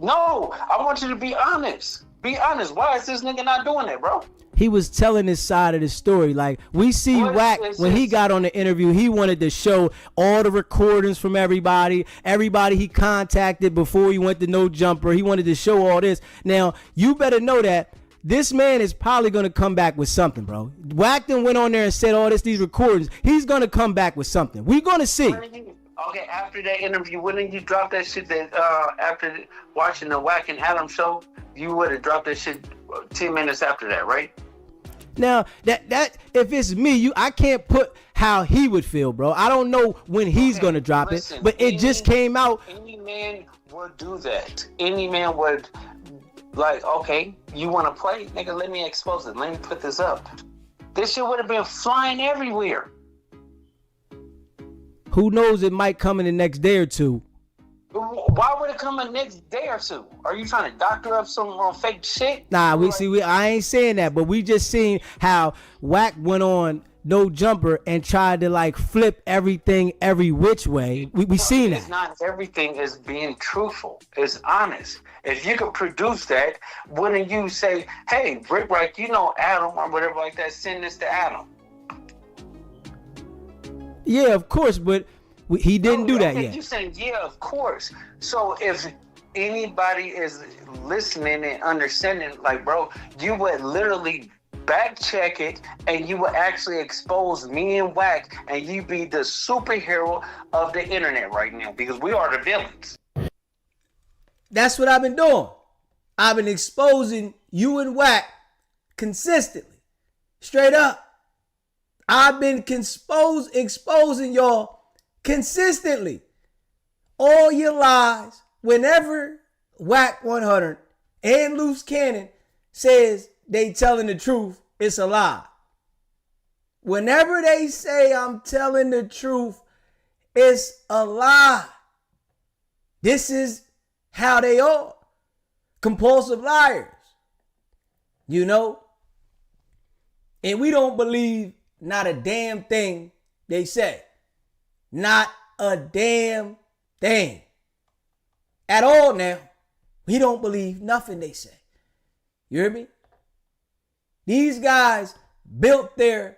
No, I want you to be honest. Be honest. Why is this nigga not doing that, bro? He was telling his side of the story. Like, we see Wack, when he got on the interview, he wanted to show all the recordings from everybody he contacted before he went to No Jumper. He wanted to show all this. Now, you better know that this man is probably going to come back with something, bro. Wack then went on there and said all these recordings. He's going to come back with something. We're going to see. Okay, after that interview, wouldn't you drop that shit that after watching the Wack and Adam show, you would have dropped that shit 10 minutes after that, right? Now, that if it's me, I can't put how he would feel, bro. I don't know when he's going to drop it, but it just came out. Any man would do that. Any man would, like, okay, you want to play? Nigga, let me expose it. Let me put this up. This shit would have been flying everywhere. Who knows, it might come in the next day or two. Why would it come in the next day or two? Are you trying to doctor up some fake shit? Nah, I ain't saying that, but we just seen how Wack went on No Jumper and tried to like flip everything every which way. We seen that. It's not everything is being truthful. It's honest. If you could produce that, wouldn't you say, hey, Rick, like, you know, Adam or whatever like that, send this to Adam? Yeah, of course, but he didn't do that yet. You saying, yeah, of course. So if anybody is listening and understanding, like, bro, you would literally back check it and you would actually expose me and Wack and you be the superhero of the internet right now because we are the villains. That's what I've been doing. I've been exposing you and Wack consistently. Straight up. I've been exposing y'all consistently. All your lies. Whenever Wack 100 and Luce Cannon says they telling the truth, it's a lie. Whenever they say I'm telling the truth, it's a lie. This is how they are. Compulsive liars. You know? And we don't believe not a damn thing they say. Not a damn thing. At all now. We don't believe nothing they say. You hear me? These guys built their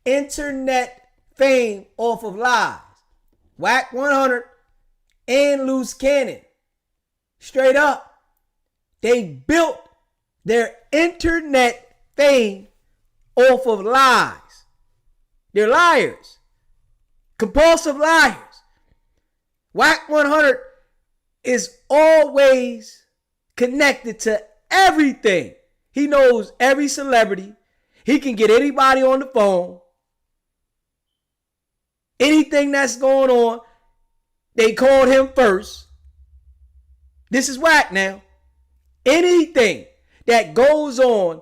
internet fame off of lies. Wack 100 and Luce Cannon. Straight up. They built their internet fame off of lies. They're liars. Compulsive liars. Wack 100 is always connected to everything. He knows every celebrity. He can get anybody on the phone. Anything that's going on, they called him first. This is Wack now. Anything that goes on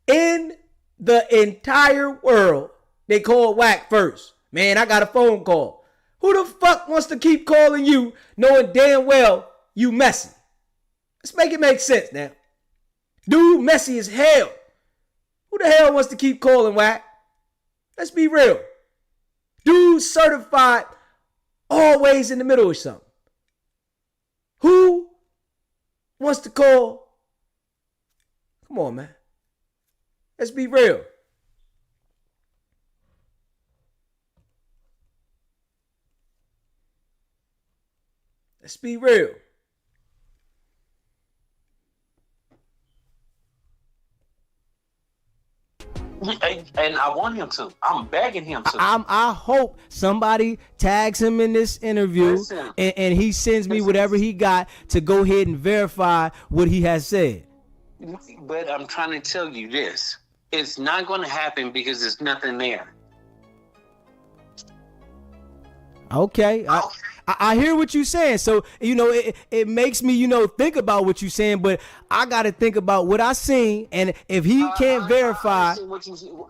in the entire world, they call Wack first. Man, I got a phone call. Who the fuck wants to keep calling you knowing damn well you messy? Let's make it make sense now. Dude, messy as hell. Who the hell wants to keep calling Wack? Let's be real. Dude certified always in the middle or something. Who wants to call? Come on, man. Let's be real. Let's be real. And I want him to. I'm begging him to. I hope somebody tags him in this interview and he sends me whatever he got to go ahead and verify what he has said. But I'm trying to tell you this. It's not going to happen because there's nothing there. Okay. I hear what you're saying. So, it makes me, think about what you're saying, but I got to think about what I seen. And if he can't verify.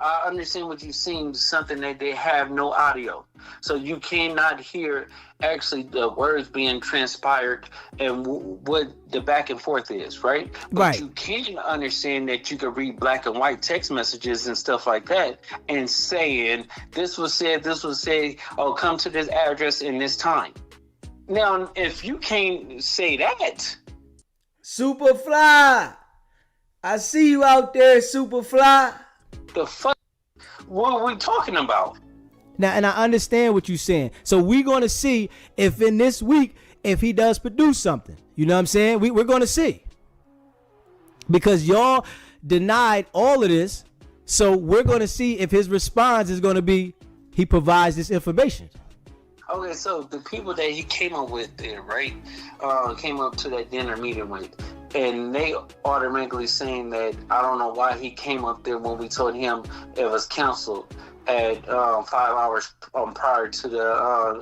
I understand what you've seen, something that they have no audio. So you cannot hear actually the words being transpired and what the back and forth is, right? But right. You can understand that you can read black and white text messages and stuff like that and saying, this was said, oh, come to this address in this time. Now, if you can't say that. Superfly, I see you out there, Superfly. The fuck? What are we talking about? Now, and I understand what you're saying. So we're going to see if in this week, if he does produce something. You know what I'm saying? We're going to see. Because y'all denied all of this. So we're going to see if his response is going to be, he provides this information. Okay, so the people that he came up with there, right? Came up to that dinner meeting with. And they automatically saying that I don't know why he came up there when we told him it was canceled at 5 hours prior to the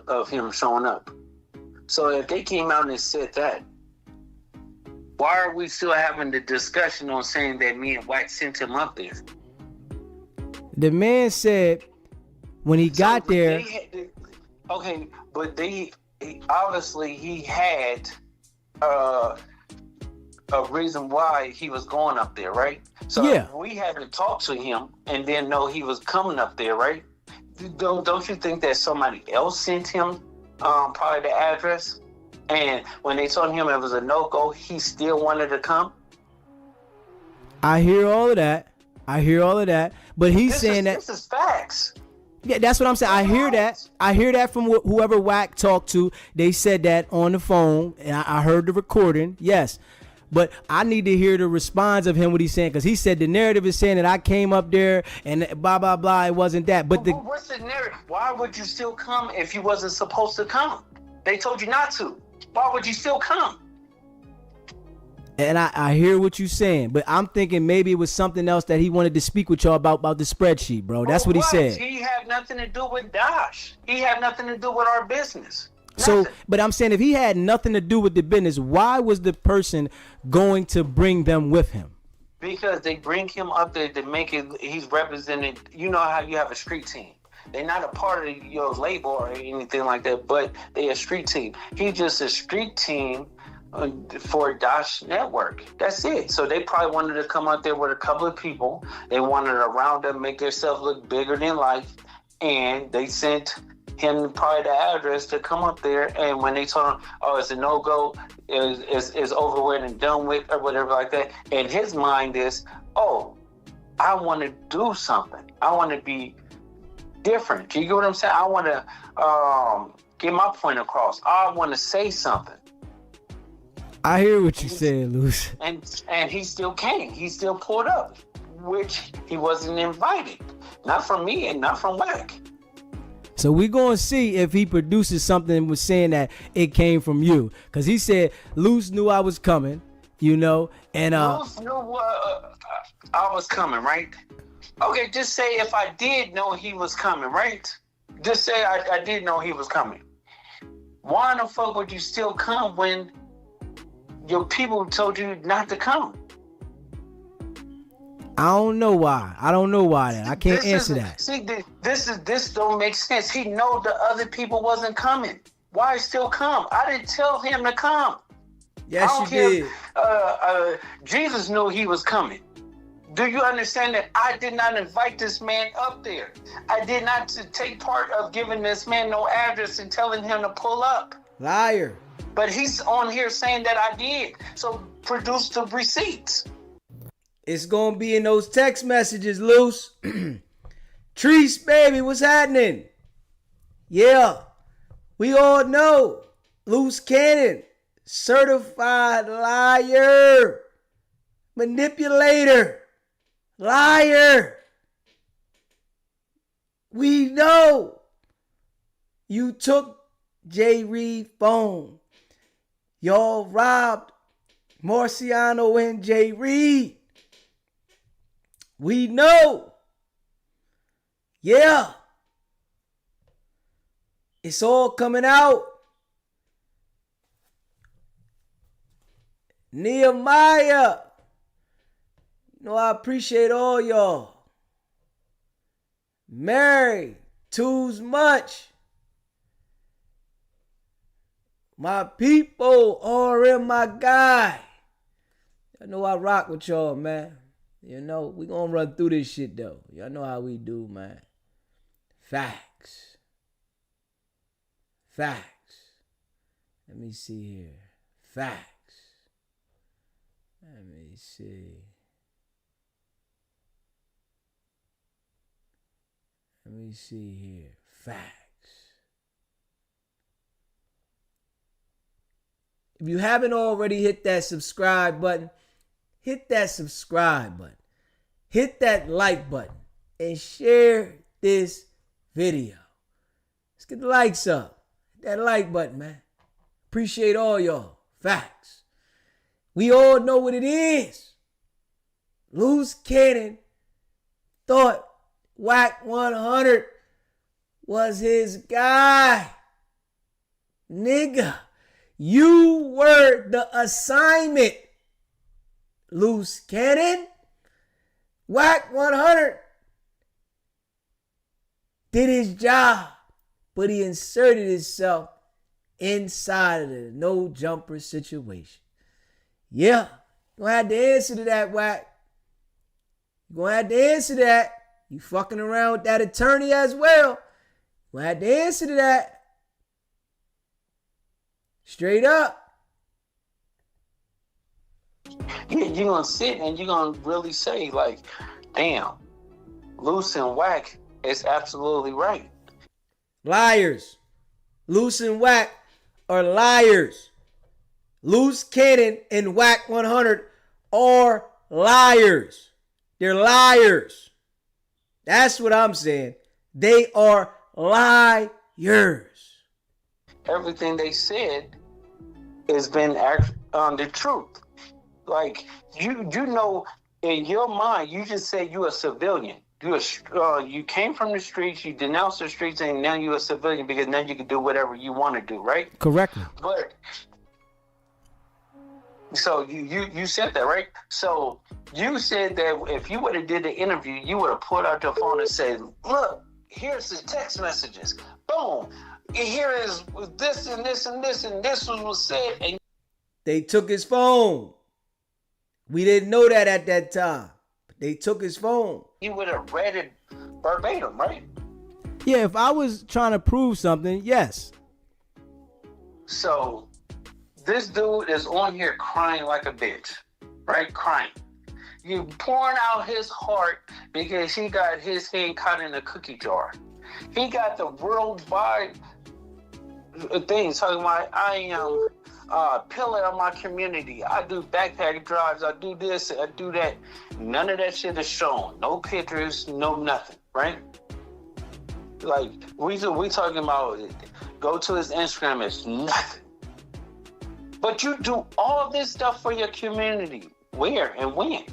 of him showing up. So if they came out and said that, why are we still having the discussion on saying that me and Wack sent him up there? The man said when he got there. Okay, but obviously he had a reason why he was going up there, right? So yeah. We had to talk to him and then know he was coming up there, right? Don't you think that somebody else sent him probably the address? And when they told him it was a no-go, he still wanted to come? I hear all of that. But he's saying that. This is facts. Yeah, that's what I'm saying. I hear that from whoever Wack talked to. They said that on the phone, and I heard the recording. Yes. But I need to hear the response of him, what he's saying, because he said the narrative is saying that I came up there and blah, blah, blah. It wasn't that. But what's the narrative? Why would you still come if you wasn't supposed to come? They told you not to. Why would you still come? And I hear what you're saying, but I'm thinking maybe it was something else that he wanted to speak with y'all about the spreadsheet, bro. That's what he said. He had nothing to do with Dash. He had nothing to do with our business. So, but I'm saying if he had nothing to do with the business, why was the person going to bring them with him? Because they bring him up there to make it, he's represented, you know how you have a street team. They're not a part of your label or anything like that, but they're a street team. He's just a street team for Dash Network. That's it. So they probably wanted to come out there with a couple of people. They wanted to round up, make themselves look bigger than life. And they sent him probably the address to come up there. And when they told him, oh, it's a no-go, it's over with and done with or whatever like that. And his mind is, oh, I want to do something. I want to be different. Do you get what I'm saying? I want to get my point across. I want to say something. I hear what you're saying, Luce. And he still came. He still pulled up, which he wasn't invited. Not from me and not from Wack. So we're going to see if he produces something and was saying that it came from you. Because he said, Luce knew I was coming, and Luce knew I was coming, right? Okay, just say if I did know he was coming, right? Just say I did know he was coming. Why the fuck would you still come when your people told you not to come? I don't know why. I can't answer that. See, this don't make sense. He know the other people wasn't coming. Why still come? I didn't tell him to come. Yes, you did. Jesus knew he was coming. Do you understand that I did not invite this man up there? I did not take part of giving this man no address and telling him to pull up. Liar. But he's on here saying that I did. So produce the receipts. It's gonna be in those text messages, Luce. Treese, baby, what's happening? Yeah, we all know Luce Cannon, certified liar, manipulator, liar. We know you took J. Reed's phone. Y'all robbed Marciano and J. Reed. We know. Yeah. It's all coming out. Nehemiah. You know, I appreciate all y'all. Mary, too's much. My people, RM, my guy. I know I rock with y'all, man. You know, we gonna run through this shit, though. Y'all know how we do, man. Facts. Facts. Let me see here. Facts. Let me see. Let me see here. Facts. If you haven't already hit that subscribe button, hit that subscribe button. Hit that like button. And share this video. Let's get the likes up. Hit that like button, man. Appreciate all y'all. Facts. We all know what it is. Luce Cannon thought Wack 100 was his guy. Nigga, you were the assignment. Luce Cannon. Wack 100 did his job, but he inserted himself inside of the no jumper situation. Yeah, you're gonna have to answer to that, Wack. You're gonna have to answer to that. You fucking around with that attorney as well. You're gonna have to answer to that. Straight up. Yeah, you're gonna sit and you're gonna really say, like, damn, Luce and Wack is absolutely right. Liars. Luce and Wack are liars. Luce Cannon and Wack 100 are liars. They're liars. That's what I'm saying. They are liars. Everything they said has been the truth. Like, you know, in your mind, you just said you're a civilian. You came from the streets, you denounced the streets, and now you're a civilian because now you can do whatever you want to do, right? Correctly. But so you said that, right? So you said that if you would have did the interview, you would have pulled out your phone and said, look, here's the text messages. Boom. Here is this and this and this and this was said. And they took his phone. We didn't know that at that time. They took his phone. You would have read it verbatim, right? Yeah, if I was trying to prove something, yes. So this dude is on here crying like a bitch, right? Crying. You pouring out his heart because he got his hand caught in a cookie jar. He got the worldwide things talking about, I am pillar of my community. I do backpack drives. I do this. I do that. None of that shit is shown. No pictures. No nothing. Right? Like we talking about. Go to his Instagram. It's nothing. But you do all this stuff for your community. Where and when?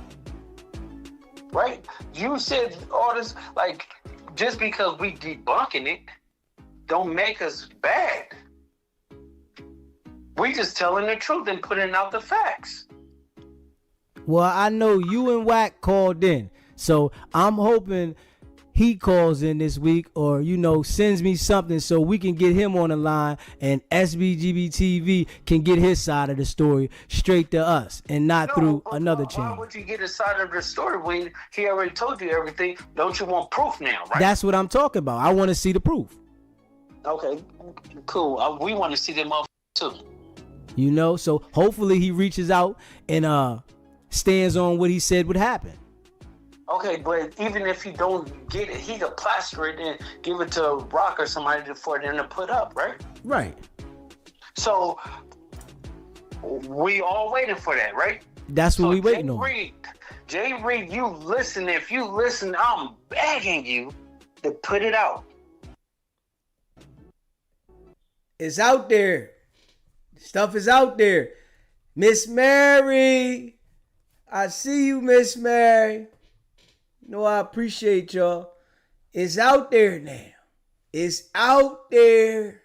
Right? You said all this. Like just because we debunking it, don't make us bad. We just telling the truth and putting out the facts. Well, I know you and Wack called in, so I'm hoping he calls in this week, or sends me something so we can get him on the line, and SBGB TV can get his side of the story straight to us and not through another channel. Why would you get a side of the story when he already told you everything? Don't you want proof now, right? That's what I'm talking about. I want to see the proof. Okay, cool. We want to see them off too. So hopefully he reaches out and stands on what he said would happen. Okay, but even if he don't get it, he could plaster it and give it to Rock or somebody for them to put up, right? Right. So we all waiting for that, right? That's what we waiting on. Jay Reed, you listen. If you listen, I'm begging you to put it out. It's out there. Stuff is out there. Miss Mary. I see you, Miss Mary. I appreciate y'all. It's out there now. It's out there.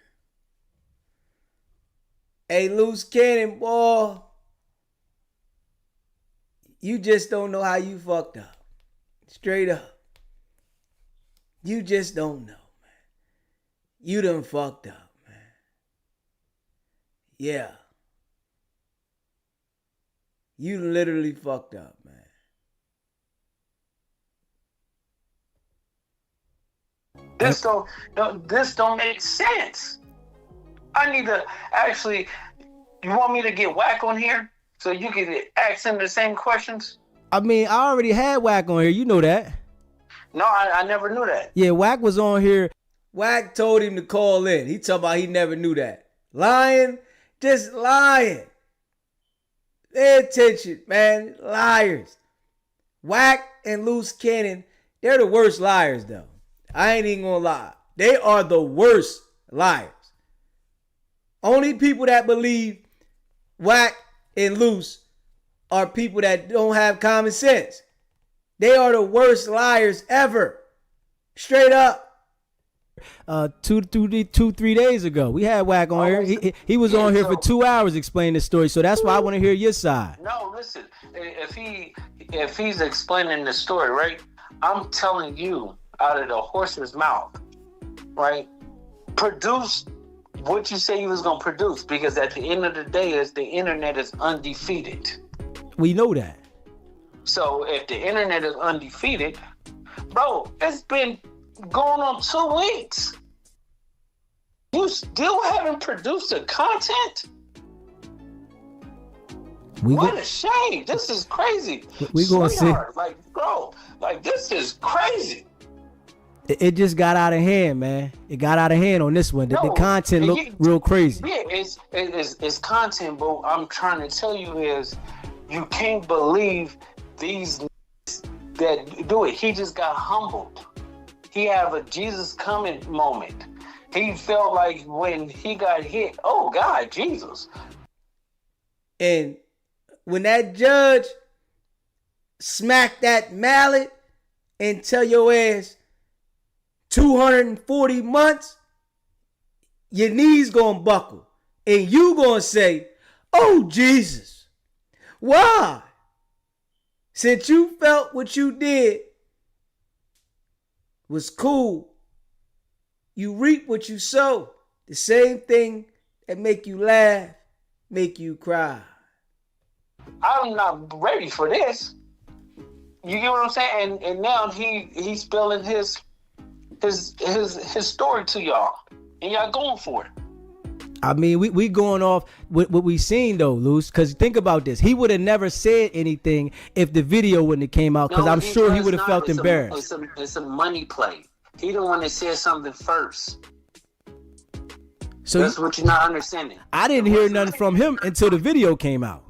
Hey, Luce Cannon, boy. You just don't know how you fucked up. Straight up. You just don't know, man. You done fucked up. Yeah. You literally fucked up, man. This don't make sense. I need to actually. You want me to get Wack on here so you can ask him the same questions? I mean, I already had Wack on here. You know that. No, I never knew that. Yeah, Wack was on here. Wack told him to call in. He talking about he never knew that. Lying. Just lying. Pay attention, man. Liars. Wack and Luce Cannon, they're the worst liars, though. I ain't even gonna lie. They are the worst liars. Only people that believe Wack and Luce are people that don't have common sense. They are the worst liars ever. Straight up. 3 days ago, we had Wack on here. He was on here for 2 hours explaining the story. So that's why I want to hear your side. No, listen. If he's explaining the story, right? I'm telling you out of the horse's mouth, right? Produce what you say you was gonna produce, because at the end of the day, the internet is undefeated. We know that. So if the internet is undefeated, bro, it's been going on 2 weeks. You still haven't produced the content? What a shame. This is crazy. We gonna see. Like, bro, like, this is crazy. It just got out of hand, man. It got out of hand on this one. The content looked real crazy. Yeah, it's content, but I'm trying to tell you is you can't believe these that do it. He just got humbled. He have a Jesus coming moment. He felt like when he got hit, oh God, Jesus. And when that judge smack that mallet and tell your ass 240 months, your knees gonna buckle. And you gonna say, oh Jesus, why? Since you felt what you did was cool, you reap what you sow. The same thing that make you laugh, make you cry. I'm not ready for this. You get what I'm saying? And now he's spilling his story to y'all, and y'all going for it. I mean, we going off what we seen though, Luce. Because think about this, he would have never said anything if the video wouldn't have came out. Because I'm sure he would have felt embarrassed. It's a money play. He the one that said something first. So that's what you're not understanding. I didn't hear nothing from him until the video came out.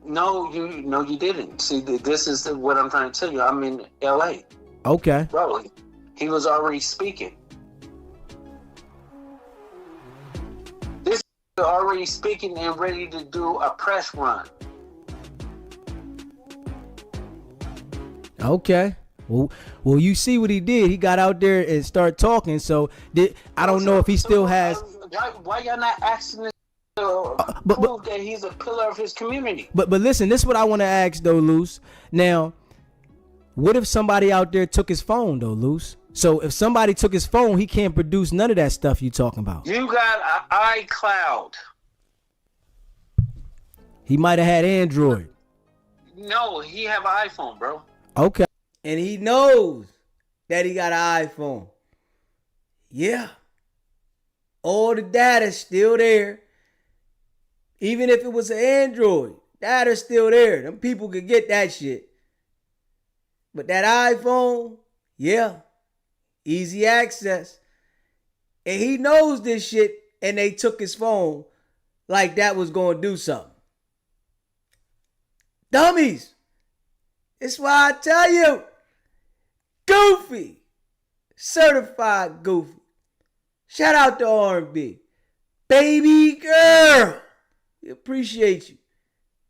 No, you didn't. See, this is what I'm trying to tell you. I'm in L.A. Okay, bro. He was already speaking. This is already speaking and ready to do a press run. Okay. Well, you see what he did. He got out there and started talking. So I don't know if he still has. Why y'all not asking this to prove that he's a pillar of his community? But listen, this is what I want to ask though, Luce. Now, What if somebody out there took his phone though, Luce? So if somebody took his phone, he can't produce none of that stuff you talking about. You got an iCloud. He might have had Android. No, he have an iPhone, bro. Okay. And he knows that he got an iPhone. Yeah. All the data's still there. Even if it was an Android, data's still there. Them people could get that shit. But that iPhone, yeah, easy access. And he knows this shit, and they took his phone like that was going to do something. Dummies. It's why I tell you, goofy. Certified goofy. Shout out to R&B. Baby girl. We appreciate you.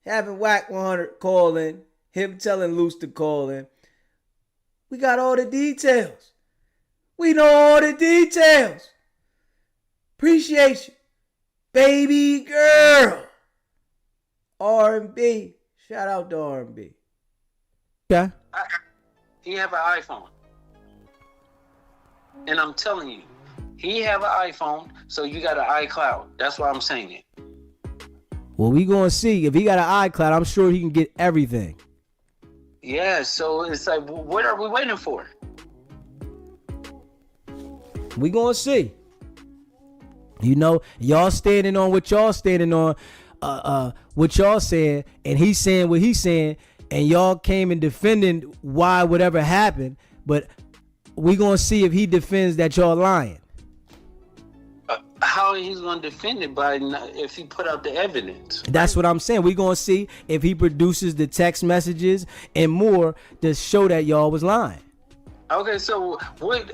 Having Wack 100 call in. Him telling Luce to call in. We got all the details. We know all the details. Appreciate you. Baby girl. R&B. Shout out to R&B. Yeah. He have an iPhone. And I'm telling you, he have an iPhone, so you got an iCloud. That's why I'm saying it. Well, we gonna see. If he got an iCloud, I'm sure he can get everything. Yeah, so it's like, what are we waiting for? We gonna see. You know, y'all standing on what y'all standing on, what y'all saying, and he's saying what he's saying, and y'all came and defending why whatever happened, but we gonna see if he defends that y'all lying. How he's gonna defend it if he put out the evidence? That's what I'm saying. We gonna see if he produces the text messages and more to show that y'all was lying. Okay, so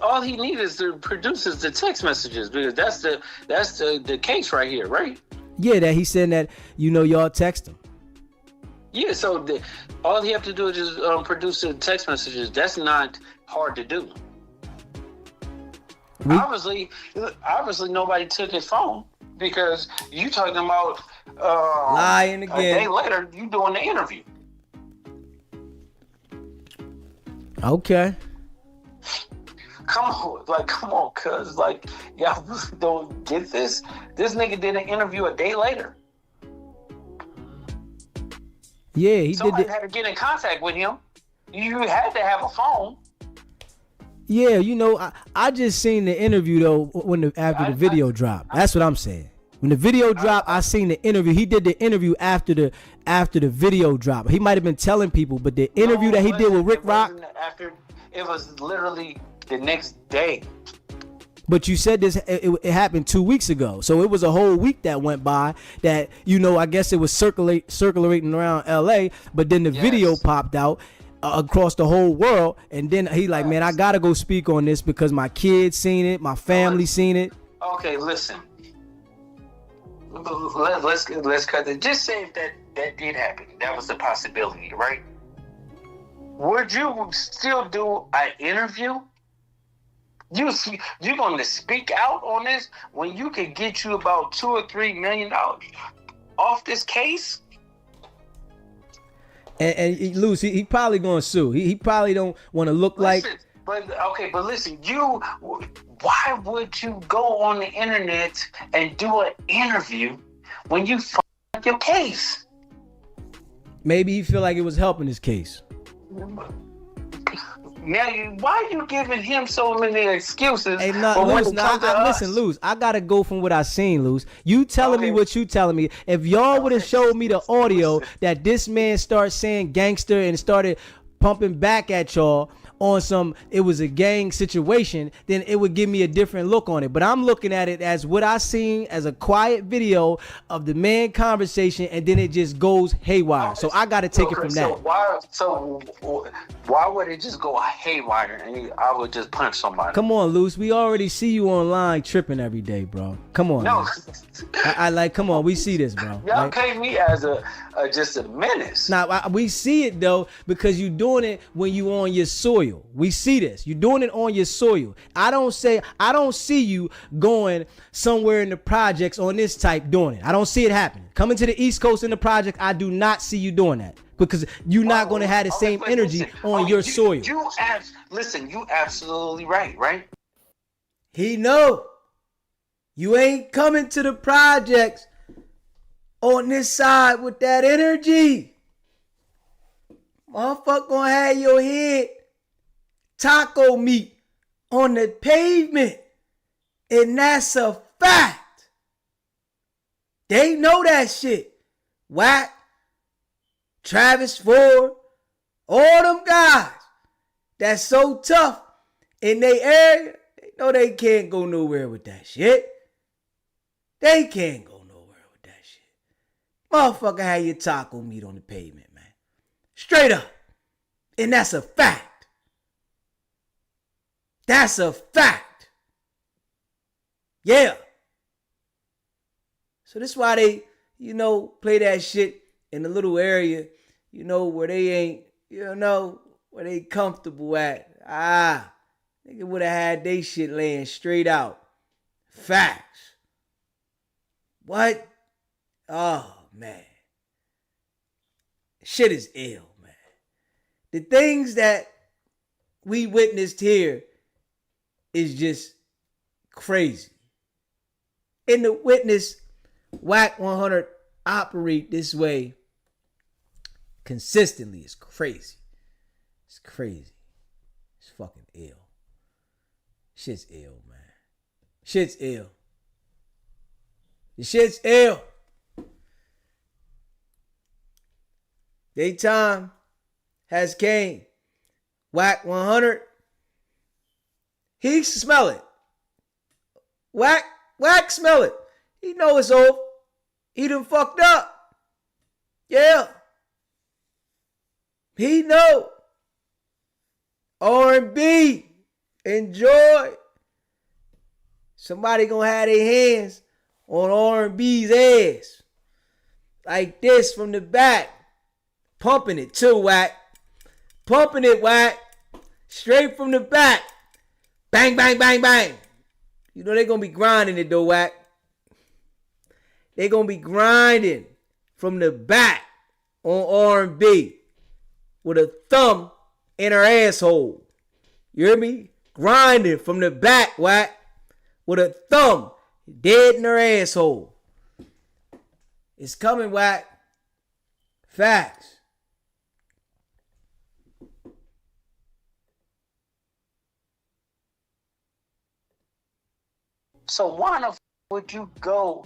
all he needs is to produce the text messages, because that's the case right here, right? Yeah, that he said that, you know, y'all text him. Yeah, so all he have to do is just produce the text messages. That's not hard to do. Obviously, nobody took his phone, because you talking about lying again. A day later, you doing the interview. Okay. Come on, cuz, like, y'all don't get this. This nigga did an interview a day later. Yeah, Somebody had to get in contact with him. You had to have a phone. Yeah, you know, I just seen the interview though after the video dropped. That's what I'm saying. When the video dropped, I seen the interview. He did the interview after the video drop. He might have been telling people, but the interview that he did with Rick Rock, it was literally the next day. But you said this, it happened 2 weeks ago. So it was a whole week that went by that, you know, I guess it was circulating around LA, but then the video popped out across the whole world, and then he like, man, I gotta go speak on this because my kids seen it, my family seen it. Okay, listen. Let's cut it. Just say if that did happen, that was a possibility, right? Would you still do an interview? You going to speak out on this when you could get you about $2 or $3 million off this case? And Luce, he probably gonna sue. He probably don't want to look like. But listen, why would you go on the internet and do an interview when you f*** your case? Maybe he feel like it was helping his case. Now, why are you giving him so many excuses? Hey, listen, Luce, I gotta go from what I seen, Luce. You telling me what you telling me. If y'all would have showed me the audio that this man started saying gangster and started pumping back at y'all on some, it was a gang situation, then it would give me a different look on it. But I'm looking at it as what I seen as a quiet video of the man conversation, and then it just goes haywire. So I got to take it from that. Why would it just go haywire and I would just punch somebody? Come on, Luce. We already see you online tripping every day, bro. Come on. No. I like, come on. We see this, bro. Y'all right? paint me as just a menace. Now, we see it, though, because you doing it when you on your soil. We see this. You're doing it on your soil. I don't see you going somewhere in the projects on this type doing it. I don't see it happening. Coming to the East Coast in the project, I do not see you doing that because you're not going to have the same energy on your soil. You absolutely right? He know you ain't coming to the projects on this side with that energy. Motherfucker gonna have your head taco meat on the pavement. And that's a fact. They know that shit. Wack, Travis Ford, all them guys that's so tough in their area, they know they can't go nowhere with that shit. They can't go nowhere with that shit. Motherfucker had your taco meat on the pavement, man. Straight up. And that's a fact. That's a fact. Yeah. So this is why they, play that shit in a little area, where they ain't, where they comfortable at. Nigga would have had they shit laying straight out. Facts. What? Oh, man. Shit is ill, man. The things that we witnessed here is just crazy. And to witness Wack 100 operate this way consistently is crazy. It's crazy. It's fucking ill. Shit's ill, man. Shit's ill. The shit's ill. Daytime has came. Wack 100. He smell it. Wack smell it. He know it's over. He done fucked up. Yeah. He know. R&B. Enjoy. Somebody gonna have their hands on R&B's ass. Like this from the back. Pumping it too, Wack. Pumping it, Wack. Straight from the back. Bang, bang, bang, bang. You know they gonna be grinding it though, Wack. They gonna be grinding from the back on R&B with a thumb in her asshole. You hear me? Grinding from the back, Wack, with a thumb dead in her asshole. It's coming, Wack. Facts. So why the would you go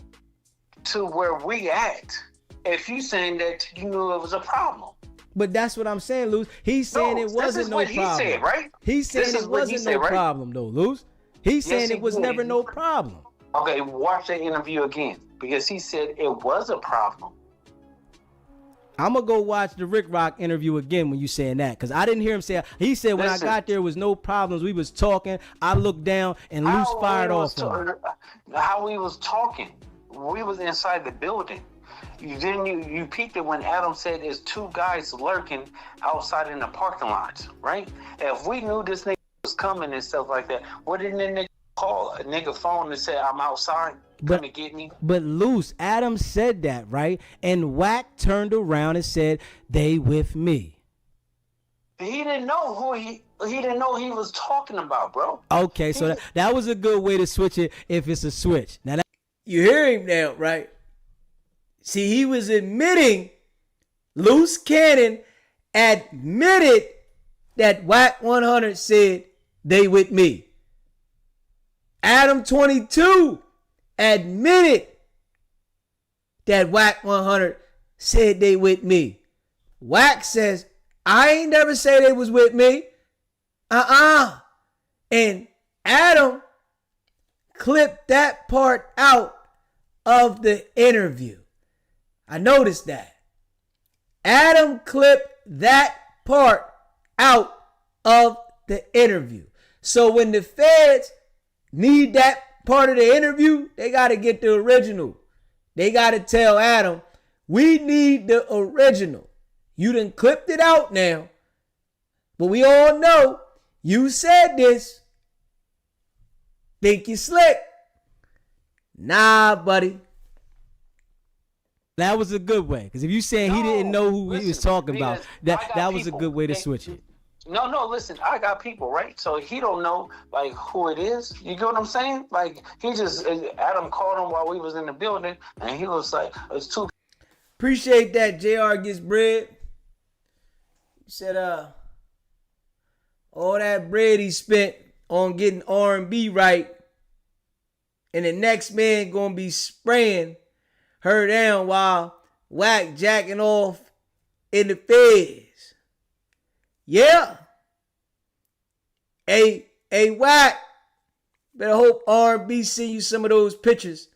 to where we at if you saying that you knew it was a problem? But that's what I'm saying, Luce. He's saying it wasn't no problem. He said, right? He's saying it wasn't no problem, though, Luce. He's saying it was never no problem. Okay, watch that interview again because he said it was a problem. I'm going to go watch the Rick Rock interview again when you saying that because I didn't hear him say, he said when I got there was no problems. We was talking. I looked down and Luce fired off on him. How we was talking. We was inside the building. You peeped it when Adam said there's two guys lurking outside in the parking lot, right? If we knew this nigga was coming and stuff like that, what didn't that nigga call a nigga phone and say, I'm outside, come and get me? But Luce, Adam said that, right? And Wack turned around and said, they with me. He didn't know who he didn't know he was talking about, bro. Okay, so that was a good way to switch it if it's a switch. Now you hear him now, right? See, he was admitting, Luce Cannon admitted that Wack 100 said they with me. Adam 22 admitted that Wack 100 said they with me. Wack says, I ain't never say they was with me. And Adam clipped that part out of the interview. I noticed that. Adam clipped that part out of the interview. So when the feds need that part of the interview, they got to get the original. They got to tell Adam, we need the original. You done clipped it out now. But we all know you said this. Think you slick. Nah, buddy. That was a good way. Because if you saying he didn't know who he was talking about, that was a good way to switch it. No, listen, I got people, right? So he don't know, like, who it is. You get what I'm saying? Like, he just, Adam called him while we was in the building, and he was like, it's two. Appreciate that, JR Gets Bread. He said, all that bread he spent on getting R&B right, and the next man gonna be spraying her down while Wack jacking off in the feds. Yeah. Hey, Wack. Better hope R&B send you some of those pictures.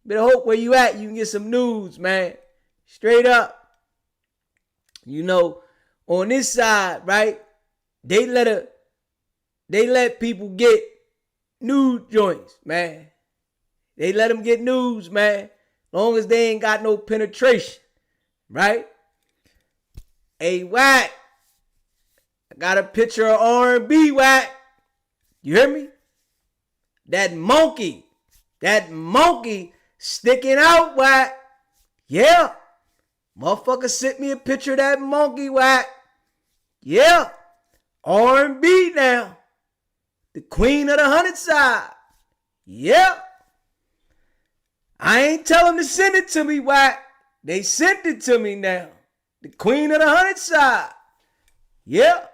Better hope where you at, you can get some nudes, man. Straight up. You know, on this side, right? They let people get nude joints, man. They let them get nudes, man. Long as they ain't got no penetration, right? Hey, Wack. I got a picture of R&B, Wack. You hear me? That monkey sticking out, Wack. Yeah. Motherfucker sent me a picture of that monkey, Wack. Yeah. R&B now. The queen of the 100 side. Yeah. I ain't tell them to send it to me, Wack. They sent it to me now. The queen of the 100 side. Yeah.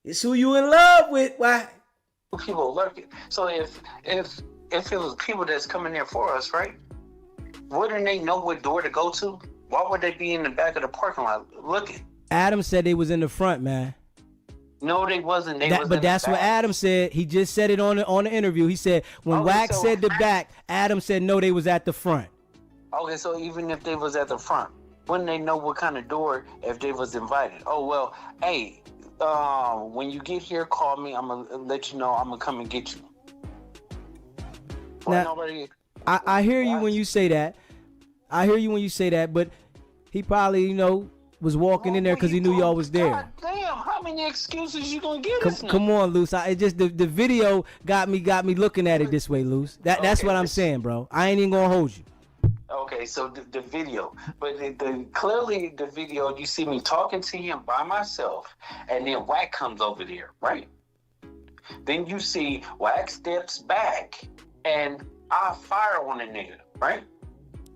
It's who you in love with, Wack. People lurking. So if it was people that's coming there for us, right? Wouldn't they know what door to go to? Why would they be in the back of the parking lot looking? Adam said they was in the front, man. No, they wasn't. But that's what Adam said. He just said it on the interview. He said when Wack said the back, Adam said no, they was at the front. Okay, so even if they was at the front, wouldn't they know what kind of door if they was invited? Oh well, hey, when you get here, call me. I'm gonna let you know. I'm gonna come and get you. Now, I hear you when you say that. But he probably, was walking in there because he knew y'all was there. God damn, how many excuses you gonna give us now? Come on, Luce. It just the video got me looking at it this way, Luce. That's what I'm saying, bro. I ain't even gonna hold you. Okay, so the video, but clearly the video, you see me talking to him by myself, and then Wack comes over there, right? Then you see Wack steps back, and I fire on the nigga, right?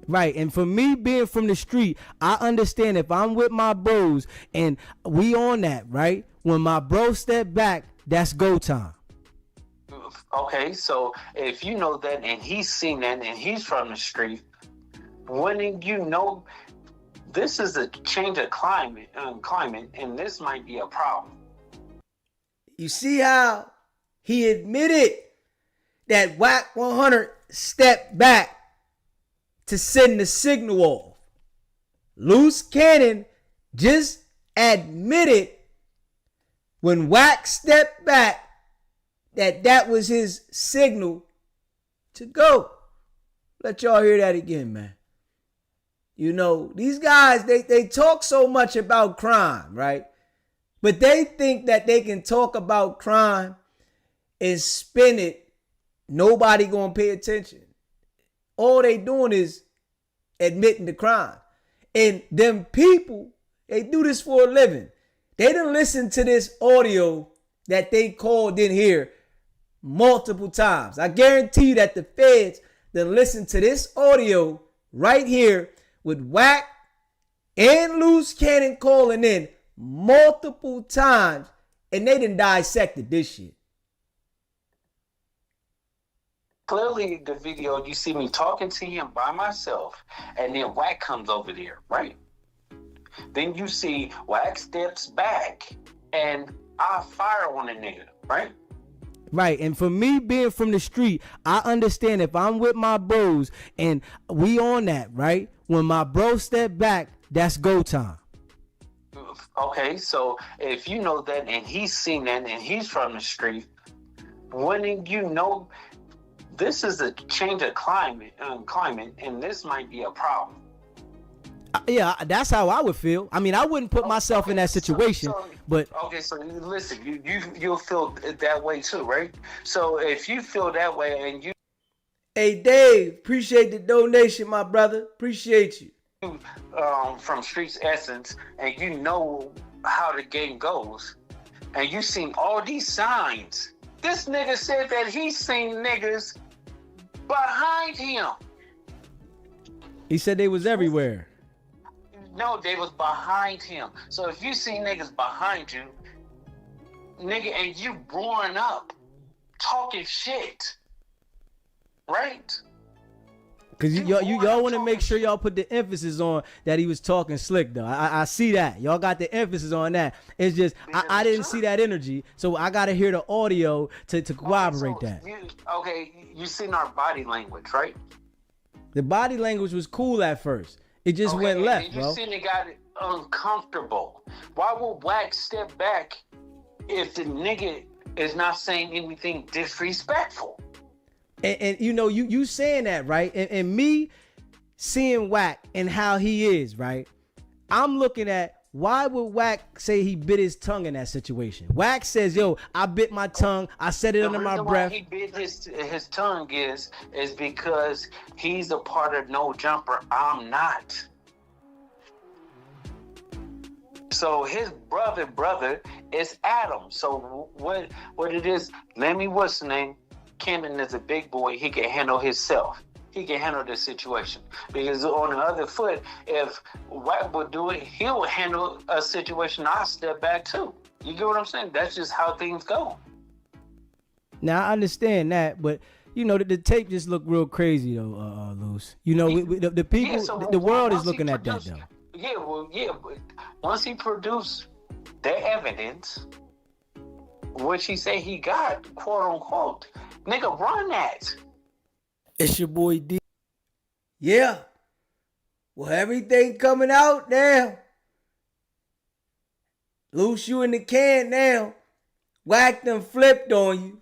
Right, and for me being from the street, I understand if I'm with my bros and we on that, right? When my bro step back, that's go time. Okay, so if you know that and he's seen that and he's from the street, wouldn't you know this is a change of climate, and this might be a problem? You see how he admitted that Wack 100 stepped back to send the signal off. Luce Cannon just admitted when Wack stepped back that was his signal to go. Let y'all hear that again, man. These guys, they talk so much about crime, right? But they think that they can talk about crime and spin it. Nobody gonna pay attention. All they doing is admitting the crime. And them people, they do this for a living. They done listen to this audio that they called in here multiple times. I guarantee you that the feds done listen to this audio right here with Wack and Luce Cannon calling in multiple times, and they done dissected this shit. Clearly, the video, you see me talking to him by myself, and then Wack comes over there, right? Then you see Wack steps back, and I fire on the nigga, right? Right, and for me being from the street, I understand if I'm with my bros and we on that, right? When my bro step back, that's go time. Okay, so if you know that and he's seen that and he's from the street, wouldn't you know this is a change of climate, and this might be a problem? Yeah, that's how I would feel. I mean, I wouldn't put myself in that situation, but okay. So listen, you'll feel that way too, right? So if you feel that way, and you, Hey, Dave, appreciate the donation, my brother. Appreciate you. From Streets Essence, and you know how the game goes, and you seen all these signs. This nigga said that he seen niggas behind him. He said they was everywhere. No, they was behind him. So if you see niggas behind you, nigga, and you growing up talking shit, right? Cause y'all want to make sure y'all put the emphasis on that he was talking slick though. I see that y'all got the emphasis on that. It's just I didn't see that energy, so I gotta hear the audio to corroborate that. You seen our body language, right? The body language was cool at first. It just went left, bro. You seen it got uncomfortable. Why would Wack step back if the nigga is not saying anything disrespectful? And you know, you saying that, right? And me seeing Wack and how he is, right? I'm looking at, why would Wack say he bit his tongue in that situation? Wack says, yo, I bit my tongue. I said it under my breath. He bit his tongue is because he's a part of No Jumper. I'm not. So his brother is Adam. So what it is, what's the name? Cannon is a big boy. He can handle himself. He can handle the situation. Because on the other foot, if Wack would do it, he would handle a situation. I'll step back too. You get what I'm saying? That's just how things go. Now I understand that, but you know the tape just looked real crazy though, Luce. You know, the people, the world is looking at that though. Yeah, but once he produced the evidence, which he said he got, quote unquote, nigga, run that. It's your boy D. Yeah. Well, everything coming out now. Luce, you in the can now. Wack done flipped on you.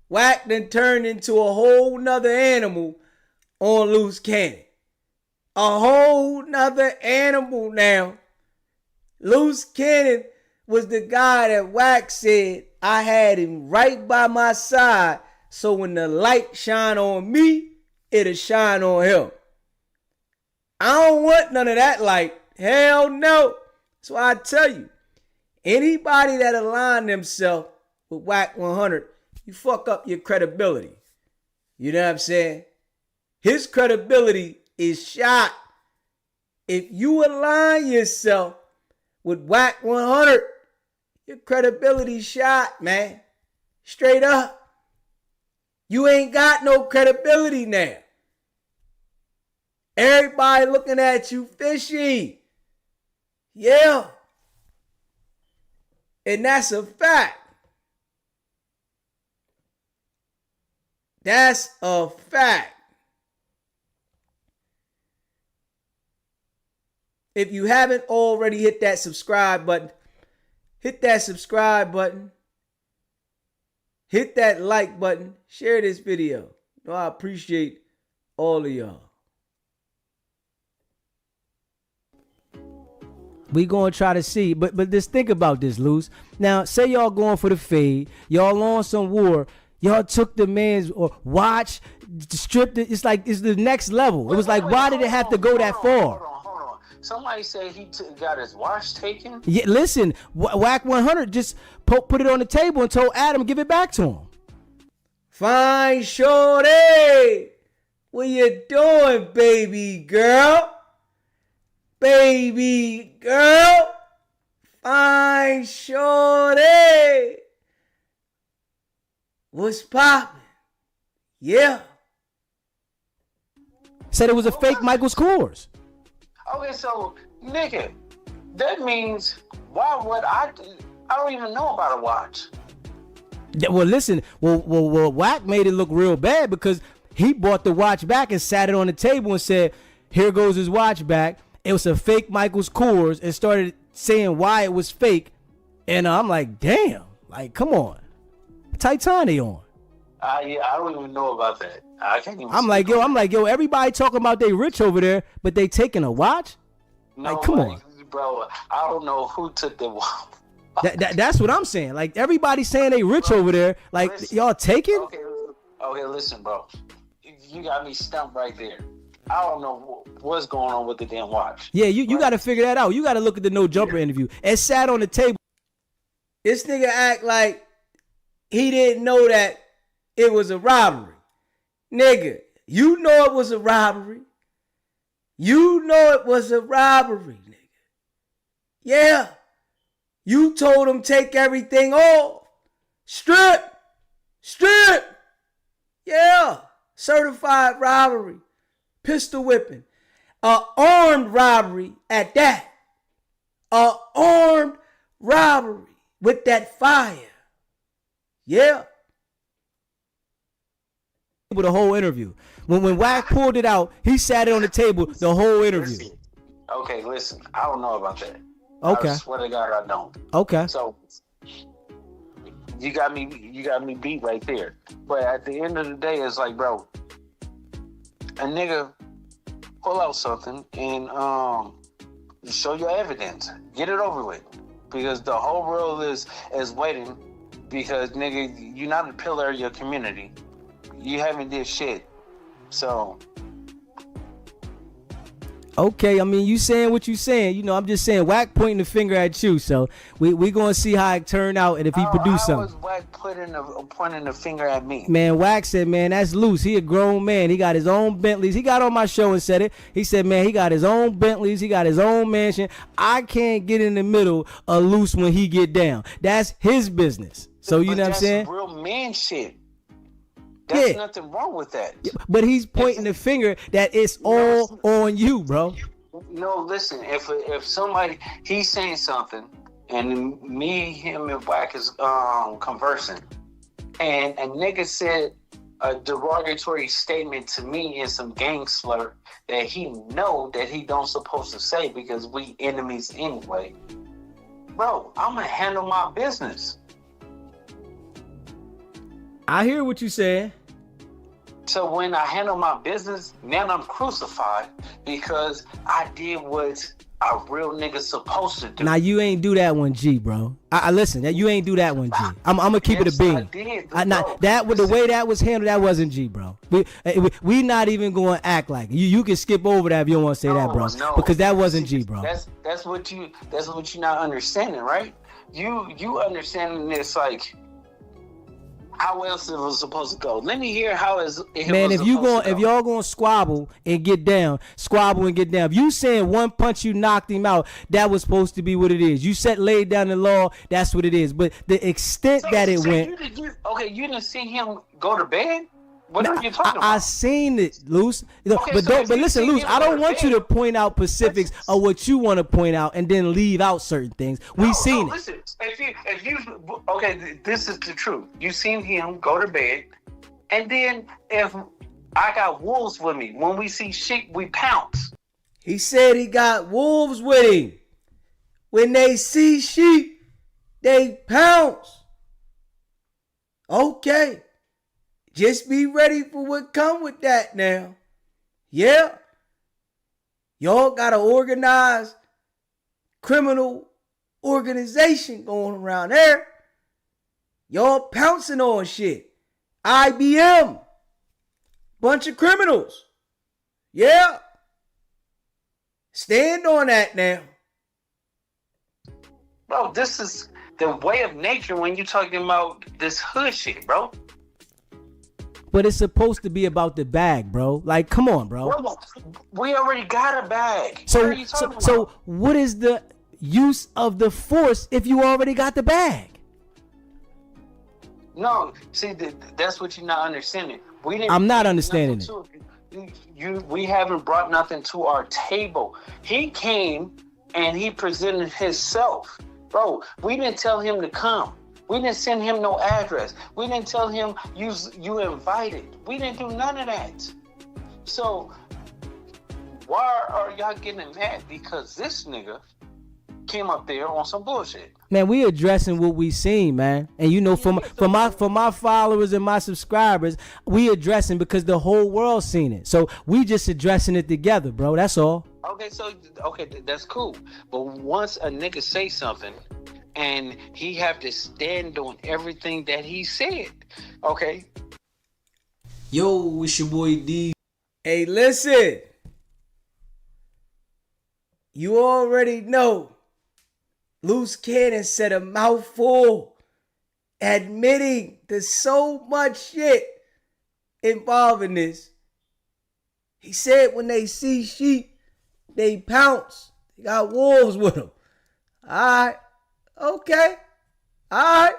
Wack done turned into a whole nother animal on Luce Cannon. A whole nother animal now. Luce Cannon was the guy that Wack said I had him right by my side, so when the light shine on me, it'll shine on him. I don't want none of that light. Hell no. So I tell you, anybody that align themselves with Wack 100, you fuck up your credibility. You know what I'm saying? His credibility is shot. If you align yourself with Wack 100, your credibility shot, man. Straight up. You ain't got no credibility now. Everybody looking at you fishy. Yeah. And that's a fact. That's a fact. If you haven't already hit that subscribe button, hit that subscribe button. Hit that like button. Share this video. I appreciate all of y'all. We gonna try to see, but just think about this, Luce. Now, say y'all going for the fade, y'all on some war, y'all took the man's or watch, stripped it. It's like it's the next level. It was like, why did it have to go that far? Hold on. Somebody said he got his watch taken. Yeah, listen, Wack 100 just put it on the table and told Adam give it back to him. Fine, shorty. What you doing, baby girl? Baby girl. Fine, shorty. What's poppin'? Yeah. Said it was a fake Michael's Kors. Okay, so, nigga, that means, why would I don't even know about a watch. Yeah, well, listen, well, Wack made it look real bad because he bought the watch back and sat it on the table and said, here goes his watch back. It was a fake Michael's Kors, and started saying why it was fake. And I'm like, damn, like, come on. Titanic on. Yeah, I don't even know about that. I can't even. I'm like, yo, everybody talking about they rich over there, but they taking a watch? No, like, come on. Bro, I don't know who took the watch. That's what I'm saying. Like, everybody saying they rich over there. Like, listen, y'all taking? Okay, listen, bro. you got me stumped right there. I don't know what's going on with the damn watch. Yeah, you got to figure that out. You got to look at the No Jumper interview. It sat on the table. This nigga act like he didn't know that it was a robbery. Nigga, you know it was a robbery. You know it was a robbery, nigga. Yeah. You told him take everything off. Strip. Yeah. Certified robbery. Pistol whipping. Armed robbery at that. Armed robbery with that fire. Yeah. The whole interview. When Wack pulled it out, he sat it on the table the whole interview. Listen. I don't know about that. Okay. I swear to God, I don't. Okay. So you got me beat right there. But at the end of the day, it's like, bro, a nigga pull out something and show your evidence. Get it over with. Because the whole world is waiting. Because nigga, you're not a pillar of your community. You haven't did shit. So okay, I mean, you saying what you saying. You know, I'm just saying, Wack pointing the finger at you. So we going to see how it turn out and if he produce something. How was Wack pointing the finger at me? Man, Wack said, man, that's Luce. He a grown man. He got his own Bentleys. He got on my show and said it. He said, man, he got his own Bentleys. He got his own mansion. I can't get in the middle of Luce when he get down. That's his business. So you know what I'm saying? That's real man shit. There's nothing wrong with that. But he's pointing the finger that it's all on you, bro. No, listen. If somebody, he's saying something, and me, him, and Wack is conversing, and a nigga said a derogatory statement to me in some gang slur that he know that he don't supposed to say because we enemies anyway. Bro, I'm gonna handle my business. I hear what you saying. So when I handle my business, now I'm crucified because I did what a real nigga supposed to do. Now you ain't do that one, G, bro. I listen. You ain't do that one, G. I'm gonna keep it a bean. The way that was handled, that wasn't G, bro. We not even gonna act like it. You can skip over that if you don't want to say that, bro. Because that wasn't G, bro. That's what you not understanding, right? You understanding this like. How else it was supposed to go? Let me hear how it man, was if y'all gonna squabble and get down, If you saying one punch you knocked him out, that was supposed to be what it is. You laid down the law, that's what it is. But the extent that it went. You didn't see him go to bed? What are you talking about? I seen it, Luce. But listen, Luce, I don't want you to point out specifics of what you want to point out and then leave out certain things. We seen it. Listen, this is the truth. You seen him go to bed, and then if I got wolves with me, when we see sheep, we pounce. He said he got wolves with him. When they see sheep, they pounce. Okay. Just be ready for what come with that now. Yeah. Y'all got an organized criminal organization going around there. Y'all pouncing on shit. IBM. Bunch of criminals. Yeah. Stand on that now. Bro, this is the way of nature when you're talking about this hood shit, bro. But it's supposed to be about the bag, bro. Like, come on, bro. We already got a bag. So what is the use of the force if you already got the bag? No, see, that's what you're not understanding. I'm not understanding it. We haven't brought nothing to our table. He came and he presented himself. Bro, we didn't tell him to come. We didn't send him no address. We didn't tell him you invited. We didn't do none of that. So why are y'all getting mad? Because this nigga came up there on some bullshit. Man, we addressing what we seen, man. And you know, for my followers and my subscribers, we addressing because the whole world seen it. So we just addressing it together, bro. That's all. Okay, that's cool. But once a nigga say something, and he have to stand on everything that he said. Okay. Yo, it's your boy D. Hey, listen. You already know Luce Cannon said a mouthful admitting to so much shit involving this. He said when they see sheep, they pounce. They got wolves with them. All right. Okay. All right.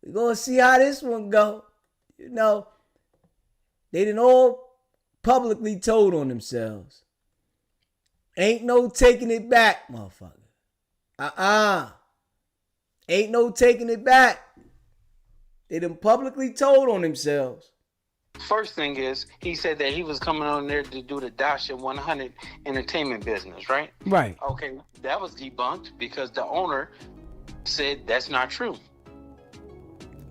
We're going to see how this one go. You know, they done all publicly told on themselves. Ain't no taking it back, motherfucker. Ain't no taking it back. They done publicly told on themselves. First thing is, he said that he was coming on there to do the Dash at 100 entertainment business, right? Right. Okay, that was debunked because the owner said that's not true.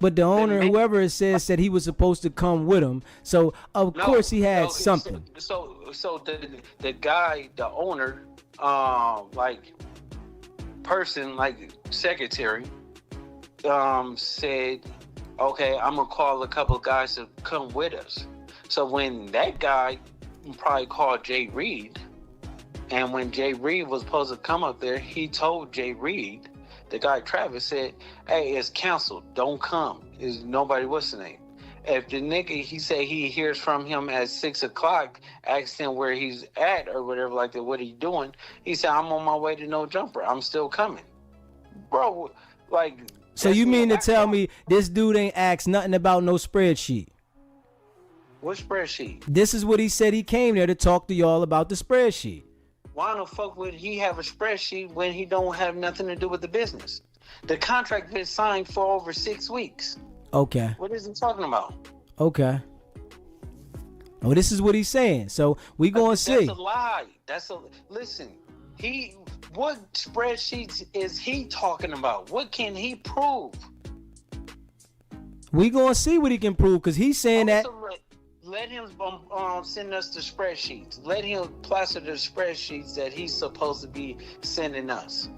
But the owner, whoever it said he was supposed to come with him. So of course he had something. So the guy, the owner, like person, like secretary, said, okay, I'm gonna call a couple of guys to come with us. So when that guy probably called Jay Reed, and when Jay Reed was supposed to come up there, he told Jay Reed, the guy Travis said, hey, it's canceled, don't come. Is nobody, what's the name? If the nigga, he said he hears from him at 6 o'clock, asked him where he's at or whatever, like that, what are you doing? He said, I'm on my way to No Jumper, I'm still coming. Bro, like... So you mean to tell me this dude ain't asked nothing about no spreadsheet? What spreadsheet? This is what he said. He came there to talk to y'all about the spreadsheet. Why the fuck would he have a spreadsheet when he don't have nothing to do with the business? The contract been signed for over 6 weeks. Okay. What is he talking about? Okay. Oh, this is what he's saying. So we gonna see. That's a lie. Listen. What spreadsheets is he talking about? What can he prove? We gonna see what he can prove, because he's saying that. Let him send us the spreadsheets. Let him plaster the spreadsheets that he's supposed to be sending us.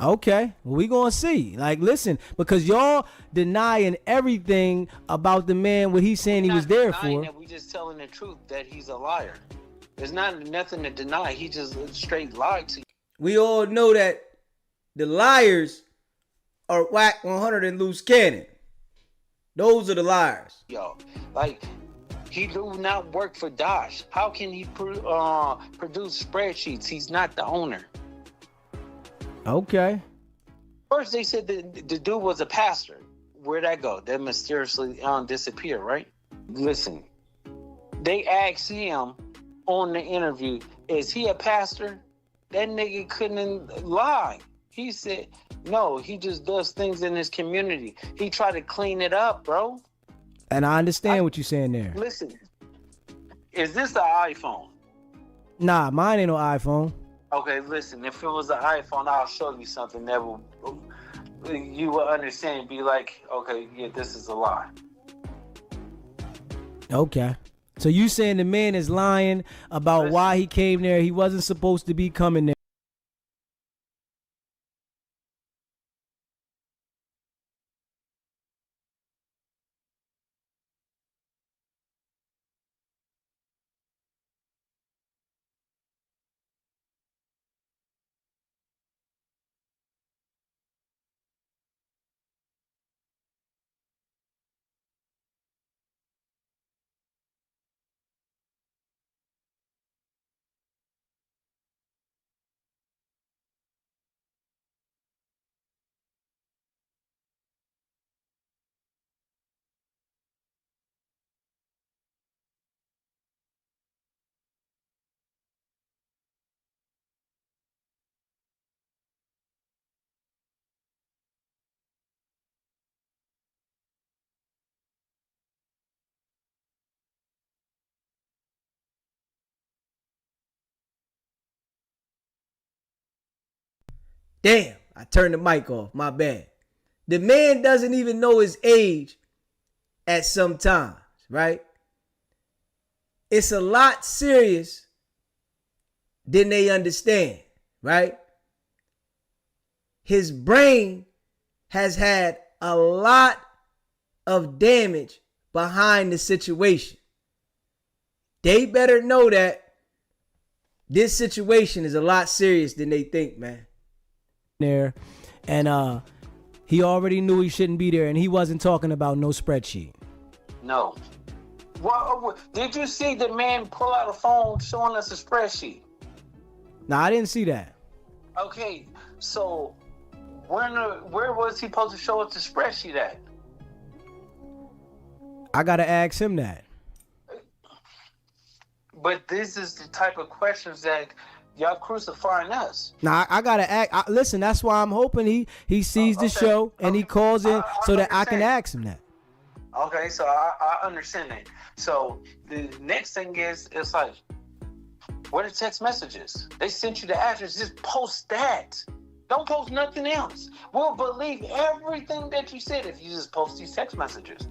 Okay, well, we gonna see. Like, listen, because y'all denying everything about the man, what he's saying he was there for. We just telling the truth that he's a liar. There's nothing to deny. He just straight lied to you. We all know that the liars are Wack 100 and Luce Cannon. Those are the liars. Yo, like, he do not work for Dosh. How can he produce spreadsheets? He's not the owner. Okay. First, they said that the dude was a pastor. Where'd that go? That mysteriously disappeared, right? Listen, they asked him on the interview, is he a pastor? That nigga couldn't lie. He said, no, he just does things in his community. He tried to clean it up, bro. And I understand what you're saying there. Listen, is this an iPhone? Nah, mine ain't no iPhone. Okay, listen, if it was an iPhone, I'll show you something that you will understand and be like, okay, yeah, this is a lie. Okay. So you saying the man is lying about why he came there? He wasn't supposed to be coming there. Damn, I turned the mic off. My bad. The man doesn't even know his age at some times, right? It's a lot serious than they understand, right? His brain has had a lot of damage behind the situation. They better know that this situation is a lot serious than they think, man. There, and he already knew he shouldn't be there, and he wasn't talking about no spreadsheet. No. Well, did you see the man pull out a phone showing us a spreadsheet? No, I didn't see that. Okay, so where was he supposed to show us the spreadsheet at? I gotta ask him that. But this is the type of questions that y'all crucifying us. Now I gotta ask. Listen, that's why I'm hoping he sees the show and he calls in so that I can ask him that. Okay, so I understand that. So the next thing is, it's like, what are text messages? They sent you the address. Just post that. Don't post nothing else. We'll believe everything that you said if you just post these text messages.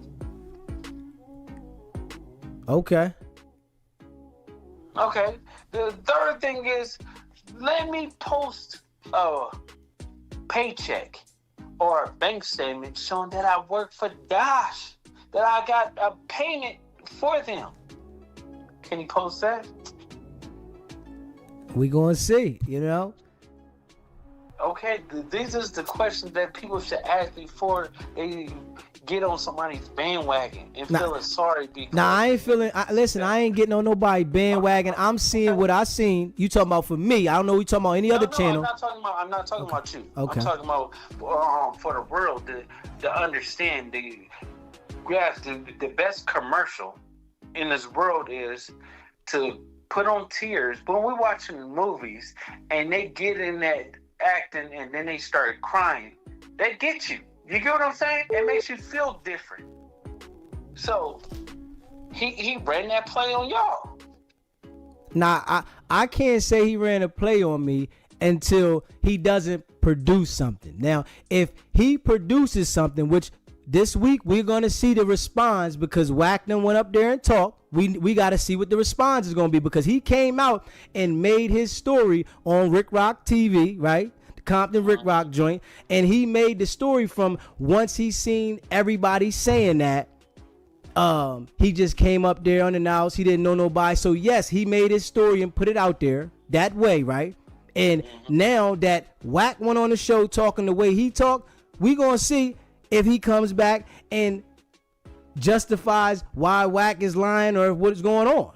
Okay. Okay. The third thing is, let me post a paycheck or a bank statement showing that I work for Dash, that I got a payment for them. Can you post that? We gonna see, you know. Okay, these are the questions that people should ask before they get on somebody's bandwagon and feeling sorry because. Nah, I ain't feeling. Listen, I ain't getting on nobody bandwagon. I'm seeing what I seen. You talking about for me? I don't know. You talking about any other channel? I'm not talking about you. Okay. I'm talking about for the world to understand the best commercial in this world is to put on tears. When we're watching movies and they get in that acting and then they start crying, they get you. You get what I'm saying? It makes you feel different. So he ran that play on y'all. Nah, I can't say he ran a play on me until he doesn't produce something. Now, if he produces something, which this week we're gonna see the response because Wack done went up there and talked. We got to see what the response is going to be because he came out and made his story on Rick Rock TV, right? The Compton Rick Rock joint. And he made the story from once he seen everybody saying that, he just came up there unannounced. He didn't know nobody. So yes, he made his story and put it out there that way, right? And now that Wack went on the show talking the way he talked, we going to see if he comes back and justifies why Wack is lying or what's going on.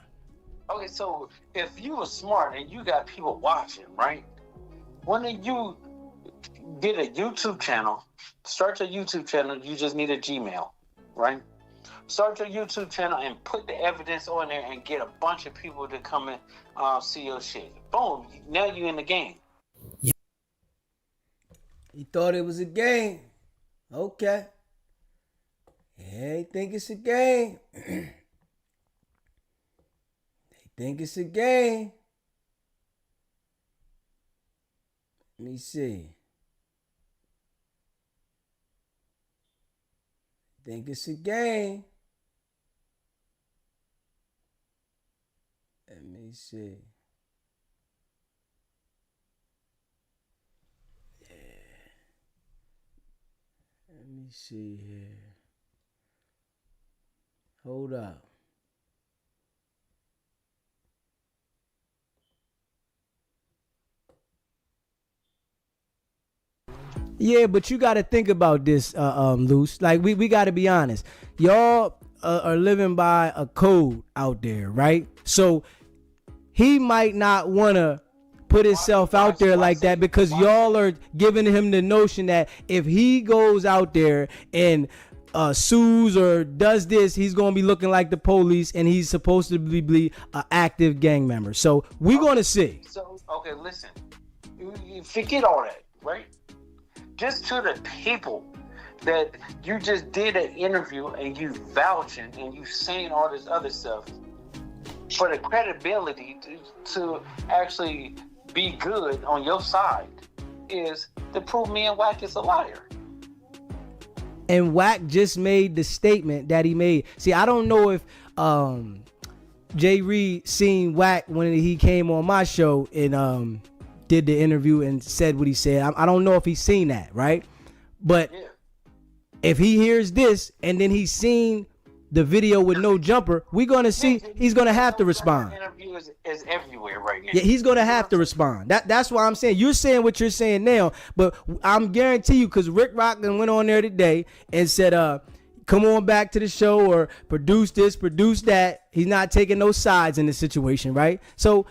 Okay, so if you were smart and you got people watching, right? When you get a YouTube channel, start your YouTube channel, you just need a Gmail, right? Start your YouTube channel and put the evidence on there and get a bunch of people to come and see your shit. Boom, now you in the game. He thought it was a game. Okay. They think it's a game. They think it's a game. Let me see. Think it's a game. Let me see. Yeah. Let me see here. Hold up. Yeah, but you got to think about this, Luce. Like, we got to be honest. Y'all are living by a code out there, right? So he might not want to put himself out there like that because y'all are giving him the notion that if he goes out there and sues or does this, he's going to be looking like the police and he's supposed to be an active gang member. So we're going to see. So, okay, listen. You forget all that, right? Just to the people that you just did an interview and you vouching and you saying all this other stuff for the credibility to actually be good on your side is to prove me and Wack is a liar. And Wack just made the statement that he made. See, I don't know if Jay Reed seen Wack when he came on my show and did the interview and said what he said. I don't know if he's seen that, right? But if he hears this and then he's seen the video with no jumper, we're gonna see he's gonna have to respond. Interview is everywhere right now. Yeah, he's gonna have to respond. That's why I'm saying you're saying what you're saying now, but I'm guarantee you, because Rick Rock went on there today and said, come on back to the show or produce this, produce that. He's not taking no sides in this situation, right? So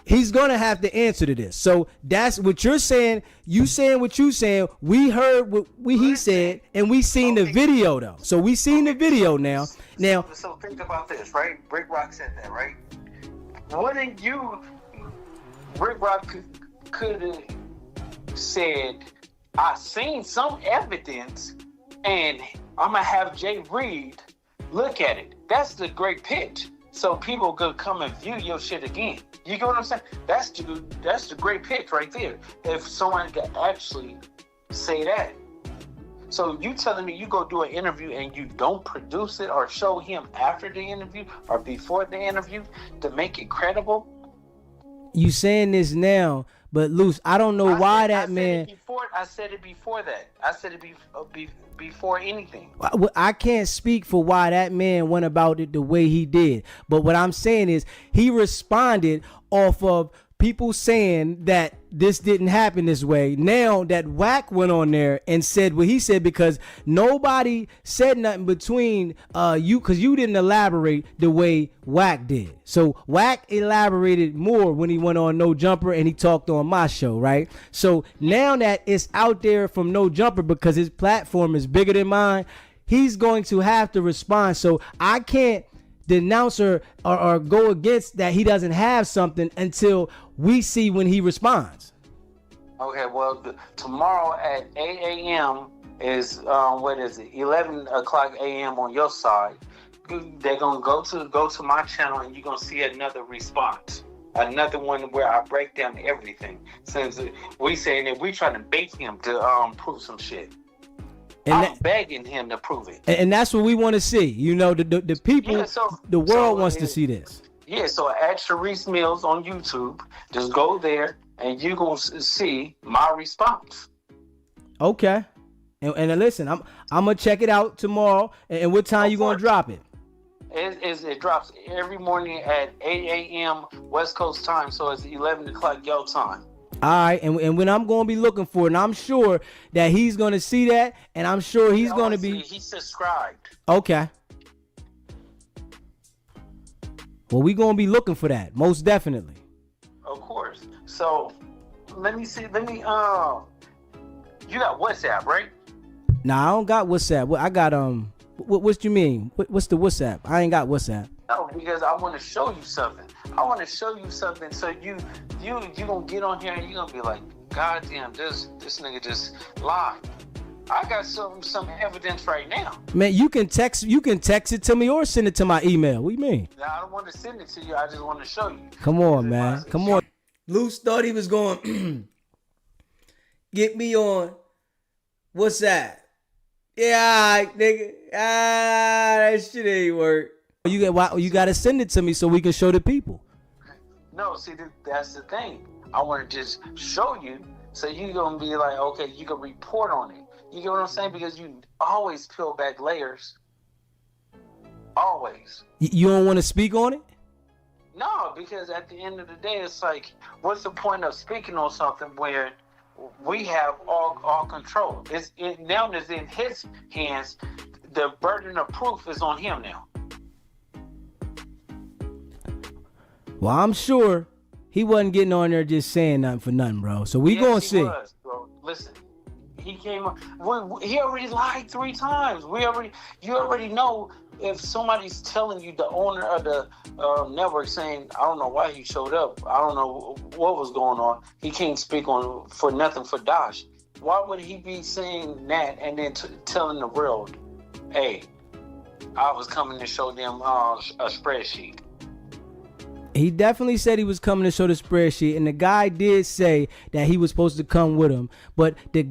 he's gonna have to answer to this. So that's what you're saying. You saying what you saying. We heard what he said, and we seen the video though. So we seen the video now. So think about this, right? Rick Rock said that, right? Wouldn't you? Rick Rock could have said, "I seen some evidence, and I'm gonna have Jay Reed look at it." That's the great pitch. So people could come and view your shit again. You get what I'm saying? That's the great pitch right there. If someone could actually say that. So you telling me you go do an interview and you don't produce it or show him after the interview or before the interview to make it credible? You saying this now, but Luce, I don't know why that man. I said it before that. I said it before anything. I can't speak for why that man went about it the way he did. But what I'm saying is he responded off of people saying that this didn't happen this way. Now that Wack went on there and said what he said, because nobody said nothing between you, because you didn't elaborate the way Wack did. So Wack elaborated more when he went on No Jumper and he talked on my show, right? So now that it's out there from No Jumper, because his platform is bigger than mine, he's going to have to respond. So I can't denounce or go against that he doesn't have something until we see when he responds. Okay, well, tomorrow at 8 a.m. is, 11 o'clock a.m. on your side. They're going to go to my channel and you're going to see another response. Another one where I break down everything. Since we saying that we trying to bait him to prove some shit. And I'm begging him to prove it. And that's what we want to see. You know, the people, the world wants to see this. Yeah, so at Sharice Mills on YouTube, just go there and you're going to see my response. Okay. And listen, I'm going to check it out tomorrow. And what time you going to drop it? It drops every morning at 8 a.m. West Coast time, so it's 11 o'clock your time. All right, and when I'm going to be looking for it, and I'm sure that he's going to see that, and I'm sure he's going to be... He subscribed. Okay. Well, we going to be looking for that, most definitely. Of course. So, let me see, you got WhatsApp, right? Nah, I don't got WhatsApp. I got, what you mean? What's the WhatsApp? I ain't got WhatsApp. No, because I want to show you something. So you gonna get on here and you gonna be like, God damn, this nigga just lied. I got some evidence right now. Man, you can text it to me or send it to my email. What do you mean? Now, I don't want to send it to you. I just want to show you. Come on, man. Come on. Luce thought he was going get me on WhatsApp. Yeah, all right, nigga. That shit ain't work. You got to send it to me so we can show the people. No, see, that's the thing. I want to just show you so you're going to be like, okay, you can report on it. You get what I'm saying? Because you always peel back layers. Always. You don't want to speak on it? No, because at the end of the day, it's like, what's the point of speaking on something where we have all control? Now it's in his hands. The burden of proof is on him now. Well, I'm sure he wasn't getting on there just saying nothing for nothing, bro. So we gonna see. Was, bro. Listen, he came. He already lied 3 times. You already know if somebody's telling you, the owner of the network, saying, I don't know why he showed up. I don't know what was going on. He can't speak for nothing for Dash. Why would he be saying that and then telling the world, hey, I was coming to show them a spreadsheet? He definitely said he was coming to show the spreadsheet, and the guy did say that he was supposed to come with him. But the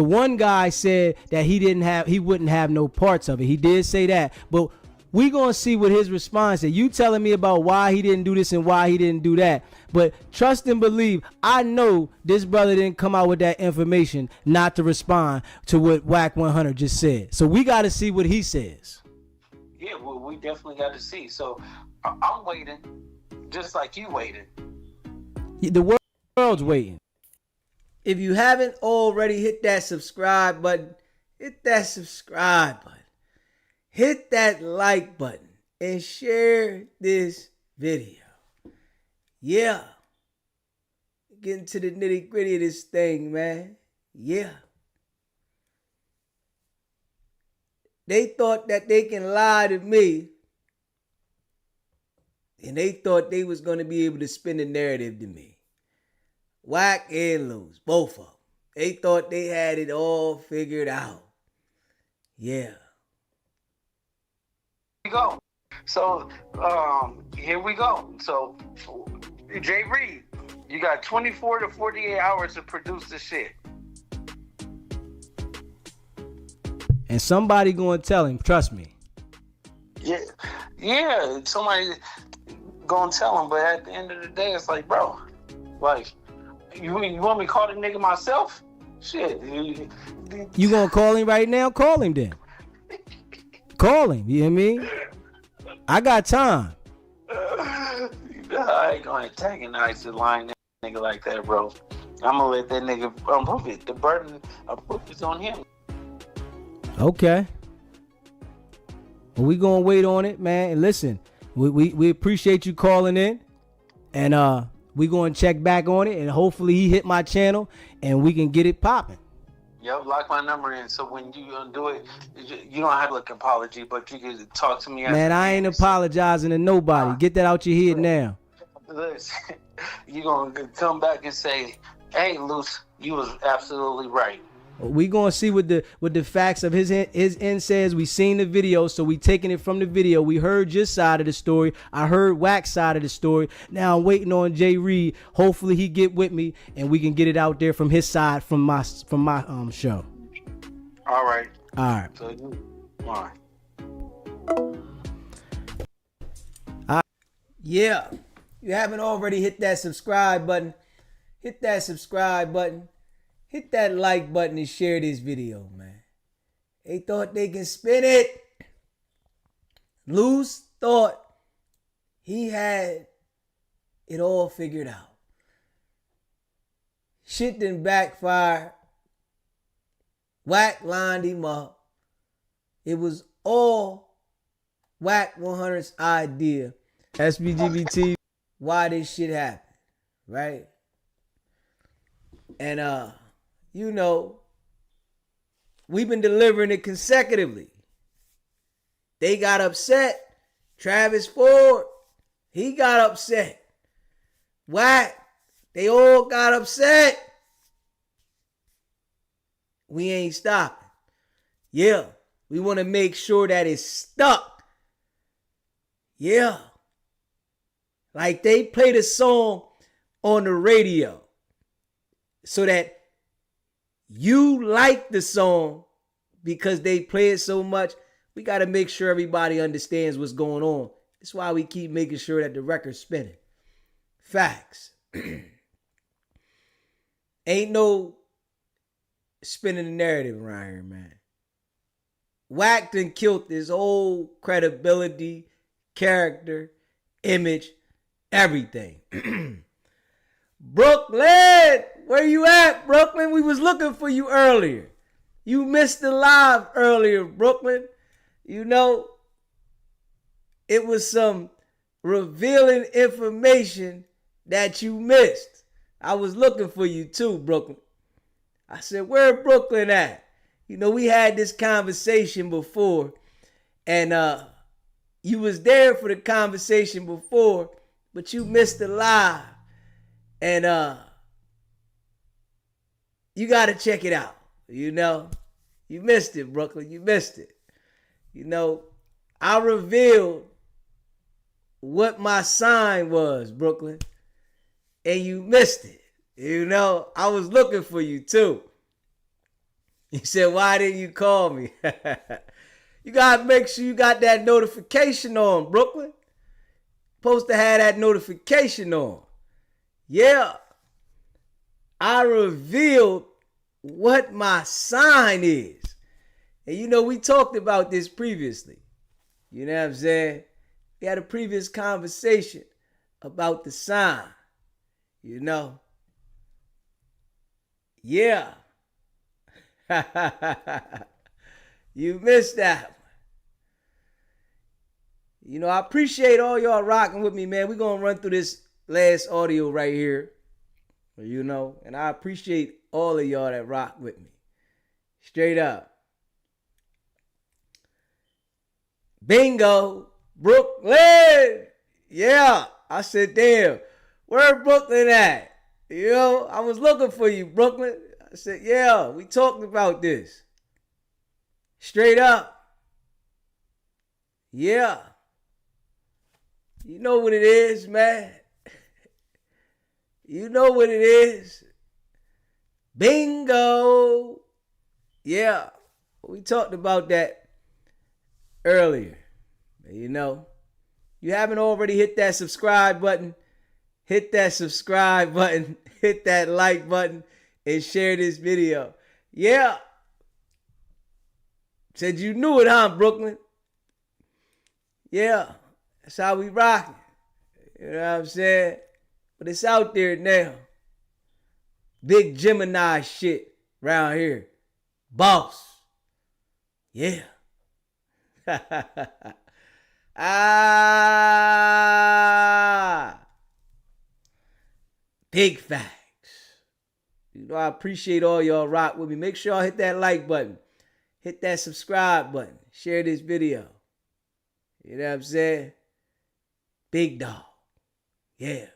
one guy said that he wouldn't have no parts of it. He did say that, but we gonna see what his response is. You telling me about why he didn't do this and why he didn't do that, but trust and believe, I know this brother didn't come out with that information not to respond to what Wack 100 just said. So we got to see what he says. Yeah, well, we definitely got to see. So I'm waiting, just like you waiting. The world's waiting. If you haven't already hit that subscribe button, hit that subscribe button. Hit that like button and share this video. Yeah. Getting to the nitty gritty of this thing, man. Yeah. They thought that they can lie to me, and they thought they was going to be able to spin the narrative to me. Wack and Luce, both of them. They thought they had it all figured out. Yeah. Here we go. So, here we go. So, Jay Reed, you got 24 to 48 hours to produce the shit. And somebody going to tell him, trust me. Yeah, somebody gonna tell him, but at the end of the day, it's like, bro, like, you want me to call the nigga myself? Shit. You gonna call him right now? Call him then. Call him, you hear me? I got time. I ain't gonna antagonize the line nigga like that, bro. I'm gonna let that nigga prove it. The burden of proof is on him. Okay. Well, we gonna wait on it, man. And listen, we appreciate you calling in, and we gonna check back on it, and hopefully he hit my channel, and we can get it popping. Yep, lock my number in, so when you do it, you don't have to look apology, but you can talk to me. Man, I ain't apologizing to nobody. Get that out your head now. Listen, you gonna come back and say, "Hey, Luce, you was absolutely right." We gonna see what the facts of his end says. We seen the video, so we taking it from the video. We heard your side of the story. I heard Wack's side of the story. Now I'm waiting on Jay Reed. Hopefully he get with me and we can get it out there from his side, from my show. All right. All right. So all right. Yeah. You haven't already hit that subscribe button. Hit that subscribe button. Hit that like button and share this video, man. They thought they can spin it. Luce thought he had it all figured out. Shit didn't backfire. Wack lined him up. It was all Wack 100's idea. SBGBT, why this shit happened, right? And you know, we've been delivering it consecutively. They got upset. Travis Ford, he got upset. Wack, they all got upset. We ain't stopping. Yeah, we want to make sure that it's stuck. Yeah. Like they played a song on the radio so that you like the song because they play it so much. We got to make sure everybody understands what's going on. That's why we keep making sure that the record's spinning. Facts. Ain't no spinning the narrative around here, man. Wack done killed his whole credibility, character, image, everything. Brooklyn, where you at, Brooklyn? We was looking for you earlier. You missed the live earlier, Brooklyn. You know, it was some revealing information that you missed. I was looking for you too, Brooklyn. I said, where Brooklyn at? You know, we had this conversation before, and you was there for the conversation before, but you missed the live. And you got to check it out. You know, you missed it, Brooklyn. You missed it. You know, I revealed what my sign was, Brooklyn, and you missed it. You know, I was looking for you too. You said, why didn't you call me? You got to make sure you got that notification on, Brooklyn. Supposed to have that notification on. Yeah. I revealed what my sign is. And you know, we talked about this previously. You know what I'm saying? We had a previous conversation about the sign. You know? Yeah. You missed that one. You know, I appreciate all y'all rocking with me, man. We're going to run through this last audio right here. You know, and I appreciate all of y'all that rock with me. Straight up. Bingo. Brooklyn. Yeah. I said, damn, where Brooklyn at? You know, I was looking for you, Brooklyn. I said, yeah, we talked about this. Straight up. Yeah. You know what it is, man. You know what it is. Bingo. Yeah. We talked about that earlier. You know, you haven't already hit that subscribe button, hit that subscribe button, hit that like button, and share this video. Yeah. Said you knew it, huh, Brooklyn? Yeah. That's how we rockin'. You know what I'm saying? But it's out there now. Big Gemini shit around here. Boss. Yeah. Big facts. You know, I appreciate all y'all rock with me. Make sure y'all hit that like button. Hit that subscribe button. Share this video. You know what I'm saying? Big dog. Yeah.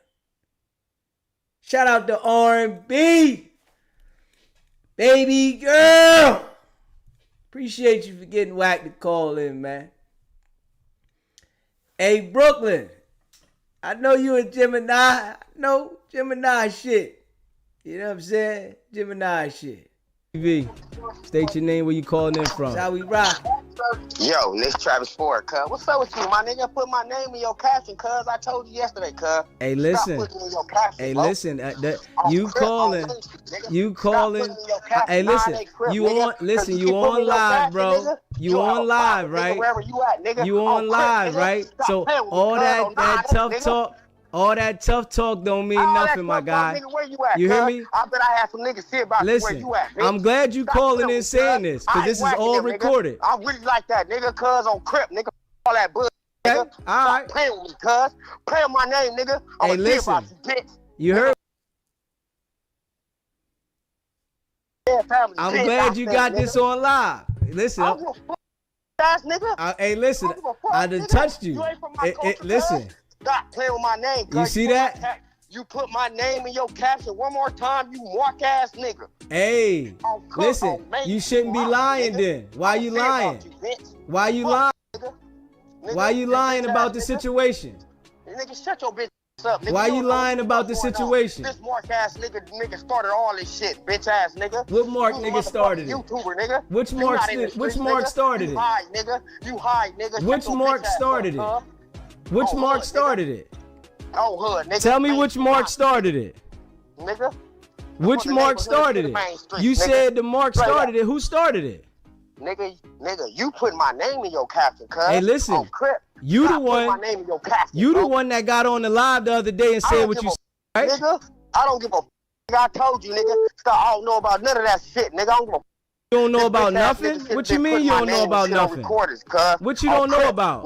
Shout out to R&B. Baby girl. Appreciate you for getting Wack to call in, man. Hey, Brooklyn. I know you a Gemini. I know Gemini shit. You know what I'm saying? Gemini shit. TV. State your name, where you calling in from. That's how we rock. Yo, this Travis Ford, cuz. What's up with you, my nigga? Put my name in your caption, cuz. I told you yesterday, cuz. Hey, listen. Hey, listen. You calling. You calling. Hey, listen. You on. Listen. You on live, bro. You on live, right? You on live, right? So all that tough talk. All that tough talk don't mean nothing, my guy. You hear me? I bet I had some niggas see about where you at, nigga. I'm glad you calling and saying this, because this is all recorded. I really like that, nigga, cuz on Crip, nigga. All that bullshit, nigga. All right. Playing with me, cuz. Play with my name, nigga. Hey, listen. You heard? I'm glad you got this on live. Listen. Hey, listen. I done touched you. Listen. Stop playing with my name. You see that? You put my name in your caption one more time, you mark ass nigga. Hey, listen, you shouldn't be lying then. Why you lying? Why you lying? Why you lying about the situation? Nigga, shut your bitch up, nigga. Why you lying about the situation? This Mark ass nigga started all this shit, bitch ass nigga. What Mark nigga started it? YouTuber nigga. Which Mark started it? You hide, nigga. You hide, nigga. Which Mark started it? Which Mark started it? Oh, hood, nigga. Tell me which Mark started it. Nigga. Which Mark started it? You said the Mark started it. Who started it? Nigga, you put my name in your caption, cuz. Hey, listen. You the one. My name in your caption, you the one that got on the live the other day and said what you said, right? Nigga, I don't give a I told you, nigga. Stop. I don't know about none of that shit, nigga. I don't give a You don't know about nothing? What you mean you don't know about nothing? What you don't know about?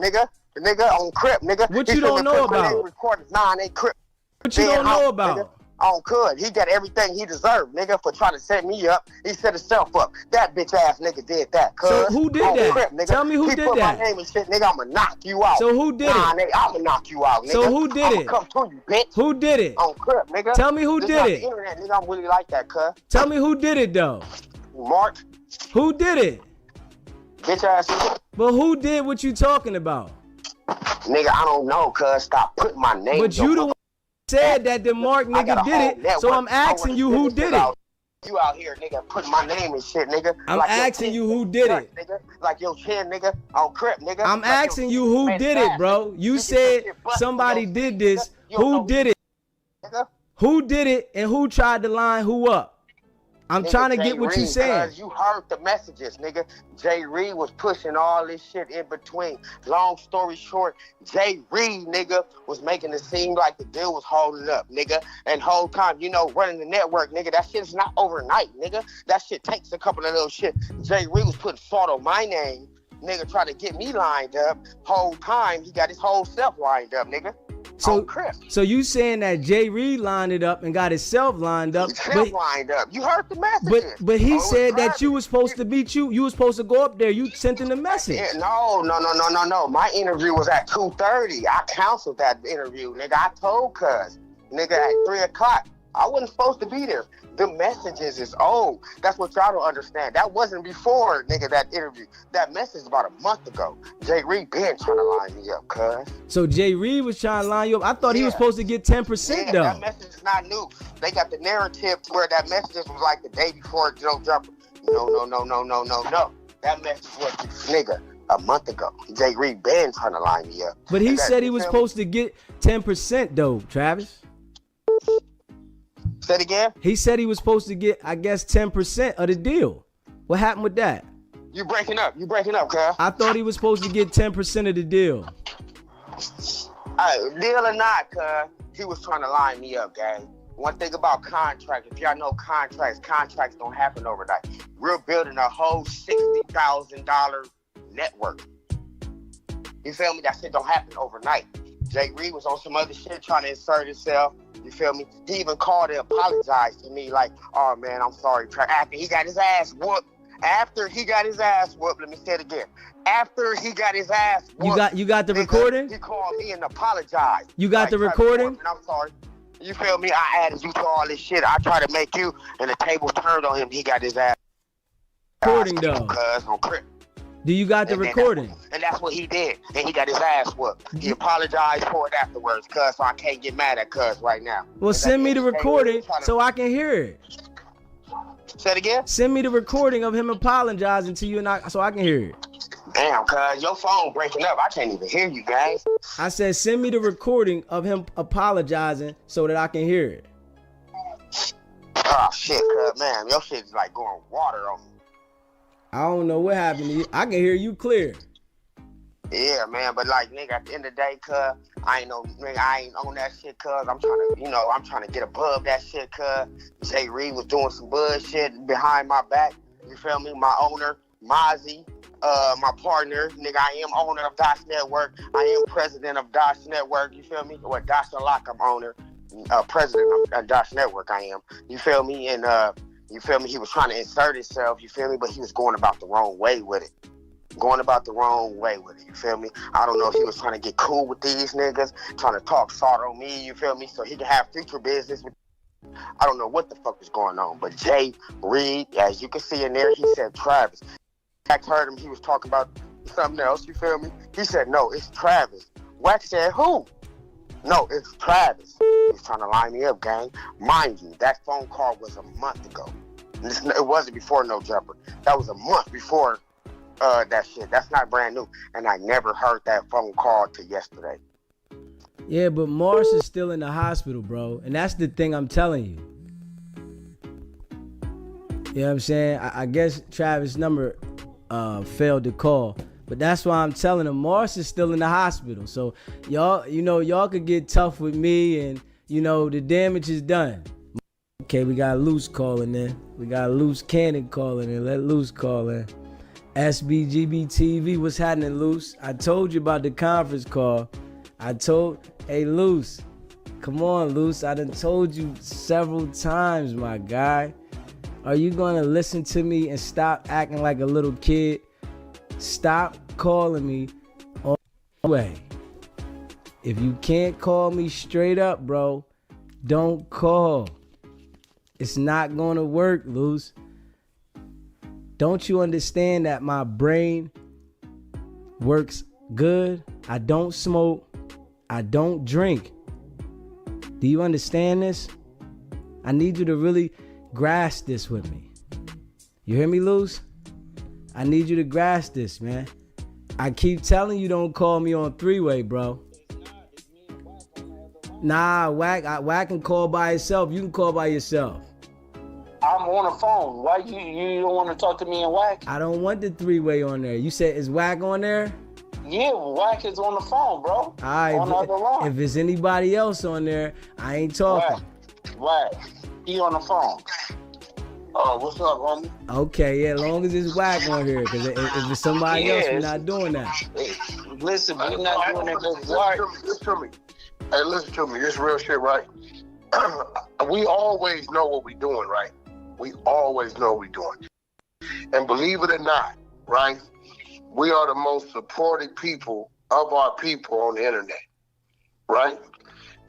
Nigga on Crip, nigga. What you don't know about? Nah, they Crip. What you don't know about? On Could. He got everything he deserved, nigga, for trying to set me up. He set himself up. That bitch ass nigga did that, cuz. So who did that? Crip, nigga. Tell me who did put that. My name and shit, nigga. I'ma knock you out. So who did it? Nigga, I'ma knock you out, nigga. So who did it? Come to you, bitch. Who did it? On Crip, nigga. Tell me who this did it. The internet, nigga. I'm really like that, cuz. Tell me who did it, though. Mark. Who did it? Bitch ass nigga. But who did what you talking about? Nigga, I don't know, cuz. Stop putting my name. But you the one said that the Mark nigga did it, so I'm asking you who did it. You out here, nigga, putting my name and shit, nigga. I'm asking you who did it. Nigga. Like your chin, nigga, on Crip, nigga. I'm asking you who did it, bro. You said somebody did this. Who did it? Who did it and who tried to line who up? I'm nigga, trying to Jay get what you Reed, saying. Cause you heard the messages, nigga. Jay Reed was pushing all this shit in between. Long story short, Jay Reed, nigga, was making it seem like the deal was holding up, nigga. And whole time, you know, running the network, nigga, that shit is not overnight, nigga. That shit takes a couple of little shit. Jay Reed was putting salt on my name, nigga, trying to get me lined up. Whole time, he got his whole self lined up, nigga. So you saying that Jay Reed lined it up and got himself lined up? Lined up. You heard the messages. But he said that you was supposed to beat you. You was supposed to go up there. You sent him the message. No. My interview was at 2:30. I canceled that interview, nigga. I told cuz, nigga, at 3:00. I wasn't supposed to be there. The messages is old. That's what y'all don't understand. That wasn't before, nigga, that interview. That message is about a month ago. Jay Reed been trying to line me up, cuz. So Jay Reed was trying to line you up. I thought he was supposed to get 10% though. That message is not new. They got the narrative to where that message was like the day before Joe Jumper. No. That message was, nigga, a month ago. Jay Reed been trying to line me up. But he said he was supposed to get 10% though, Travis. Say it again? He said he was supposed to get, I guess, 10% of the deal. What happened with that? You breaking up, cuz. I thought he was supposed to get 10% of the deal. Deal or not, cuz, he was trying to line me up, gang. One thing about contracts, if y'all know contracts don't happen overnight. We're building a whole $60,000 network. You feel me? That shit don't happen overnight. Jay Reed was on some other shit trying to insert himself. You feel me? He even called and apologized to me like, oh man, I'm sorry. After he got his ass whooped. Let me say it again. After he got his ass whooped. You got the recording? He called me and apologized. You got the recording? I'm sorry. You feel me? I added you to all this shit. I tried to make you, and the table turned on him. He got his ass. Recording though. On Crip. Do you got the recording? And that's what he did. And he got his ass whooped. He apologized for it afterwards, cuz, so I can't get mad at cuz right now. Well, send me the recording so I can hear it. Say it again? Send me the recording of him apologizing to you so I can hear it. Damn, cuz, your phone breaking up. I can't even hear you, guys. I said send me the recording of him apologizing so that I can hear it. Oh, shit, cuz, man. Your shit's like going water on me. I don't know what happened to you. I can hear you clear. Yeah, man, but like, nigga, at the end of the day, cuz, I ain't on that shit, cuz. I'm trying to get above that shit, cuz. Jay Reed was doing some bullshit behind my back. You feel me? My owner, Mozzie, my partner, nigga, I am owner of Dash Network. I am president of Dash Network. You feel me? Or Dash Unlock, I'm owner, president of Dash Network. I am. You feel me? And you feel me? He was trying to insert himself. You feel me? But he was going about the wrong way with it. You feel me? I don't know if he was trying to get cool with these niggas, trying to talk salt on me, you feel me? So he can have future business with. I don't know what the fuck was going on. But Jay Reed, as you can see in there, he said Travis. Wack heard him, he was talking about something else, you feel me? He said, no, it's Travis. Wack said, who? No, it's Travis. He's trying to line me up, gang. Mind you, that phone call was a month ago. It wasn't before No Jumper. That was a month before that shit. That's not brand new. And I never heard that phone call till yesterday. Yeah, but Morris is still in the hospital, bro. And that's the thing I'm telling you. You know what I'm saying? I guess Travis' number failed to call. But that's why I'm telling him Morris is still in the hospital. So y'all could get tough with me and, the damage is done. Okay, we got Luce calling in. We got Luce Cannon calling in. Let Luce call in. SBGB TV, what's happening, Luce? I told you about the conference call. Hey, Luce, come on, Luce. I done told you several times, my guy. Are you gonna listen to me and stop acting like a little kid? Stop calling me on the way. If you can't call me straight up, bro, don't call. It's not gonna work, Luce. Don't you understand that my brain works good? I don't smoke. I don't drink. Do you understand this? I need you to really grasp this with me. You hear me, Luce? I need you to grasp this, man. I keep telling you don't call me on three-way, bro. Nah, Wack can call by himself. You can call by yourself. I'm on the phone. Why you don't want to talk to me and Wack? I don't want the three-way on there. You said is Wack on there? Yeah, Wack is on the phone, bro. All right. On the other line. If it's anybody else on there, I ain't talking. Wack. He on the phone. Oh, what's up, homie? Okay, yeah, as long as it's Wack on here, because if it's somebody else, we're not doing that. Listen, we're not doing it with Wack. Listen to me. Hey, listen to me. This real shit, right? We always know what we're doing, right? We always know what we're doing. And believe it or not, right? We are the most supported people of our people on the internet, right?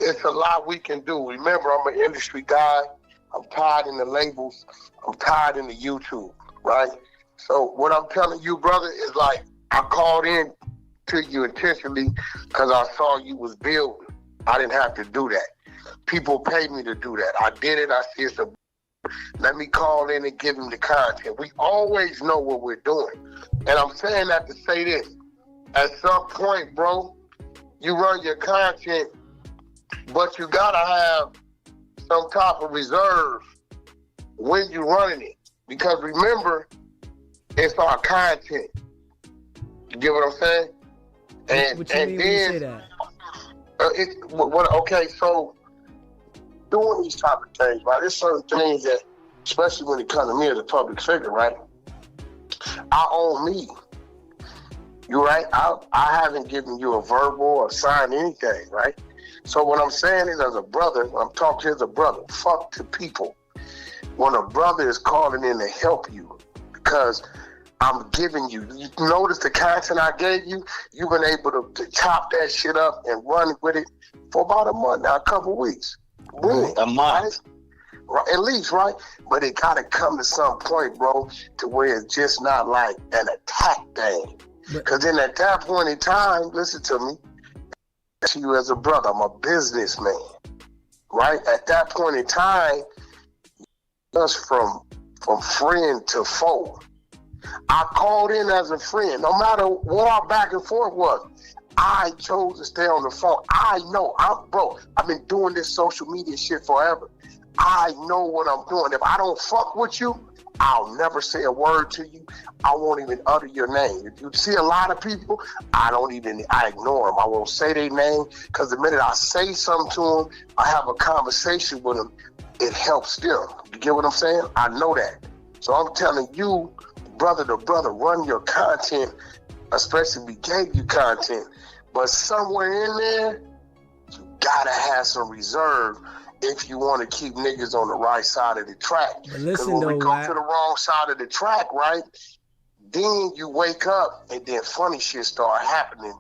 It's a lot we can do. Remember, I'm an industry guy. I'm tied in the labels. I'm tied in the YouTube, right? So what I'm telling you, brother, is like, I called in to you intentionally because I saw you was building. I didn't have to do that. People paid me to do that. I did it. I see it's a... Let me call in and give them the content. We always know what we're doing. And I'm saying that to say this. At some point, bro, you run your content, but you gotta have some type of reserve when you're running it. Because remember, it's our content. You get what I'm saying? And, what you mean when you say that? Okay, so doing these type of things, right? There's certain things that, especially when it comes to me as a public figure, right? I own me. You right? I haven't given you a verbal or signed anything, right? So what I'm saying is, as a brother, when I'm talking as a brother, fuck to people. When a brother is calling in to help you, because I'm giving you notice the content I gave you, you've been able to chop that shit up and run with it for about a month now, a couple of weeks. Boom. A month. Right? At least, right? But it gotta come to some point, bro, to where it's just not like an attack thing. Because then at that point in time, listen to me, to you as a brother, I'm a businessman, right? At that point in time, just from friend to foe. I called in as a friend. No matter what our back and forth was, I chose to stay on the phone. I know, I've been doing this social media shit forever. I know what I'm doing. If I don't fuck with you, I'll never say a word to you. I won't even utter your name. If you see a lot of people, I ignore them. I won't say their name, because the minute I say something to them, I have a conversation with them, it helps them. You get what I'm saying? I know that. So I'm telling you, brother to brother, run your content, especially we gave you content, but somewhere in there, you gotta have some reserve if you want to keep niggas on the right side of the track. Because when we go to the wrong side of the track, right, then you wake up and then funny shit start happening,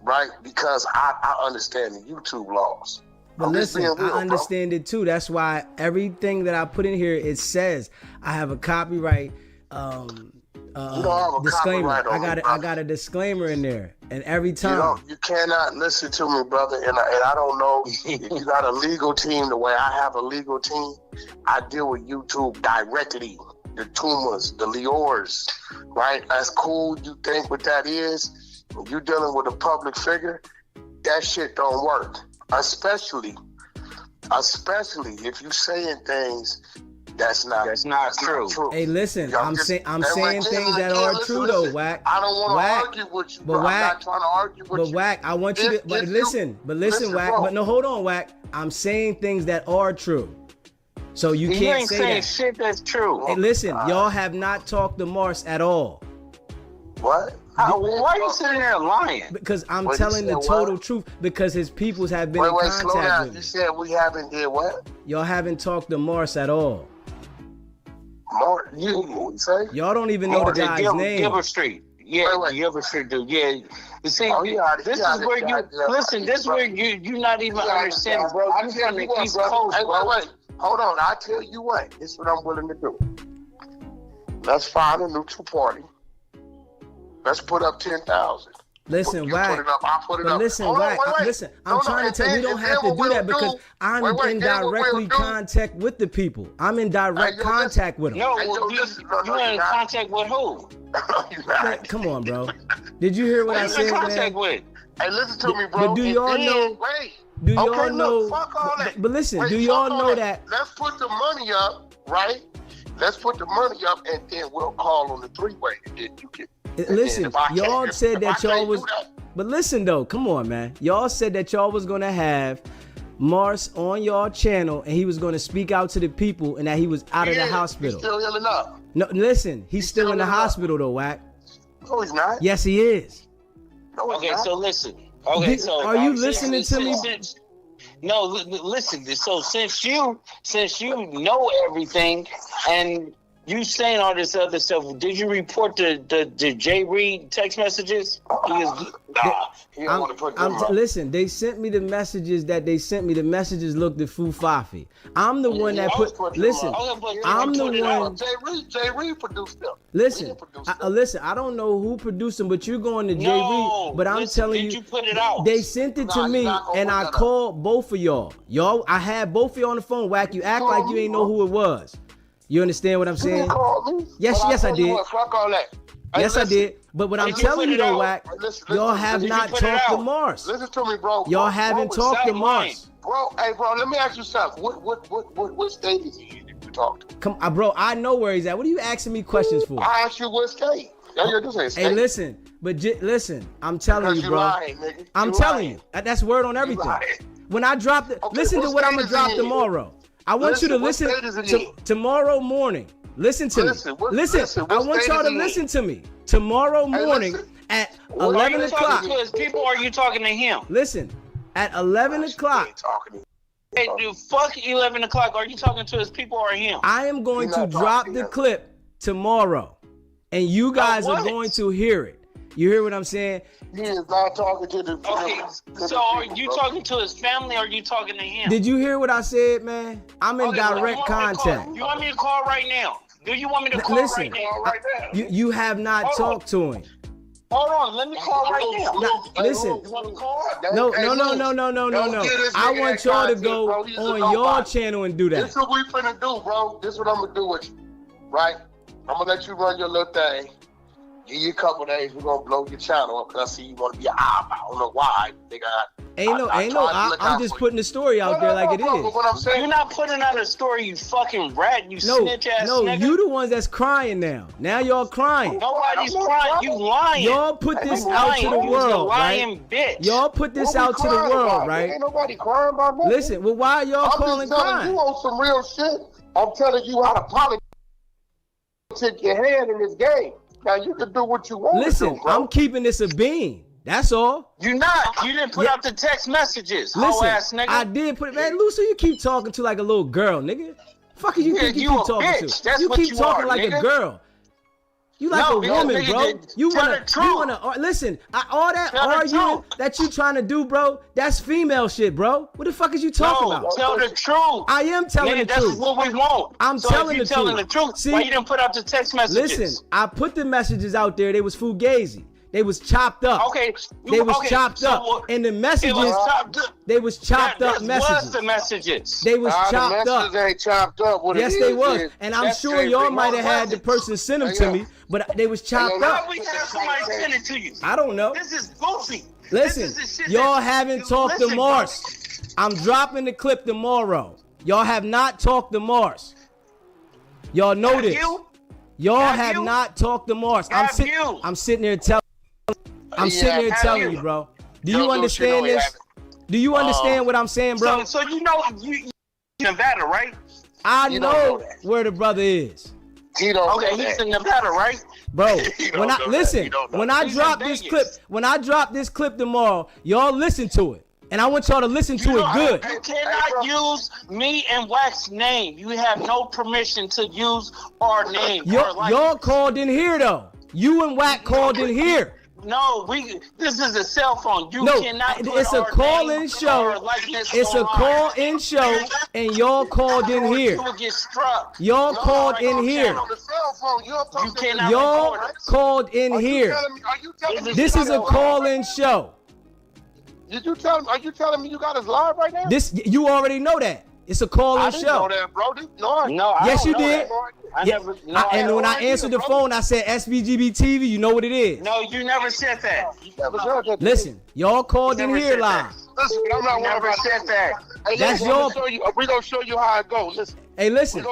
right? Because I understand the YouTube laws. But listen, I understand it too. That's why everything that I put in here, it says I have a copyright disclaimer. I got a disclaimer in there, and every time you cannot listen to me, brother. And I don't know if you got a legal team the way I have a legal team. I deal with YouTube directly. The Tumas, the Leors, right? That's cool. You think what that is? When you're dealing with a public figure, that shit don't work. Especially if you saying things that's not true. Hey, listen, I'm saying things that are true though, Wack. I don't want to argue with you, bro. I'm not trying to argue with you. But Wack, I want you to listen, Wack. Bro. But no, hold on, Wack. I'm saying things that are true. So you can't say that. You ain't saying shit that's true. Hey, listen, y'all have not talked to Mars at all. What? Why are you sitting there lying? Because I'm telling the total truth. Because his peoples have been in contact slow down. with me. You said we haven't did what? Y'all haven't talked to Mars at all. Mars? You say? Y'all don't even know the guy's name. Gilbert Street. Yeah, Gilbert Street dude. Yeah. You see, this is where you not even understanding, bro. You from the East Coast, bro. Wait. Hold on. I'll tell you what. This is what I'm willing to do. Let's find a neutral party. Let's put up 10,000. Listen, Wack. I'll put it up. Listen, Wack. Listen, I'm trying to tell you, we don't have to do that because I'm in directly contact with the people. I'm in direct contact with them. No, you're in contact with who? Come on, bro. Did you hear what I said, man? Hey, listen to me, bro. But do y'all know? Do y'all know? Fuck all that. But listen, do y'all know that? Let's put the money up, right? Let's put the money up, and then we'll call on the three-way. And then you can. Listen, y'all said that y'all was. But listen though, come on, man. Y'all said that y'all was gonna have Mars on y'all channel, and he was gonna speak out to the people, and that he was out of the hospital. He's still healing up. No, listen, he's still in the hospital though, Wack. No, he's not. Yes, he is. No, he's Okay, not. so listen. Okay, so are you listening to me? No, listen. So since you know everything, and you saying all this other stuff, did you report the Jay Reed text messages? He don't want to put them up. Listen, they sent me the messages that they sent me. The messages looked at Fufafi. I'm the one that put. Listen, I'm the one. Jay Reed produced them. Listen, listen. I don't know who produced them, but you're going to Jay Reed. But I'm telling you, put it out? They sent it to me, and I called both of y'all. Y'all, I had both of y'all on the phone. Wack, you act like you ain't know who it was. You understand what I'm saying? You didn't call me. Yes, I did. Fuck all that. Yes, I did. But what I'm telling you though, Wack, y'all have not talked to Mars. Listen to me, bro. Y'all haven't talked to Mars. Bro, hey, bro, let me ask you something. What state is he in if you talk to him? Come, bro, I know where he's at. What are you asking me questions for? I asked you what state. Hey, listen, but listen, I'm telling you, bro. Lying, nigga. I'm telling you. That's word on everything. When I drop it, listen to what I'm going to drop tomorrow. I want you to listen tomorrow morning. Listen to me. Listen. I want y'all to listen to me. Tomorrow morning at 11 o'clock. Are you talking to his people or are you talking to him? Listen, at 11 o'clock. Hey, dude, fuck 11 o'clock. Are you talking to his people or him? I am going to drop the clip tomorrow, and you guys are going to hear it. You hear what I'm saying? He is not talking to the. Okay, so are you talking to his family or are you talking to him? Did you hear what I said, man? I'm in direct contact. You want me to call right now? Do you want me to call right now? You have not talked to him. Hold on, let me call right now. Listen. You want to call? No. I want y'all to go on your channel and do that. This is what we finna do, bro. This is what I'm gonna do with you, right? I'm gonna let you run your little thing. Give you a couple days, we're gonna blow your channel up because I see you want to be an op. I don't know why. I'm just putting the story out there like it is. What I'm saying, you're not putting out a story, you fucking rat, you snitch ass nigga. You the ones that's crying now. Now y'all crying. Nobody's crying, you lying. Y'all put this out to the world, lying bitch. Y'all put this out to the world, right? Ain't nobody crying about nothing. Listen, well, why are y'all calling crying? You on some real shit. I'm telling you how to politic your hand in this game. Now you can do what you want. Listen, I'm keeping this a bean. That's all. You didn't put out the text messages. Listen, ass nigga. I did put it. Man, Luce, you keep talking to like a little girl, nigga. Fuck you think you keep talking to? That's you what keep you talking are, like nigga. a girl. You like a woman, bro. You wanna listen. All that arguing that you trying to do, bro. That's female shit, bro. What the fuck is you talking about? Tell the truth. I am telling the truth. That's what we want. I'm telling the truth. Telling the truth. See, why you didn't put out the text messages? Listen, I put the messages out there. They was fugazi. They was chopped up. Okay. They was chopped up. And the messages, they was chopped up messages. The messages. They was chopped up. Ain't chopped up. Yes, they was. And I'm sure y'all might have had the person send them to me, but they was chopped up. Why we have somebody send it to you? I don't know. This is goofy. Listen, y'all haven't talked to Mars. I'm dropping the clip tomorrow. Y'all have not talked to Mars. Y'all know this. Y'all have not talked to Mars. I'm sitting there telling. I'm sitting here telling you, bro. Do you understand this? Do you understand what I'm saying, bro? So you know you Nevada, right? I know where the brother is. Okay, he's in Nevada, right? Bro, when I drop this clip tomorrow, y'all listen to it. And I want y'all to listen to it good. You cannot use me and Wack's name. You have no permission to use our name. Y'all called in here though. You and Wack called in here. No, this is a cell phone. It's a call-in show. It's a call-in show, and y'all called in here. You will get struck. Y'all called in here. Y'all called in here. This is a call-in show. Are you telling me you got us live right now? You already know that. It's a call-in show. I didn't know that, bro. No, yes, you did. And when I answered the phone, I said SBGB TV. You know what it is. No, you never said that. Listen, y'all called in here live. Listen, I'm not never said that. That's your. We're gonna show you how it goes. Listen. Hey, listen.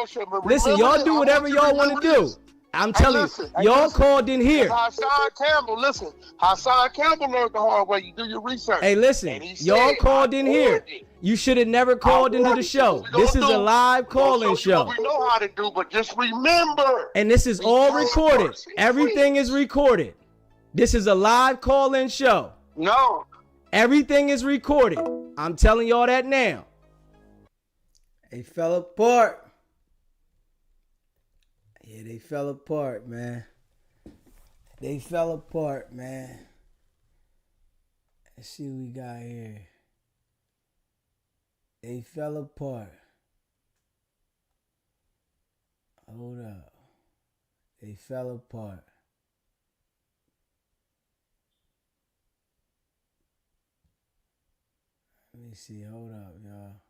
Listen, y'all do whatever y'all want to do. I'm telling you, y'all called in here. Hassan Campbell, listen. Hassan Campbell learned the hard way. You do your research. Hey, listen, y'all called in here. You should have never called into the show. This is a live call-in show. We know how to do, but just remember. And this is all recorded. Everything is recorded. This is a live call-in show. No. Everything is recorded. I'm telling y'all that now. They fell apart. Yeah, they fell apart, man. They fell apart, man. Let's see what we got here. They fell apart. Hold up. They fell apart. Let me see. Hold up, y'all.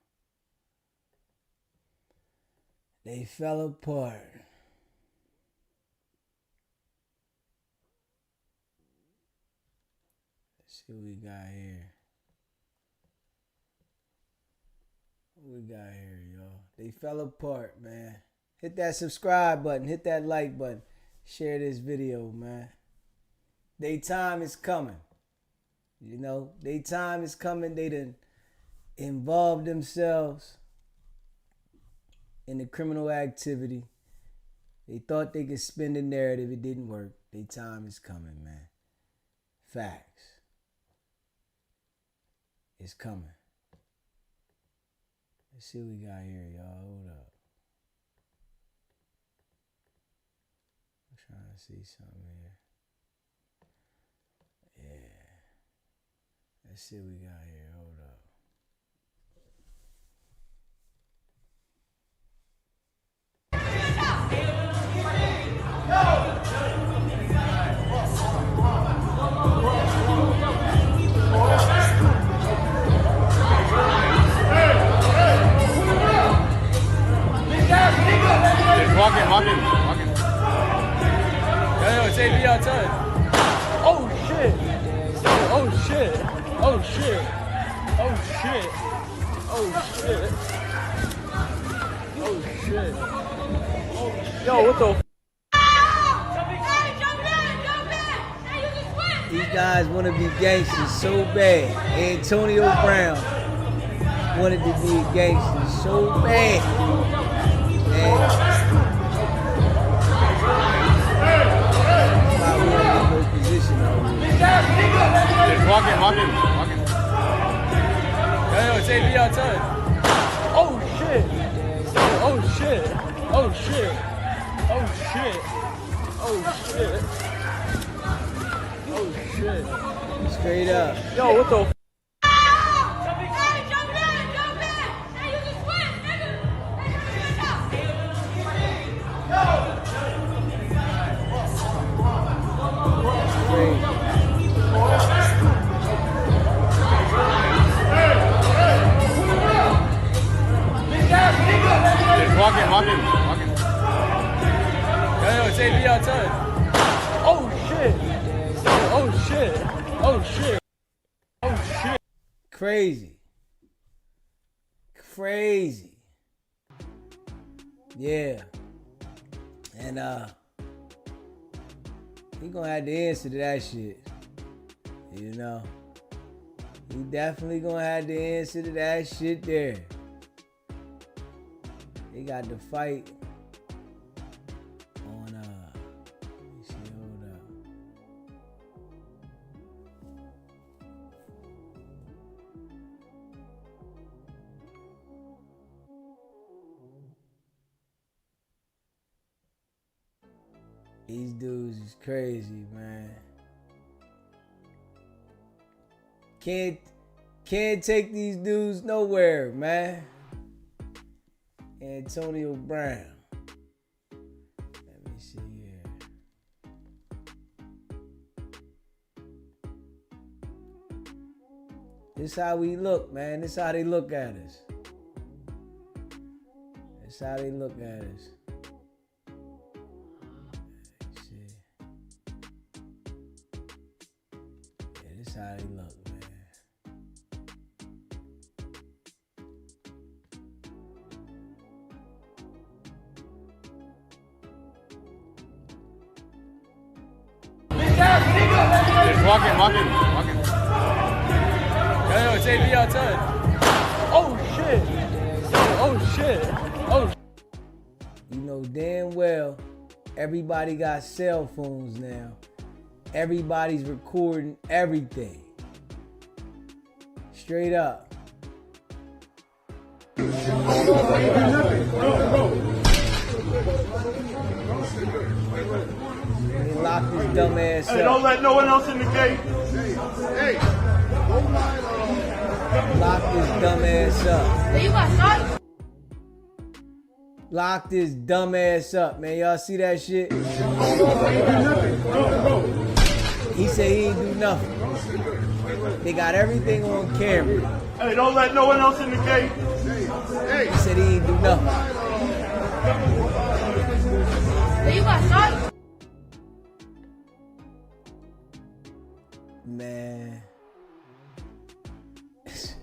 They fell apart. Let's see what we got here. What we got here, y'all? They fell apart, man. Hit that subscribe button. Hit that like button. Share this video, man. They time is coming. You know, they time is coming. They done involved themselves in the criminal activity. They thought they could spin the narrative. It didn't work. They time is coming, man. Facts. It's coming. Let's see what we got here, y'all. Hold up. I'm trying to see something here. Yeah. Let's see what we got here. Hold up. Walking. Yo, it's AB outside. Oh shit. Yo, what the These guys want to be gangsters so bad. Antonio Brown wanted to be a gangster so bad. Man. Walking. Yo, it's AB outside. Oh shit. Straight up. Yo, what the Walking. Yo, it's AB outside. Oh shit. Crazy. Yeah. And he gonna have to answer to that shit. You know. He definitely gonna have to answer to that shit there. They got to fight on let me see, hold up. These dudes is crazy, man. Can't take these dudes nowhere, man. Antonio Brown. Let me see here. This how we look, man. This how they look at us. This how they look at us. Let's see. Yeah, this how they look, man. walking. Yo, it's AB outside. Oh shit. Oh. You know damn well everybody got cell phones now. Everybody's recording everything. Straight up. He locked his dumb ass up. Hey, don't let no one else in the gate. Hey. Locked his dumb ass up. You got shot? Locked his dumb ass up, man. Y'all see that shit? He said he ain't do nothing. They got everything on camera. Hey, don't let no one else in the gate. He said he ain't do nothing. You got shot? Man. Shit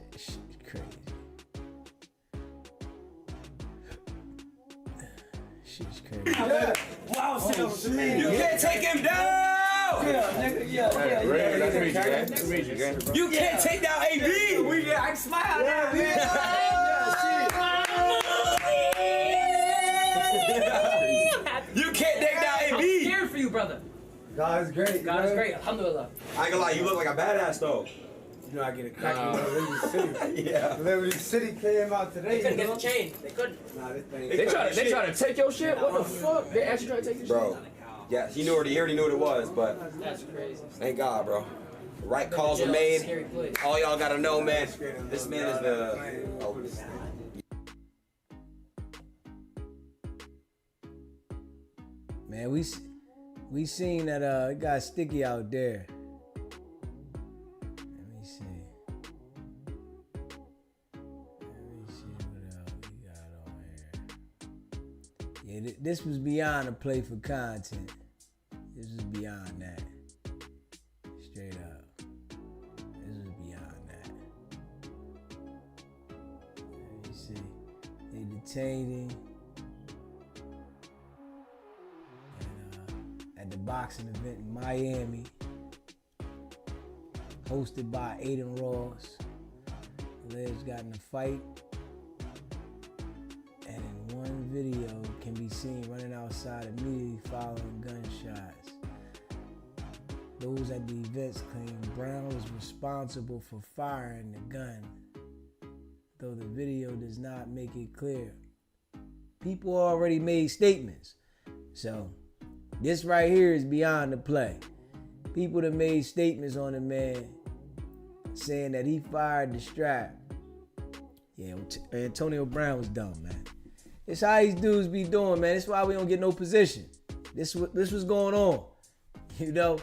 crazy. Shit's crazy. Wow, you can't take him down! Yeah. You can't take down AB! I can smile now! You can't take down AB! I'm scared for you, brother. God is great. God is great. Alhamdulillah. I ain't gonna lie, you look like a badass though. You know, I get a crack in Liberty City. Yeah. Liberty City came out today. They couldn't get the chain. They couldn't. Nah, this thing. They try to take your shit? What the fuck? They actually try to take your shit? Bro. Yeah, he already knew what it was, but That's crazy. thank God, bro. The right calls were made. All y'all gotta know, man. This man is the. Man, we seen that it got sticky out there. Let me see what else we got on here. Yeah, this was beyond a play for content. This was beyond that. Straight up. This was beyond that. Let me see. They detained him at the boxing event in Miami, hosted by Aiden Ross. Alleged got in a fight, and in one video can be seen running outside immediately following gunshots. Those at the events claim Brown was responsible for firing the gun, though the video does not make it clear. People already made statements, so this right here is beyond the play. People that made statements on the man saying that he fired the strap. Yeah, Antonio Brown was dumb, man. It's how these dudes be doing, man. It's why we don't get no position. This was going on. You know,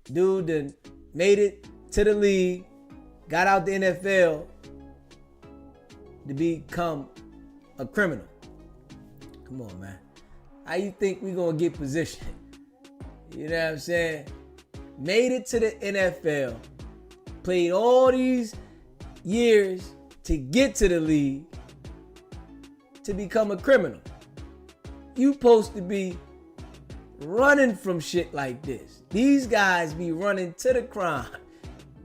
dude done made it to the league, got out the NFL to become a criminal. Come on, man. How you think we gonna get position? You know what I'm saying? Made it to the NFL, played all these years to get to the league, to become a criminal. You supposed to be running from shit like this. These guys be running to the crime.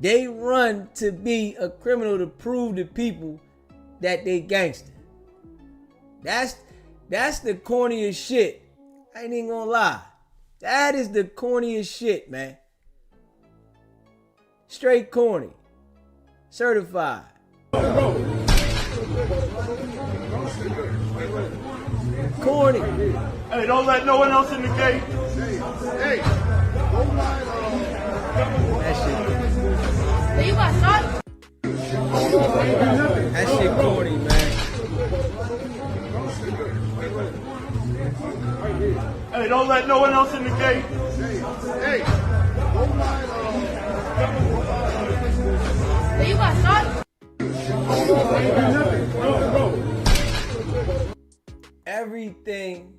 They run to be a criminal to prove to people that they gangster. That's the corniest shit. I ain't even gonna lie. That is the corniest shit, man. Straight corny. Certified. Corny. Hey, don't let no one else in the gate. Hey. That shit. You got shot? That shit corny, man. Hey, don't let no one else in the gate. Hey. You got shot? Everything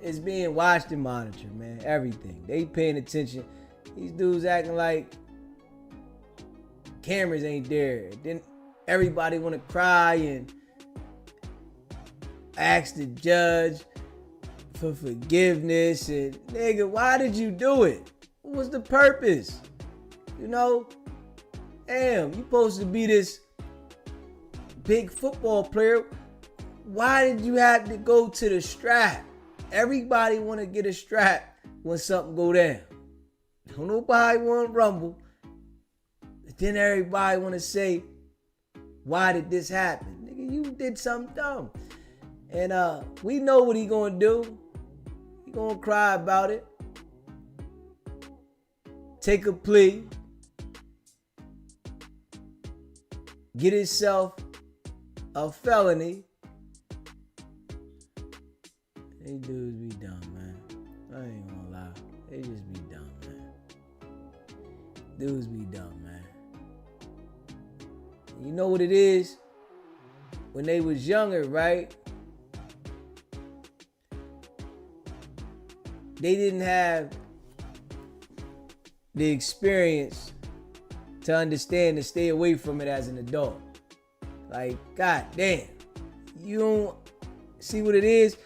is being watched and monitored, man. Everything. They paying attention. These dudes acting like cameras ain't there. Then everybody want to cry and ask the judge for forgiveness. And nigga, why did you do it? What was the purpose? You know? Damn, you supposed to be this big football player. Why did you have to go to the strap? Everybody want to get a strap when something go down. Don't nobody want to rumble. But then everybody want to say, why did this happen? Nigga, you did something dumb. And we know what he gonna do. He gonna cry about it. Take a plea. Get himself a felony. These dudes be dumb, man. I ain't gonna lie. They just be dumb, man. Dudes be dumb, man. You know what it is? When they was younger, right? They didn't have the experience to understand and stay away from it as an adult. Like, god damn. You don't see what it is?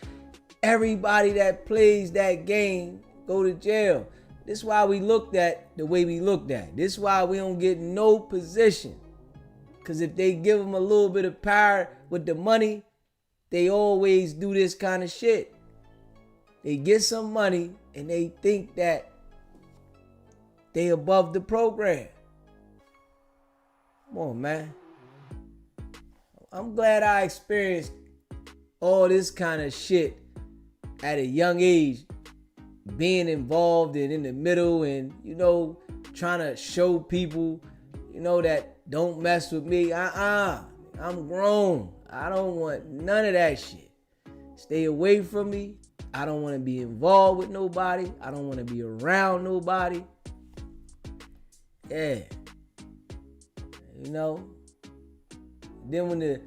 Everybody that plays that game go to jail. This is why we looked at the way we looked at. This is why we don't get no position. Because if they give them a little bit of power with the money, they always do this kind of shit. They get some money and they think that they above the program. Come on, man. I'm glad I experienced all this kind of shit at a young age, being involved and in the middle and, you know, trying to show people, you know, that don't mess with me. I'm grown. I don't want none of that shit. Stay away from me. I don't want to be involved with nobody. I don't want to be around nobody. Yeah. You know? Then when the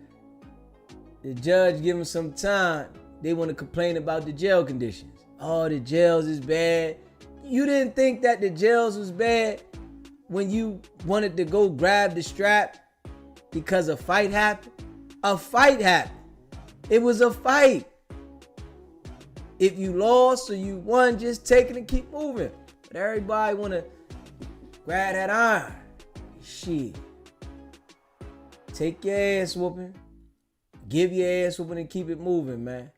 judge give them some time, they want to complain about the jail conditions. Oh, the jails is bad. You didn't think that the jails was bad when you wanted to go grab the strap because a fight happened? A fight happened. It was a fight. If you lost or you won, just take it and keep moving. But everybody want to grab that iron. Shit. Take your ass whooping. Give your ass whooping and keep it moving, man.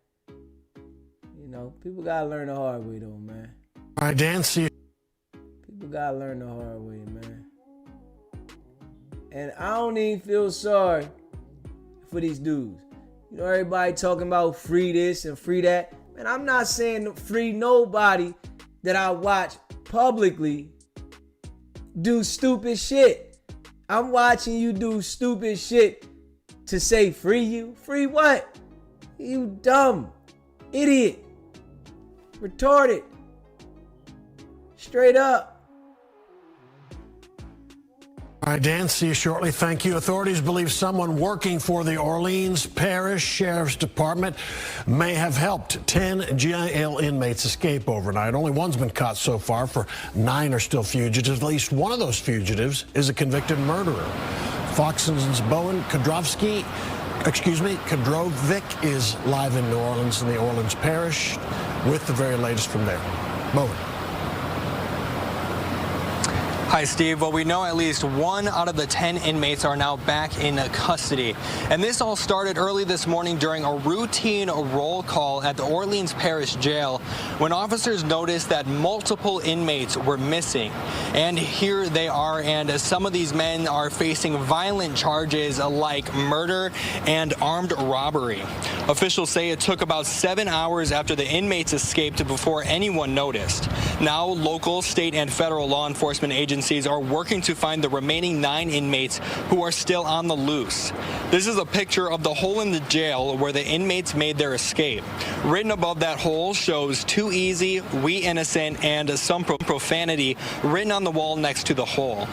You know, people gotta learn the hard way though, man. All right, Dan, see you. People gotta learn the hard way, man. And I don't even feel sorry for these dudes. You know, everybody talking about free this and free that. Man, I'm not saying free nobody that I watch publicly do stupid shit. I'm watching you do stupid shit to say free you. Free what? You dumb. Idiot. Retarded. Straight up. All right, Dan, see you shortly. Thank you. Authorities believe someone working for the Orleans Parish Sheriff's Department may have helped 10 jail inmates escape overnight. Only one's been caught so far. 9 are still fugitives. At least one of those fugitives is a convicted murderer. Foxen's Bowen Kodrovic is live in New Orleans in the Orleans Parish with the very latest from there. Bowen. Hi, Steve. Well, we know at least 1 out of the 10 inmates are now back in custody. And this all started early this morning during a routine roll call at the Orleans Parish Jail when officers noticed that multiple inmates were missing. And here they are, and some of these men are facing violent charges like murder and armed robbery. Officials say it took about 7 hours after the inmates escaped before anyone noticed. Now, local, state, and federal law enforcement agencies are working to find the remaining 9 inmates who are still on the loose. This is a picture of the hole in the jail where the inmates made their escape. Written above that hole shows "too easy," "we innocent," and some profanity written on the wall next to the hole.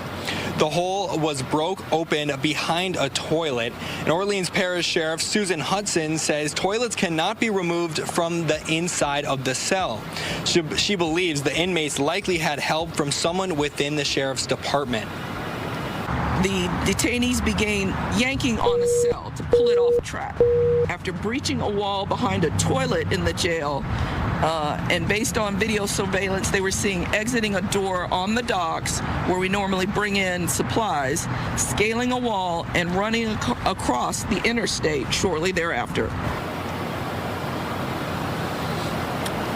The hole was broke open behind a toilet. And Orleans Parish Sheriff Susan Hudson says toilets cannot be removed from the inside of the cell. She believes the inmates likely had help from someone within the sheriff's department. The detainees began yanking on a cell to pull it off track. After breaching a wall behind a toilet in the jail, And based on video surveillance, they were seen exiting a door on the docks where we normally bring in supplies, scaling a wall, and running across the interstate shortly thereafter.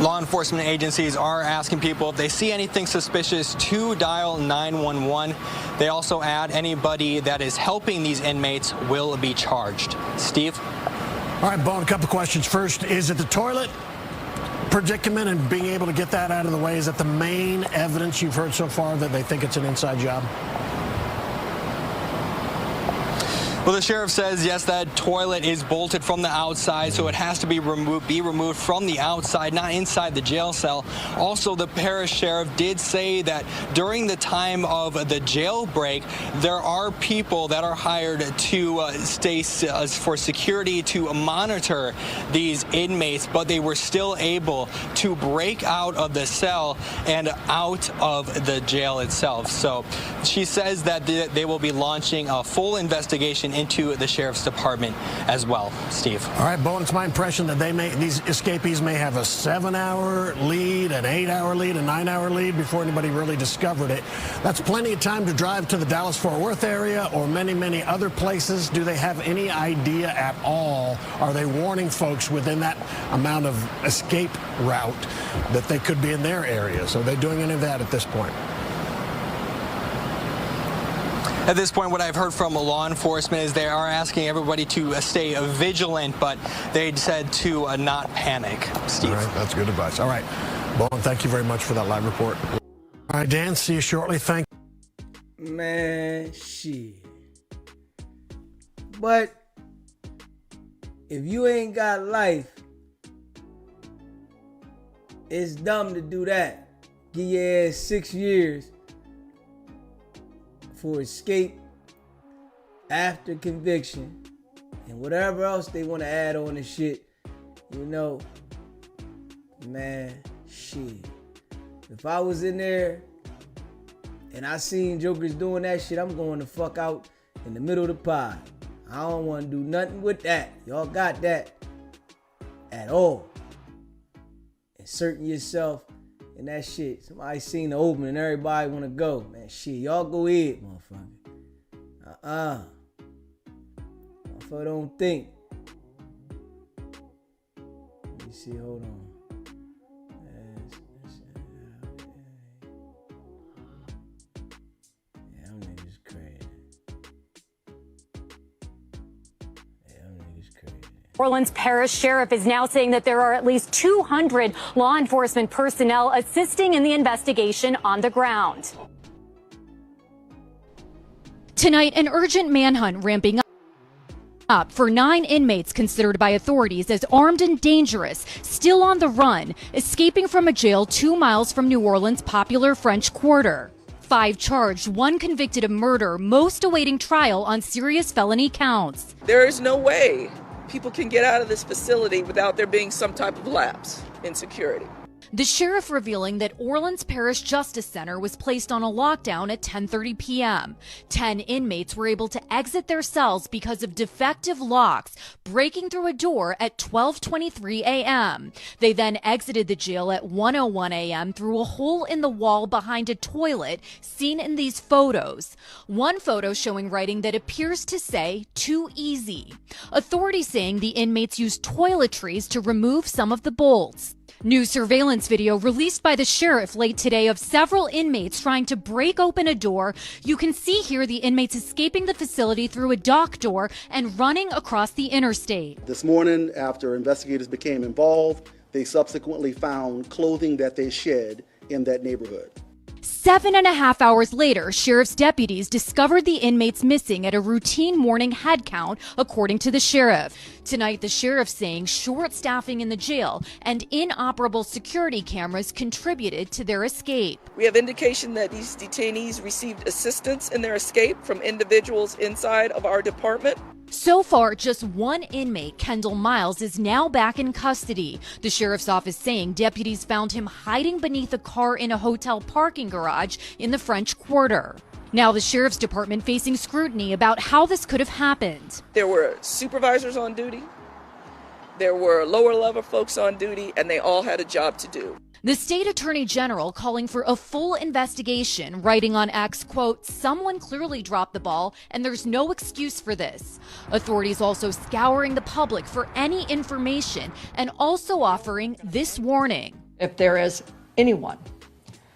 Law enforcement agencies are asking people if they see anything suspicious to dial 911. They also add anybody that is helping these inmates will be charged. Steve? All right, Bone, a couple questions. First, is it the toilet predicament and being able to get that out of the way? Is that the main evidence you've heard so far that they think it's an inside job? Well, the sheriff says, yes, that toilet is bolted from the outside, so it has to be removed from the outside, not inside the jail cell. Also, the parish sheriff did say that during the time of the jailbreak, there are people that are hired to stay for security to monitor these inmates, but they were still able to break out of the cell and out of the jail itself. So she says that they will be launching a full investigation into the sheriff's department as well. Steve. All right, Bo, it's my impression that these escapees may have a 7-hour lead, an 8-hour lead, a 9-hour lead before anybody really discovered it. That's plenty of time to drive to the Dallas-Fort Worth area or many, many other places. Do they have any idea at all? Are they warning folks within that amount of escape route that they could be in their area? So are they doing any of that at this point? At this point, what I've heard from law enforcement is they are asking everybody to stay vigilant, but they said to not panic. Steve. All right, that's good advice. All right, Bowen, thank you very much for that live report. All right, Dan, see you shortly. Thank you. Man, shit. But if you ain't got life, it's dumb to do that. Give your ass 6 years for escape after conviction and whatever else they want to add on the shit. You know, man, shit. If I was in there and I seen jokers doing that shit, I'm going the fuck out in the middle of the pod. I don't want to do nothing with that. Y'all got that at all. Inserting yourself in that shit. Somebody seen the opening and everybody want to go. Man, shit, y'all go ahead, motherfucker. Motherfucker don't think. Let me see, hold on. Yeah, them niggas crazy. Orleans Parish Sheriff is now saying that there are at least 200 law enforcement personnel assisting in the investigation on the ground. Tonight, an urgent manhunt ramping up for 9 inmates considered by authorities as armed and dangerous, still on the run, escaping from a jail 2 miles from New Orleans' popular French Quarter. 5 charged, 1 convicted of murder, most awaiting trial on serious felony counts. There is no way people can get out of this facility without there being some type of lapse in security. The sheriff revealing that Orleans Parish Justice Center was placed on a lockdown at 10:30 p.m. 10 inmates were able to exit their cells because of defective locks, breaking through a door at 12:23 a.m. They then exited the jail at 1:01 a.m. through a hole in the wall behind a toilet seen in these photos. One photo showing writing that appears to say, "Too easy." Authorities saying the inmates used toiletries to remove some of the bolts. New surveillance video released by the sheriff late today of several inmates trying to break open a door. You can see here the inmates escaping the facility through a dock door and running across the interstate. This morning, after investigators became involved, they subsequently found clothing that they shed in that neighborhood. 7.5 hours later, sheriff's deputies discovered the inmates missing at a routine morning head count, according to the sheriff. Tonight, the sheriff saying short staffing in the jail and inoperable security cameras contributed to their escape. We have indication that these detainees received assistance in their escape from individuals inside of our department. So far, just 1 inmate, Kendall Miles, is now back in custody. The sheriff's office saying deputies found him hiding beneath a car in a hotel parking garage in the French Quarter. Now the sheriff's department facing scrutiny about how this could have happened. There were supervisors on duty. There were lower level folks on duty, and they all had a job to do. The state attorney general calling for a full investigation, writing on X, quote, "Someone clearly dropped the ball and there's no excuse for this." Authorities also scouring the public for any information and also offering this warning. If there is anyone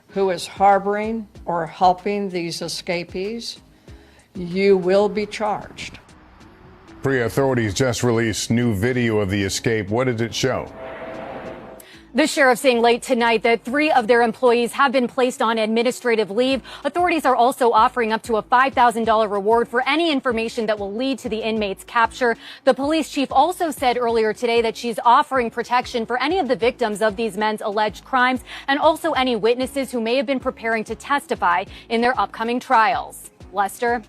who is harboring or helping these escapees, you will be charged. Priya, authorities just released new video of the escape. What did it show? The sheriff saying late tonight that 3 of their employees have been placed on administrative leave. Authorities are also offering up to a $5,000 reward for any information that will lead to the inmates' capture. The police chief also said earlier today that she's offering protection for any of the victims of these men's alleged crimes and also any witnesses who may have been preparing to testify in their upcoming trials. Lester?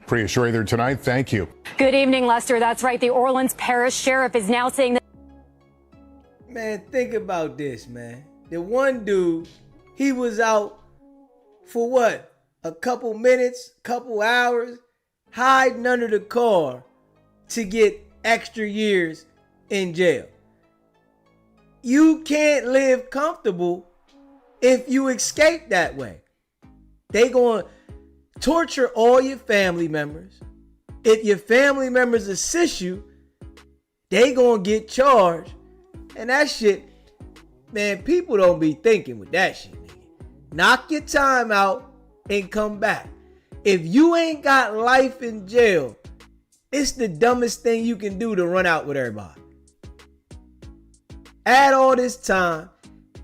Priya Schrader tonight. Thank you. Good evening, Lester. That's right. The Orleans Parish Sheriff is now saying that. Man, think about this, man. The one dude, he was out for what? A couple minutes, couple hours, hiding under the car to get extra years in jail. You can't live comfortable if you escape that way. They gonna torture all your family members. If your family members assist you, they gonna get charged. And that shit, man, people don't be thinking with that shit, nigga. Knock your time out and come back. If you ain't got life in jail, it's the dumbest thing you can do to run out with everybody. Add all this time,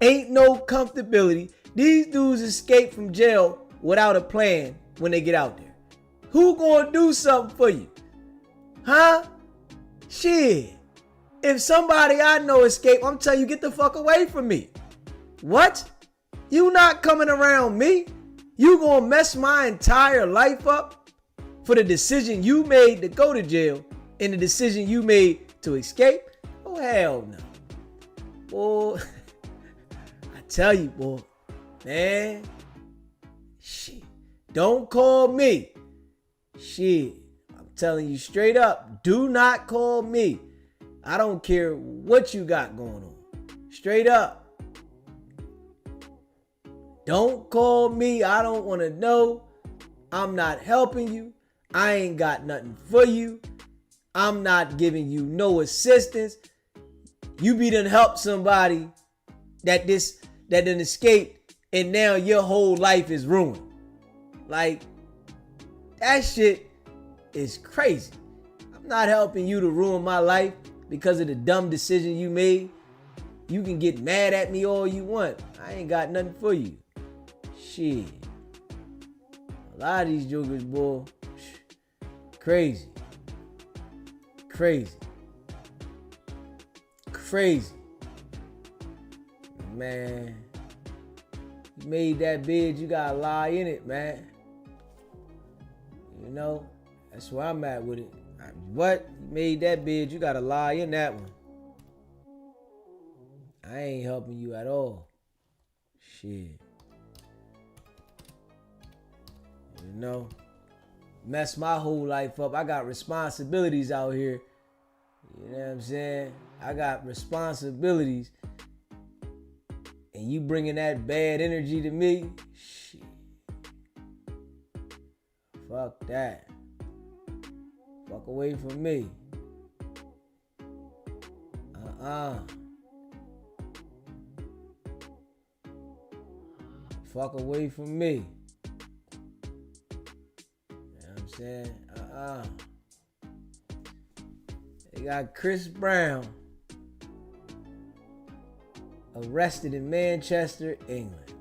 ain't no comfortability. These dudes escape from jail without a plan when they get out there. Who gonna do something for you? Huh? Shit. If somebody I know escape, I'm telling you, get the fuck away from me. What? You not coming around me? You gonna mess my entire life up for the decision you made to go to jail and the decision you made to escape? Oh, hell no. Boy, I tell you, boy, man, shit. Don't call me. Shit. I'm telling you straight up, do not call me. I don't care what you got going on. Straight up. Don't call me. I don't want to know. I'm not helping you. I ain't got nothing for you. I'm not giving you no assistance. You be done help somebody that done escaped and now your whole life is ruined. Like, that shit is crazy. I'm not helping you to ruin my life because of the dumb decision you made. You can get mad at me all you want. I ain't got nothing for you. Shit. A lot of these jokers, boy, crazy. Crazy. Crazy. Man, you made that bid, you gotta lie in it, man. You know, that's where I'm at with it. What? You made that bid, you gotta lie in that one. I ain't helping you at all. Shit. You know, mess my whole life up. I got responsibilities out here. You know what I'm saying? I got responsibilities. And you bringing that bad energy to me? Shit. Fuck that. Fuck away from me. Fuck away from me. You know what I'm saying? They got Chris Brown arrested in Manchester, England.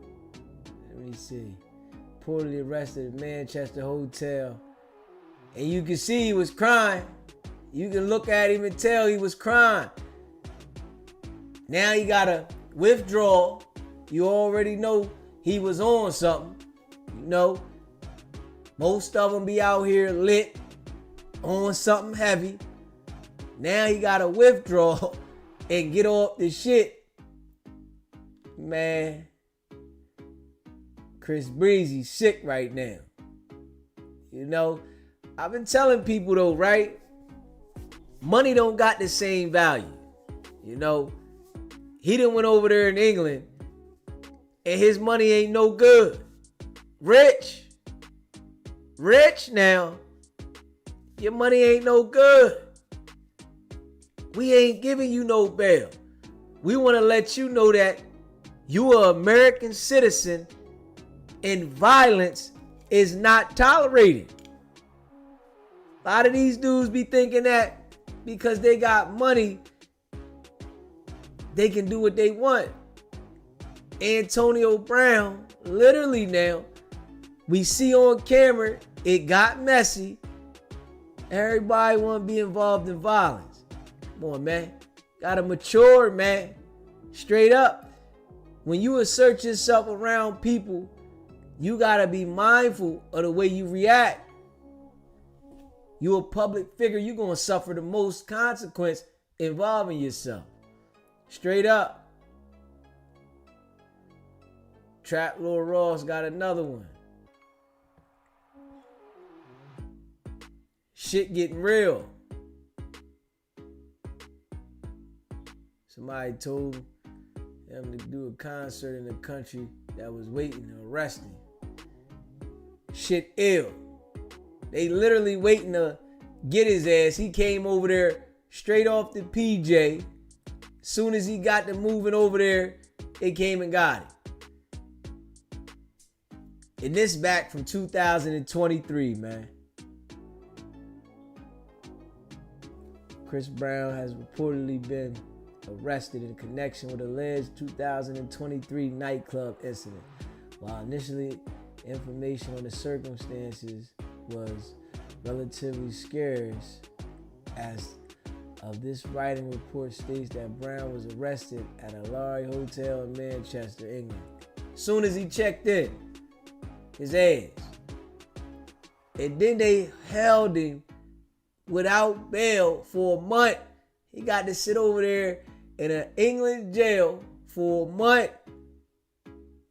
Let me see. Reportedly arrested at Manchester hotel. And you can see he was crying. You can look at him and tell he was crying. Now he got a withdrawal. You already know he was on something. You know, most of them be out here lit on something heavy. Now he got a withdrawal and get off the shit. Man, Chris Breezy sick right now. You know, I've been telling people though, right? Money don't got the same value. You know, he done went over there in England and his money ain't no good. Rich now. Your money ain't no good. We ain't giving you no bail. We want to let you know that you are an American citizen and violence is not tolerated. A lot of these dudes be thinking that because they got money, they can do what they want. Antonio Brown, literally now, we see on camera, it got messy. Everybody want to be involved in violence. Come on, man. Gotta mature, man. Straight up. When you assert yourself around people, you gotta be mindful of the way you react. You a public figure, you gonna suffer the most consequence involving yourself. Straight up. Trap Lord Ross got another one. Shit getting real. Somebody told him to do a concert in the country that was waiting to arrest him. Shit ill. They literally waiting to get his ass. He came over there straight off the PJ. Soon as he got to moving over there, they came and got him. And this back from 2023, man. Chris Brown has reportedly been arrested in connection with alleged 2023 nightclub incident. While initially information on the circumstances was relatively scarce, as of this writing report states that Brown was arrested at a Lowry Hotel in Manchester, England. Soon as he checked in, his ass. And then they held him without bail for a month. He got to sit over there in an England jail for a month.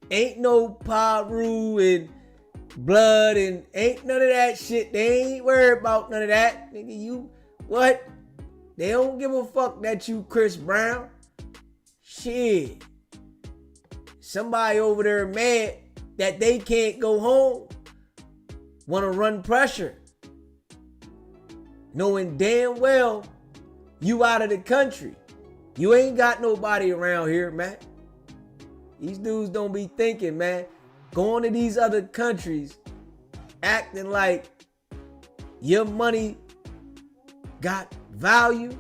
Ain't no Paru and blood and ain't none of that shit. They ain't worried about none of that. Nigga, you what? They don't give a fuck that you Chris Brown. Shit. Somebody over there mad that they can't go home. Wanna run pressure. Knowing damn well you out of the country. You ain't got nobody around here, man. These dudes don't be thinking, man. Going to these other countries, acting like your money got value.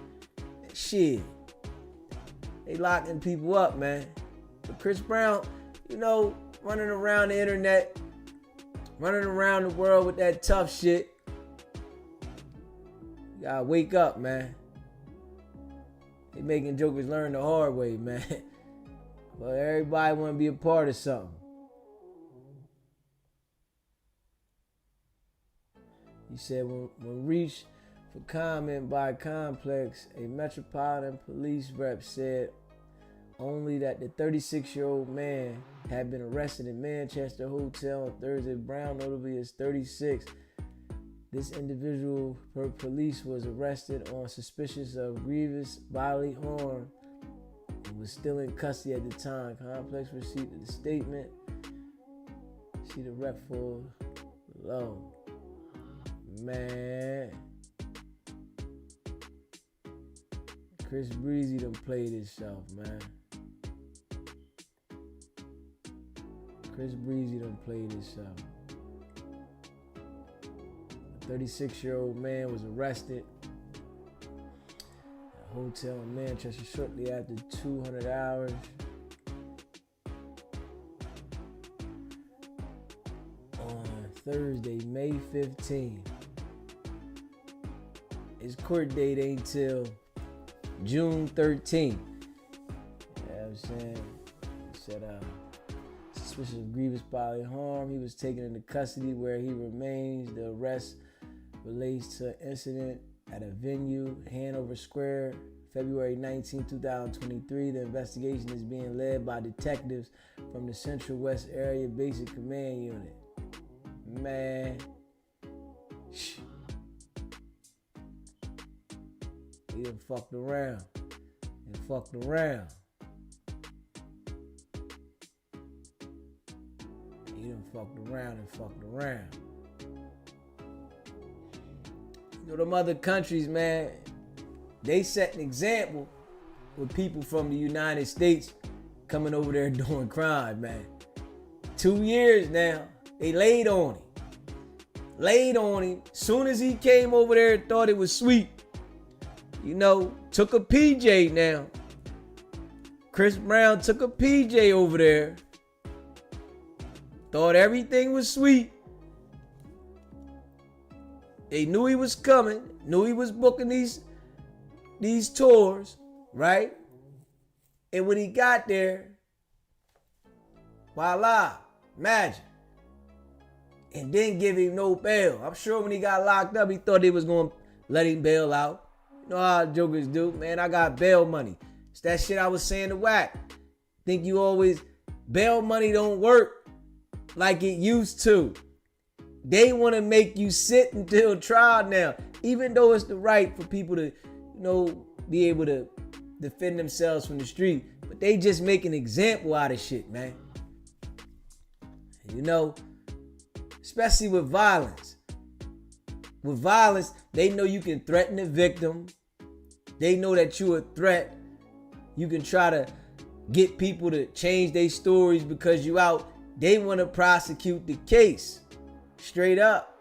Shit. They locking people up, man. But Chris Brown, you know, running around the internet, running around the world with that tough shit. You gotta wake up, man. They making jokers learn the hard way, man. But everybody want to be a part of something. He said when reached for comment by Complex, a Metropolitan Police rep said only that the 36-year-old man had been arrested in Manchester Hotel on Thursday. Brown, notably, is 36. This individual, per police, was arrested on suspicion of grievous bodily harm and was still in custody at the time. Complex received the statement. See the rep for below. Man. Chris Breezy done played himself, man. Chris Breezy done played himself. A 36-year-old man was arrested at a hotel in Manchester shortly after 200 hours. On Thursday, May 15. His court date ain't till June 13th. You know what I'm saying? He said, suspicion of grievous bodily harm. He was taken into custody where he remains. The arrest relates to an incident at a venue, Hanover Square, February 19, 2023. The investigation is being led by detectives from the Central West Area Basic Command Unit. Man. He done fucked around. and fucked around. He done fucked around and fucked around. You know, them other countries, man, they set an example with people from the United States coming over there doing crime, man. 2 years now, they laid on him. Laid on him. Soon as he came over there and thought it was sweet, you know, took a PJ now. Chris Brown took a PJ over there. Thought everything was sweet. They knew he was coming, knew he was booking these tours, right? And when he got there, voila, magic. And didn't give him no bail. I'm sure when he got locked up, he thought they was going to let him bail out. You know how jokers do. Man, I got bail money. It's that shit I was saying to Wack. Think you always, bail money don't work like it used to. They want to make you sit until trial now. Even though it's the right for people to, you know, be able to defend themselves from the street. But they just make an example out of shit, man. You know, especially with violence. With violence, they know you can threaten the victim. They know that you're a threat. You can try to get people to change their stories because you out. They want to prosecute the case. Straight up.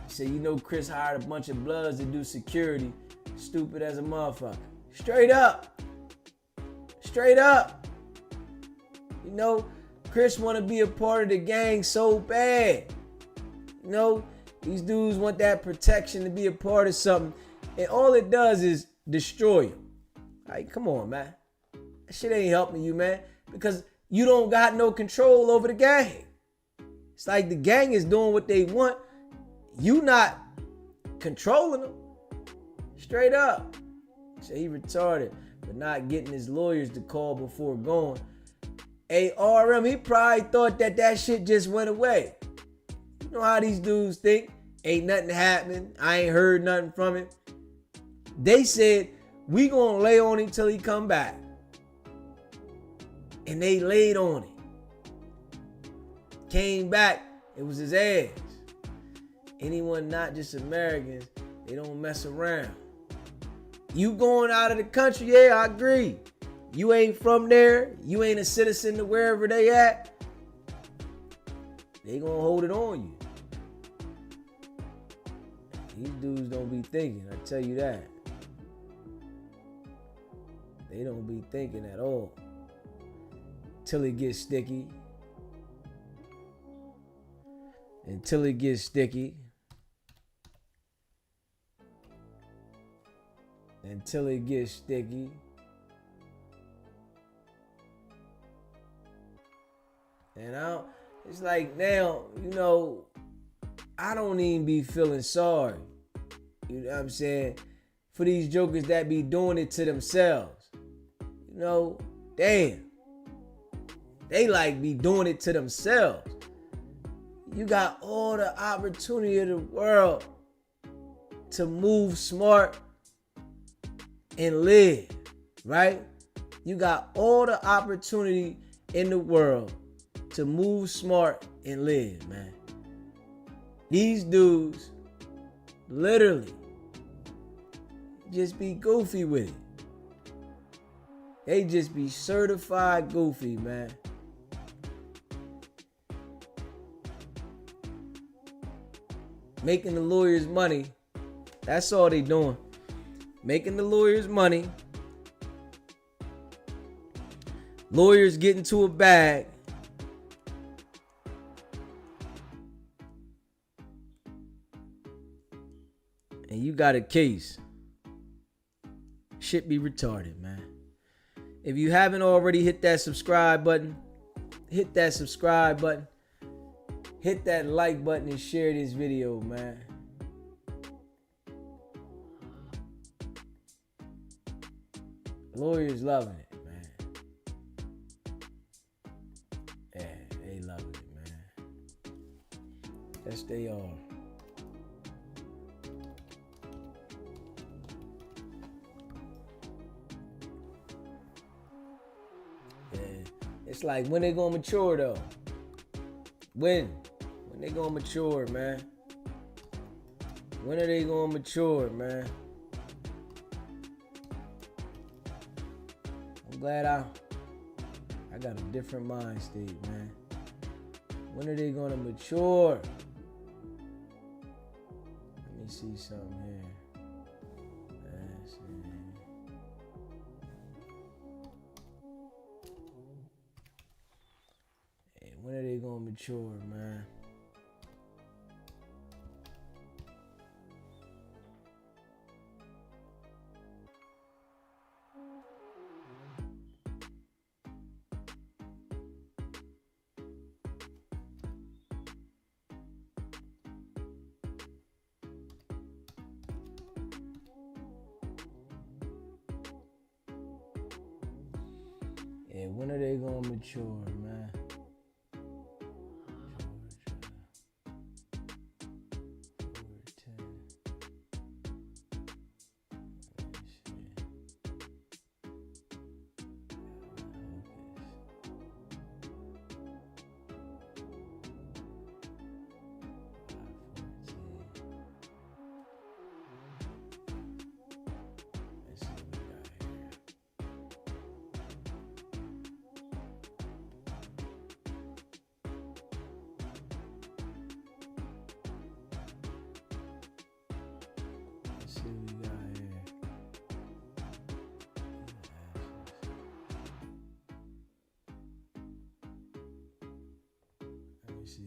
Say, you know, Chris hired a bunch of bloods to do security. Stupid as a motherfucker. Straight up. Straight up. You know, Chris want to be a part of the gang so bad. You know, these dudes want that protection to be a part of something. And all it does is destroy you. Like, come on, man. That shit ain't helping you, man. Because you don't got no control over the gang. It's like the gang is doing what they want. You not controlling them. Straight up. Say he retarded for not getting his lawyers to call before going. Hey, RM, he probably thought that shit just went away. You know how these dudes think? Ain't nothing happening. I ain't heard nothing from him. They said, we gonna lay on him till he come back. And they laid on him. Came back, it was his ass. Anyone not just Americans, they don't mess around. You going out of the country, yeah, I agree. You ain't from there, you ain't a citizen to wherever they at, they gonna hold it on you. These dudes don't be thinking, I tell you that. They don't be thinking at all. Till it gets sticky. Until it gets sticky. Until it gets sticky. And it's like now, you know, I don't even be feeling sorry. You know what I'm saying? For these jokers that be doing it to themselves. You know, damn. They like be doing it to themselves. You got all the opportunity in the world to move smart and live, right? You got all the opportunity in the world to move smart and live, man. These dudes literally just be goofy with it. They just be certified goofy, man. Making the lawyers money. That's all they doing. Making the lawyers money. Lawyers get into a bag. And you got a case. Shit be retarded, man. If you haven't already hit that subscribe button, hit that subscribe button. Hit that like button and share this video, man. Lawyers loving it, man. Yeah, they loving it, man. Yes, they are. It's like, when they gonna mature though? When they gonna mature, man? When are they gonna mature, man? I'm glad I got a different mind state, man. When are they gonna mature? Let me see something here. Let's see. Hey, when are they gonna mature, man? Yeah, when are they gonna mature, man? Let's see what we got here.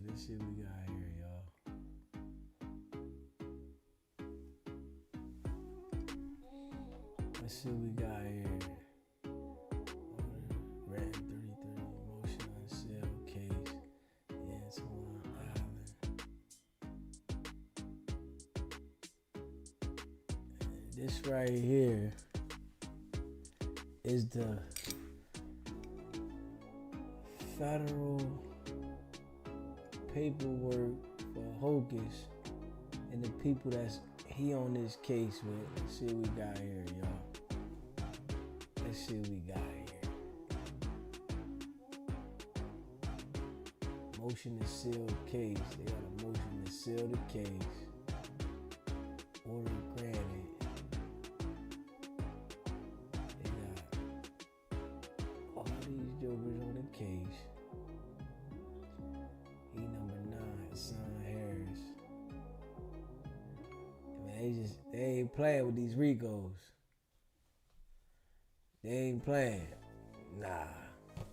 Let's see what we got here, y'all. Let's see what we got here. Red 33, emotion unsealed case. Yeah, it's on Island. And this right here is the federal paperwork for Hocus and the people that's he on this case with. Let's see what we got here, y'all. Let's see what we got here. Motion to seal case. They got a motion to seal the case. Order granted. They got all these jokers on the case. He number 9, Son Harris. Man, they ain't playing with these Ricos. They ain't playing. Nah,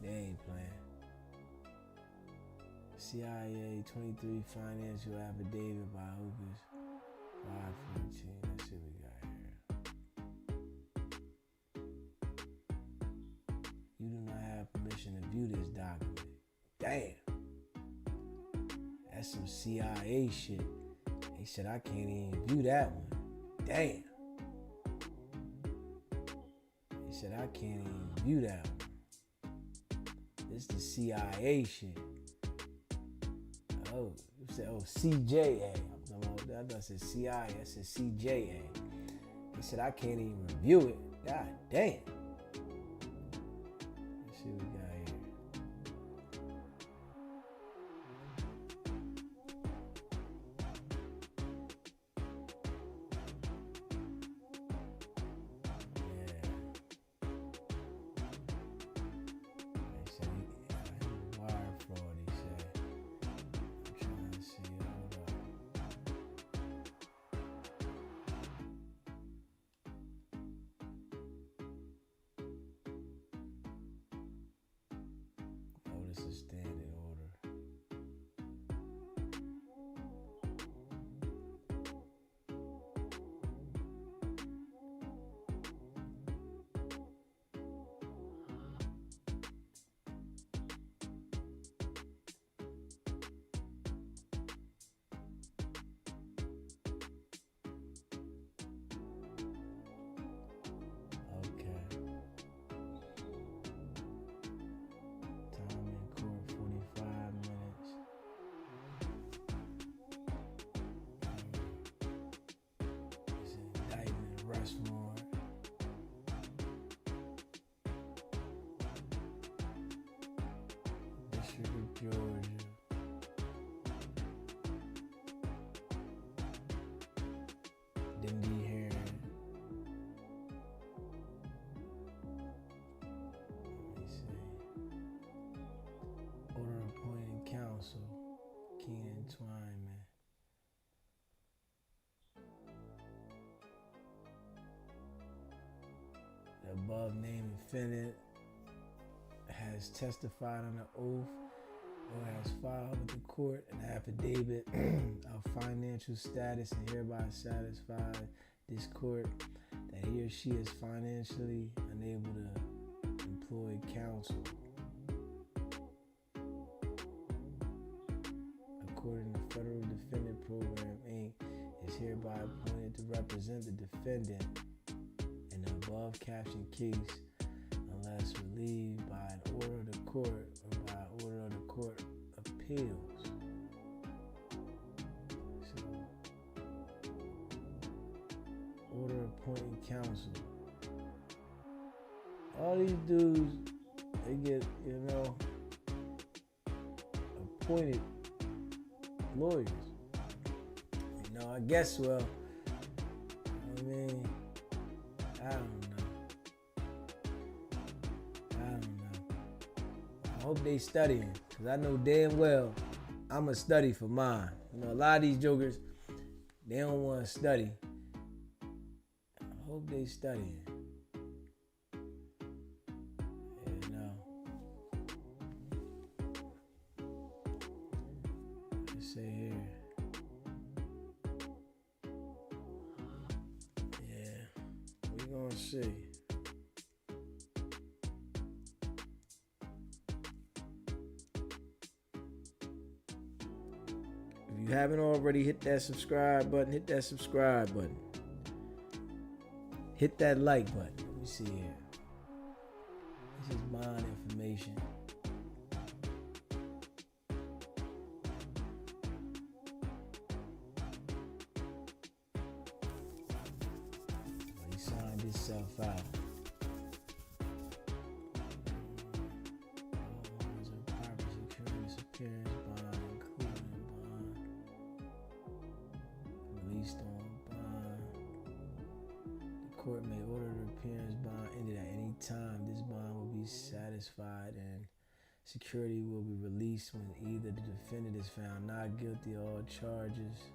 they ain't playing. CIA 23 financial affidavit by Hocus 514. Let's see what we got here. You do not have permission to view this document. Damn. That's some CIA shit. They said I can't even view that one. Damn. They said I can't even view that one. This the CIA shit. Oh, you said CJA. I thought it said CIA. I said CJA. They said I can't even review it. God damn. Let's see what we got here. This is standing order. Okay. Time in court for above named defendant has testified under oath or has filed with the court an affidavit of financial status and hereby satisfied this court that he or she is financially unable to employ counsel. According to Federal Defendant Program, Inc. is hereby appointed to represent the defendant in the above captioned case unless relieved by an order of the court or by an order of the Court of Appeals. So, order appointing counsel. All these dudes, they get, appointed lawyers. I guess, I don't know. I hope they studying, because I know damn well I'm going to study for mine. A lot of these jokers, they don't want to study. I hope they studying. Let's say here. We're going to see. If you haven't already, hit that subscribe button. Hit that subscribe button. Hit that like button. Let me see here. This is mine information. He signed himself out. Appearance bond, including bond, released on bond. The court may order the appearance bond ended at any time. This bond will be satisfied and security will be released when either the defendant is found not guilty of all charges.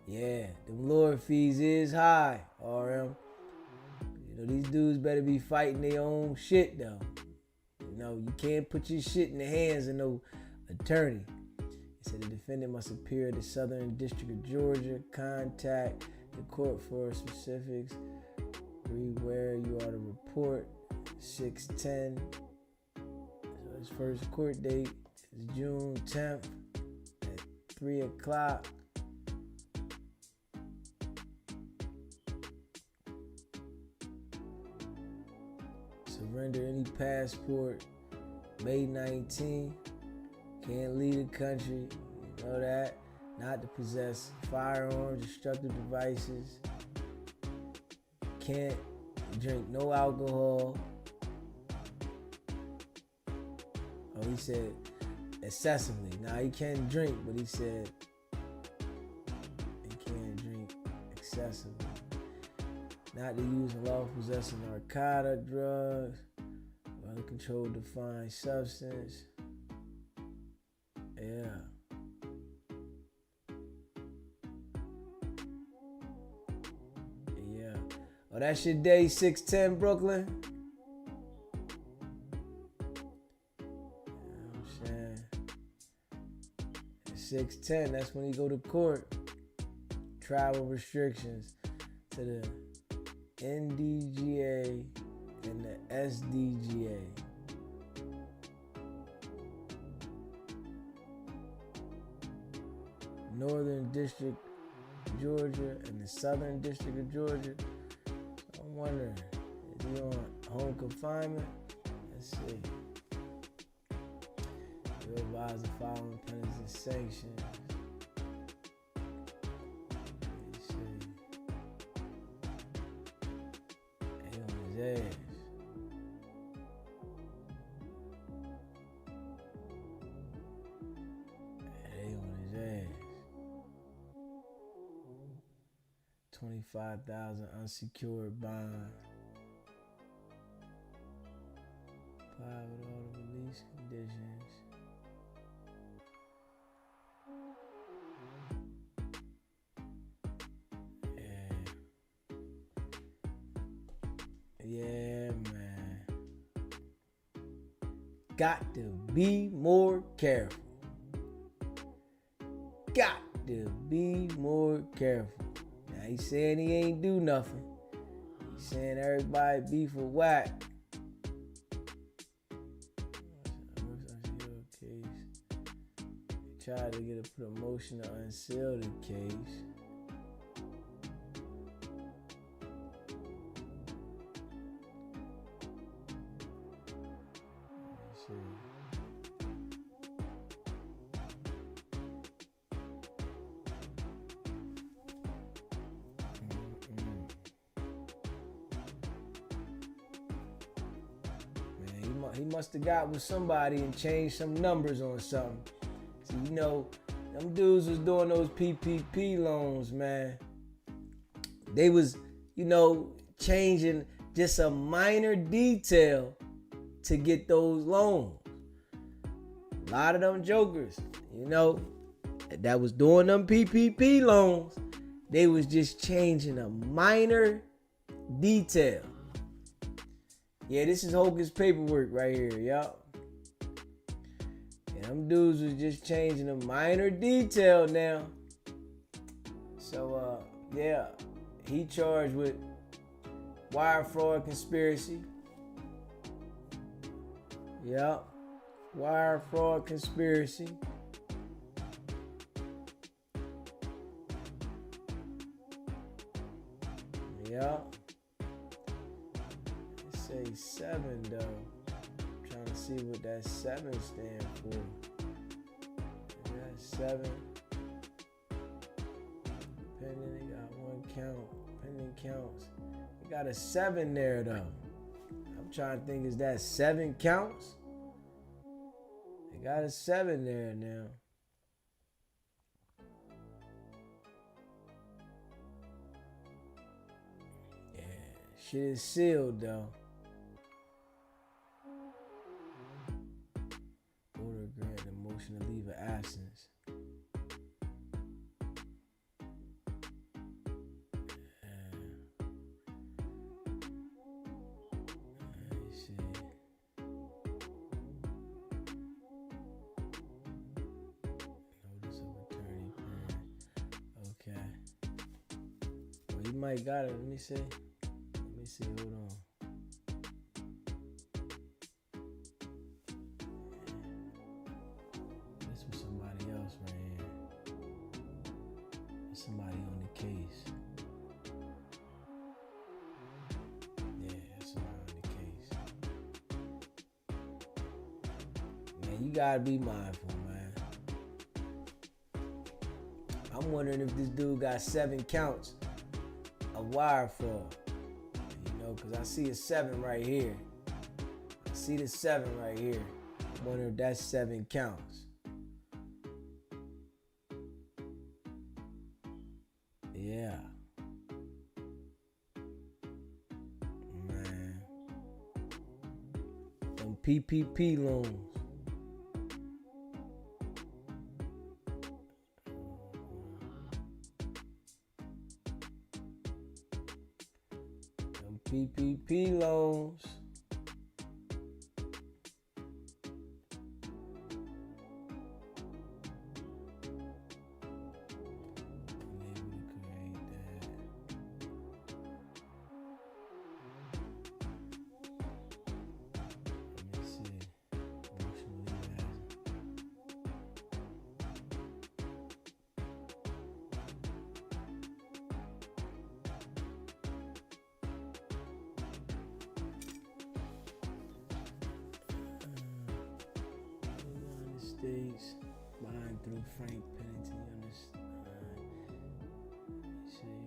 Yeah, them lawyer fees is high, RM. These dudes better be fighting their own shit though. You can't put your shit in the hands of no attorney. It said the defendant must appear at the Southern District of Georgia. Contact the court for specifics. Read where you are to report. 6/10. So his first court date is June 10th at 3 o'clock. Surrender any passport. May 19. Can't leave the country. You know that. Not to possess firearms, destructive devices. Can't drink no alcohol. Oh, he said excessively. Now he can drink, but he said he can't drink excessively. Not to use unlawful possession of narcotic drugs or other controlled defined substance. Yeah. Yeah. Oh, that's your day, 610 Brooklyn. You know what I'm saying? At 610, that's when you go to court. Travel restrictions to the NDGA and the SDGA. Northern District, Georgia, and the Southern District of Georgia. So I'm wondering, is he on home confinement? Let's see. You advise the following penalties and sanctions. Let's see. He on his ass. He on his ass. 25,000 unsecured bond. Apply with all the release conditions. Yeah. Yeah, man. Got to be more careful. Got to be more careful. Now he's saying he ain't do nothing. He's saying everybody beef with Wack. Tried to get a promotion to unseal the case. Let's see. Man, he must have got with somebody and changed some numbers on something. See, you know, them dudes was doing those PPP loans, man. They was, you know, changing just a minor detail to get those loans. A lot of them jokers, you know, that was doing them PPP loans, they was just changing a minor detail. Yeah, this is Hocus paperwork right here, y'all. And them dudes was just changing a minor detail now. So, yeah, he charged with wire fraud conspiracy. Yep, wire fraud conspiracy. Yep. It say 7 though. I'm trying to see what that 7 stand for. That's 7. Pending, they got 1 count. Pending counts. They got a 7 there though. I'm trying to think, is that 7 counts? They got a 7 there now. Yeah, shit is sealed though. Order grant a motion to leave of absence. You might got it. Let me see. Hold on. This was somebody else right here. There's somebody on the case. Yeah, there's somebody on the case. Man, you gotta be mindful, man. I'm wondering if this dude got 7 counts. A wire fraud, you know, because I see a 7 right here. I see the 7 right here. I wonder if that's 7 counts. Yeah. Man. Them PPP loans. PPP loans. States buying through Frank Pennington on this. Let me see.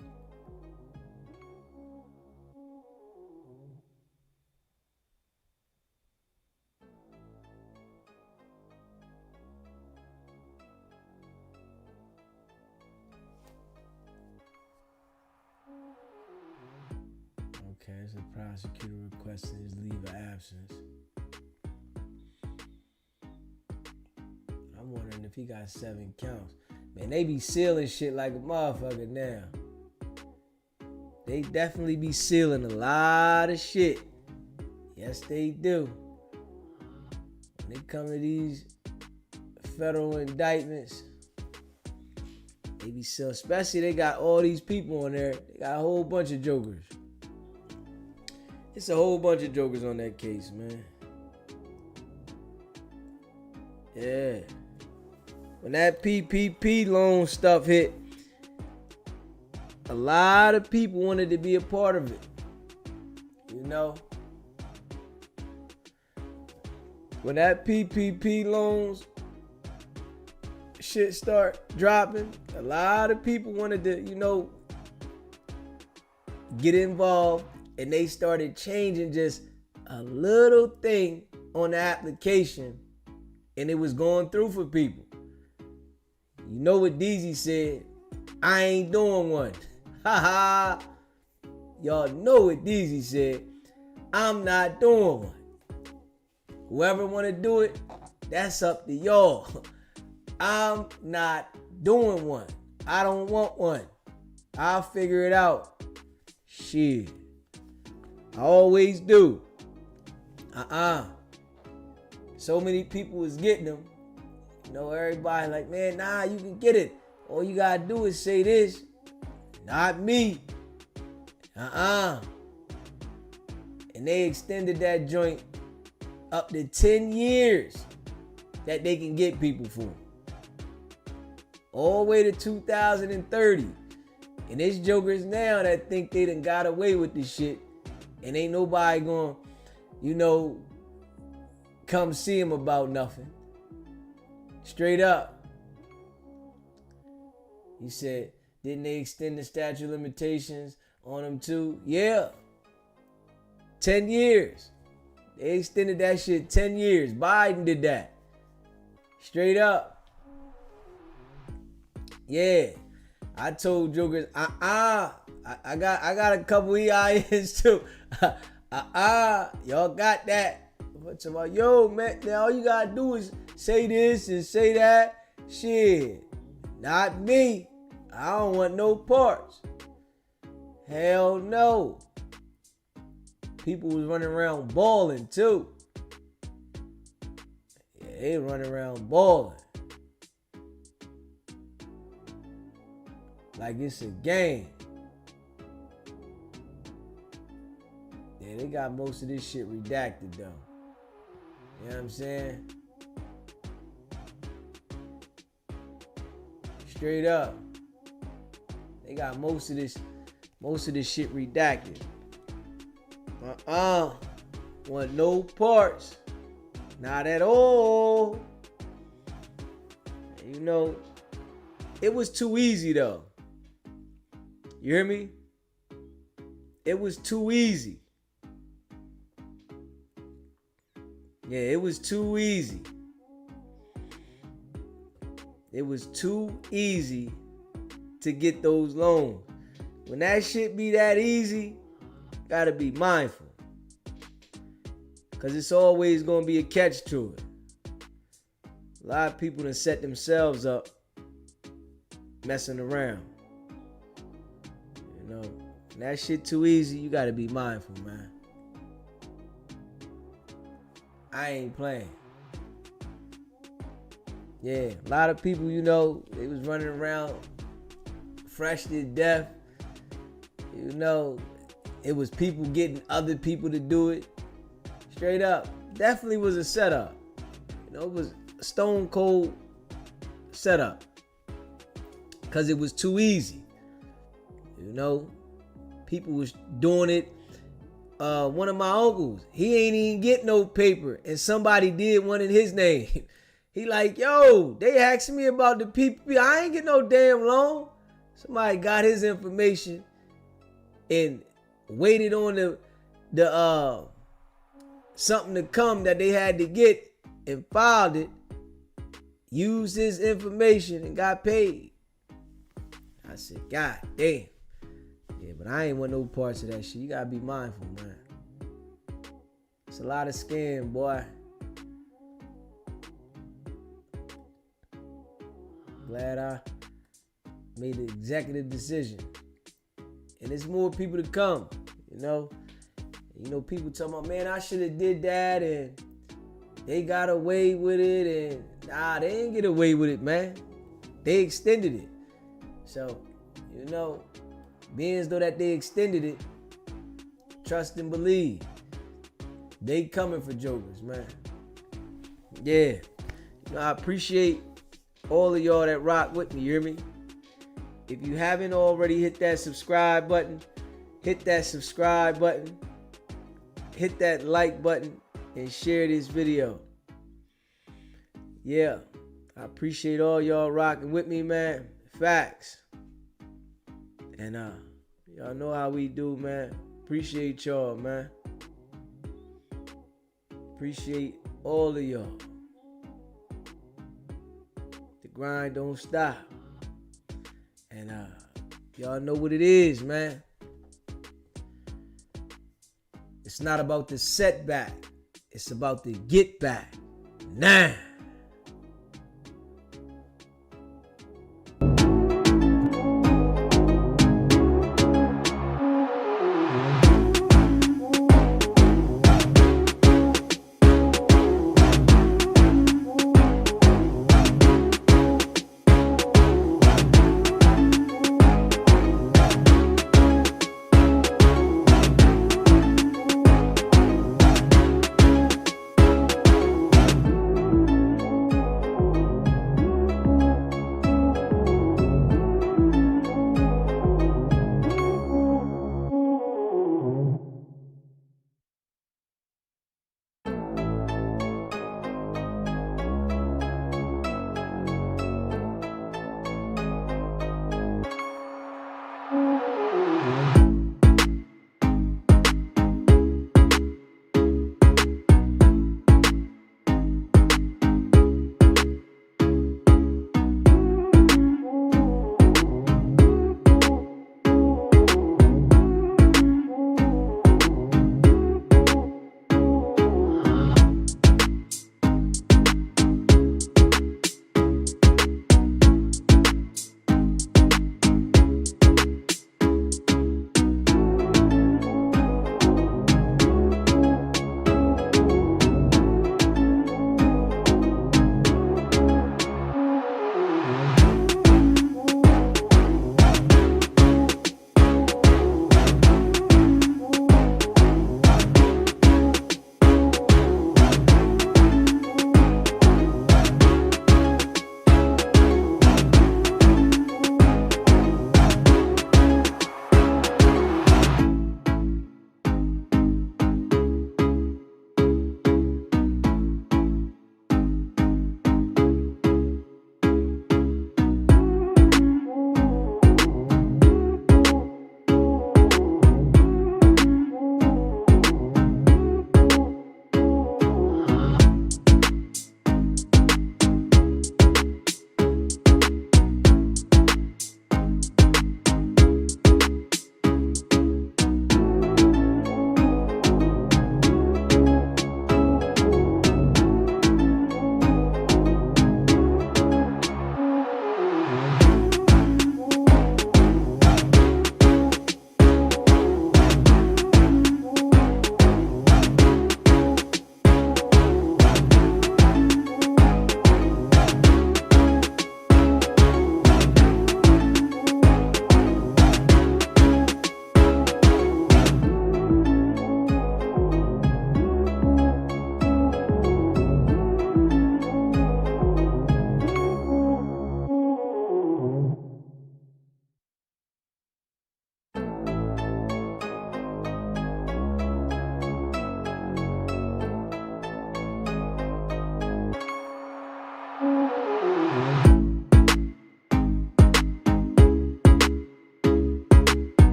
Okay, it's a prosecutor requesting his leave of absence. I'm wondering if he got 7 counts. Man, they be sealing shit like a motherfucker now. They definitely be sealing a lot of shit. Yes, they do. When it come to these federal indictments, they be so, especially they got all these people on there. They got a whole bunch of jokers. It's a whole bunch of jokers on that case, man. Yeah. When that PPP loan stuff hit, a lot of people wanted to be a part of it. You know? When that PPP loans shit start dropping, a lot of people wanted to, you know, get involved, and they started changing just a little thing on the application, and it was going through for people. You know what DZ said? I ain't doing one. Ha ha. Y'all know what DZ said. I'm not doing one. Whoever want to do it, that's up to y'all. I'm not doing one. I don't want one. I'll figure it out. Shit. I always do. So many people was getting them. You know, everybody like, man, nah, you can get it. All you gotta do is say this. Not me. And they extended that joint up to 10 years that they can get people for. All the way to 2030. And there's jokers now that think they done got away with this shit. And ain't nobody gonna, you know, come see them about nothing. Straight up. He said, didn't they extend the statute of limitations on them too? Yeah. 10 years. They extended that shit 10 years. Biden did that. Straight up. Yeah. I told jokers, I got a couple EINs too. Y'all got that. What's about, yo, man, now all you gotta do is say this and say that. Shit. Not me. I don't want no parts. Hell no. People was running around balling too. Yeah, they running around balling. Like it's a game. Yeah, they got most of this shit redacted though. You know what I'm saying? Straight up. They got most of this shit redacted. Want no parts. Not at all. You know, it was too easy though. You hear me? It was too easy. Yeah, it was too easy. It was too easy to get those loans. When that shit be that easy, gotta be mindful. Cause it's always gonna be a catch to it. A lot of people done set themselves up messing around. You know, when that shit too easy, you gotta be mindful, man. I ain't playing. Yeah, a lot of people, you know, they was running around fresh to death. You know, it was people getting other people to do it. Straight up. Definitely was a setup. You know, it was a stone cold setup. Because it was too easy. You know, people was doing it. One of my uncles, he ain't even get no paper, and somebody did one in his name. He like, yo, they asking me about the PPP. I ain't get no damn loan. Somebody got his information and waited on the something to come that they had to get and filed it, used his information and got paid. I said, God damn. Yeah, but I ain't want no parts of that shit. You gotta be mindful, man. It's a lot of scam, boy. Glad I made the executive decision. And there's more people to come, you know. People talking about, man, I should have did that, and they got away with it, and nah, they didn't get away with it, man. They extended it. So, being as though that they extended it, trust and believe. They coming for jokers, man. Yeah. I appreciate all of y'all that rock with me, you hear me? If you haven't already hit that subscribe button, hit that subscribe button, hit that like button, and share this video. Yeah, I appreciate all y'all rocking with me, man. Facts. And y'all know how we do, man. Appreciate y'all, man. Appreciate all of y'all. The grind don't stop. And y'all know what it is, man. It's not about the setback. It's about the get back. Now.